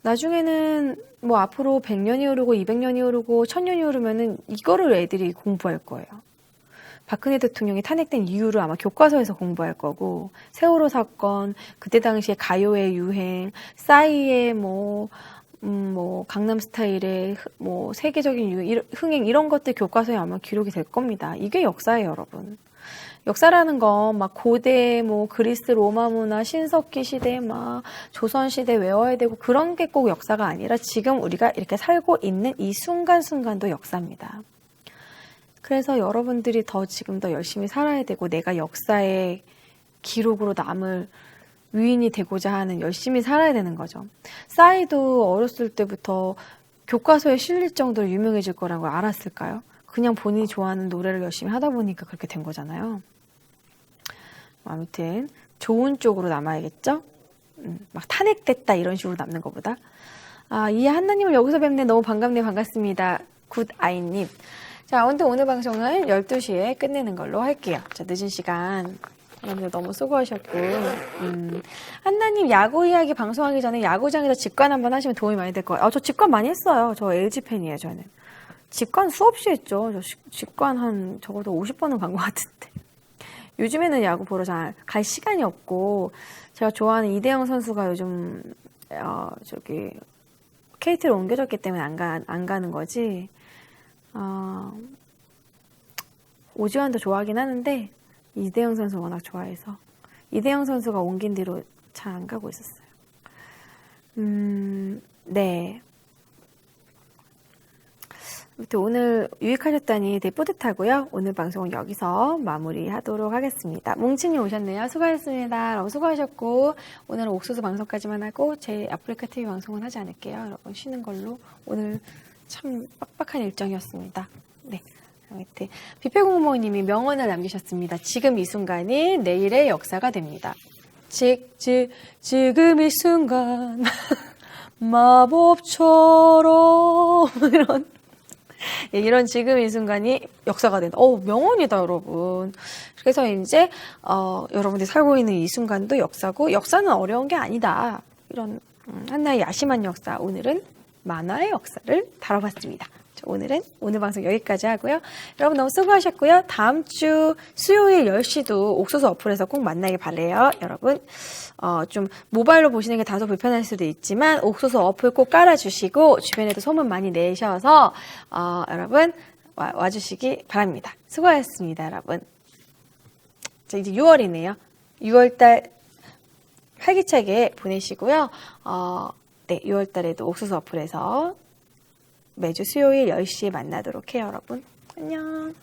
S1: 나중에는 뭐 앞으로 100년이 흐르고 200년이 흐르고 1000년이 흐르면은 이거를 애들이 공부할 거예요. 박근혜 대통령이 탄핵된 이유를 아마 교과서에서 공부할 거고, 세월호 사건, 그때 당시에 가요의 유행, 싸이의 뭐 강남 스타일의 뭐 세계적인 흥행 이런 것들 교과서에 아마 기록이 될 겁니다. 이게 역사예요, 여러분. 역사라는 건 막 고대 뭐 그리스 로마 문화 신석기 시대 막 조선 시대 외워야 되고 그런 게 꼭 역사가 아니라 지금 우리가 이렇게 살고 있는 이 순간순간도 역사입니다. 그래서 여러분들이 지금 더 열심히 살아야 되고 내가 역사의 기록으로 남을 위인이 되고자 하는 열심히 살아야 되는 거죠. 싸이도 어렸을 때부터 교과서에 실릴 정도로 유명해질 거라고 알았을까요? 그냥 본인이 좋아하는 노래를 열심히 하다 보니까 그렇게 된 거잖아요. 아무튼 좋은 쪽으로 남아야겠죠? 막 탄핵됐다 이런 식으로 남는 것보다. 이해 한나님을 여기서 뵙네. 너무 반갑네요. 반갑습니다. 굿아이님. 자, 아무튼 오늘 방송은 12시에 끝내는 걸로 할게요. 자, 늦은 시간 여러분들 너무 수고하셨고, 한나님 야구 이야기 방송하기 전에 야구장에서 직관 한번 하시면 도움이 많이 될 거예요. 저 직관 많이 했어요. 저 LG 팬이에요, 저는. 직관 수없이 했죠. 저 직관 적어도 50번은 간 것 같은데. 요즘에는 야구 보러 잘 갈 시간이 없고, 제가 좋아하는 이대영 선수가 요즘 KT로 옮겨졌기 때문에 안 가는 거지. 오지환도 좋아하긴 하는데 이대영 선수 워낙 좋아해서 이대영 선수가 옮긴 뒤로 잘 안 가고 있었어요. 네. 아무튼 오늘 유익하셨다니 되게 뿌듯하고요. 오늘 방송은 여기서 마무리하도록 하겠습니다. 뭉친이 오셨네요. 수고하셨습니다. 너무 수고하셨고 오늘은 옥수수 방송까지만 하고 제 아프리카 TV 방송은 하지 않을게요. 여러분 쉬는 걸로. 오늘 참 빡빡한 일정이었습니다. 네. 아무튼 뷔페공무원님이 명언을 남기셨습니다. 지금 이 순간이 내일의 역사가 됩니다. 지금 이 순간 마법처럼 이런 지금 이 순간이 역사가 된다. 명언이다, 여러분. 그래서 이제 여러분들이 살고 있는 이 순간도 역사고 역사는 어려운 게 아니다. 이런 한나의 야심한 역사. 오늘은 만화의 역사를 다뤄봤습니다. 오늘 방송 여기까지 하고요. 여러분 너무 수고하셨고요. 다음 주 수요일 10시도 옥수수 어플에서 꼭 만나길 바래요. 여러분 좀 모바일로 보시는 게 다소 불편할 수도 있지만 옥수수 어플 꼭 깔아주시고 주변에도 소문 많이 내셔서 여러분 와주시기 바랍니다. 수고하셨습니다, 여러분. 자, 이제 6월이네요. 6월달 활기차게 보내시고요. 네, 6월달에도 옥수수 어플에서 매주 수요일 10시에 만나도록 해요, 여러분. 안녕.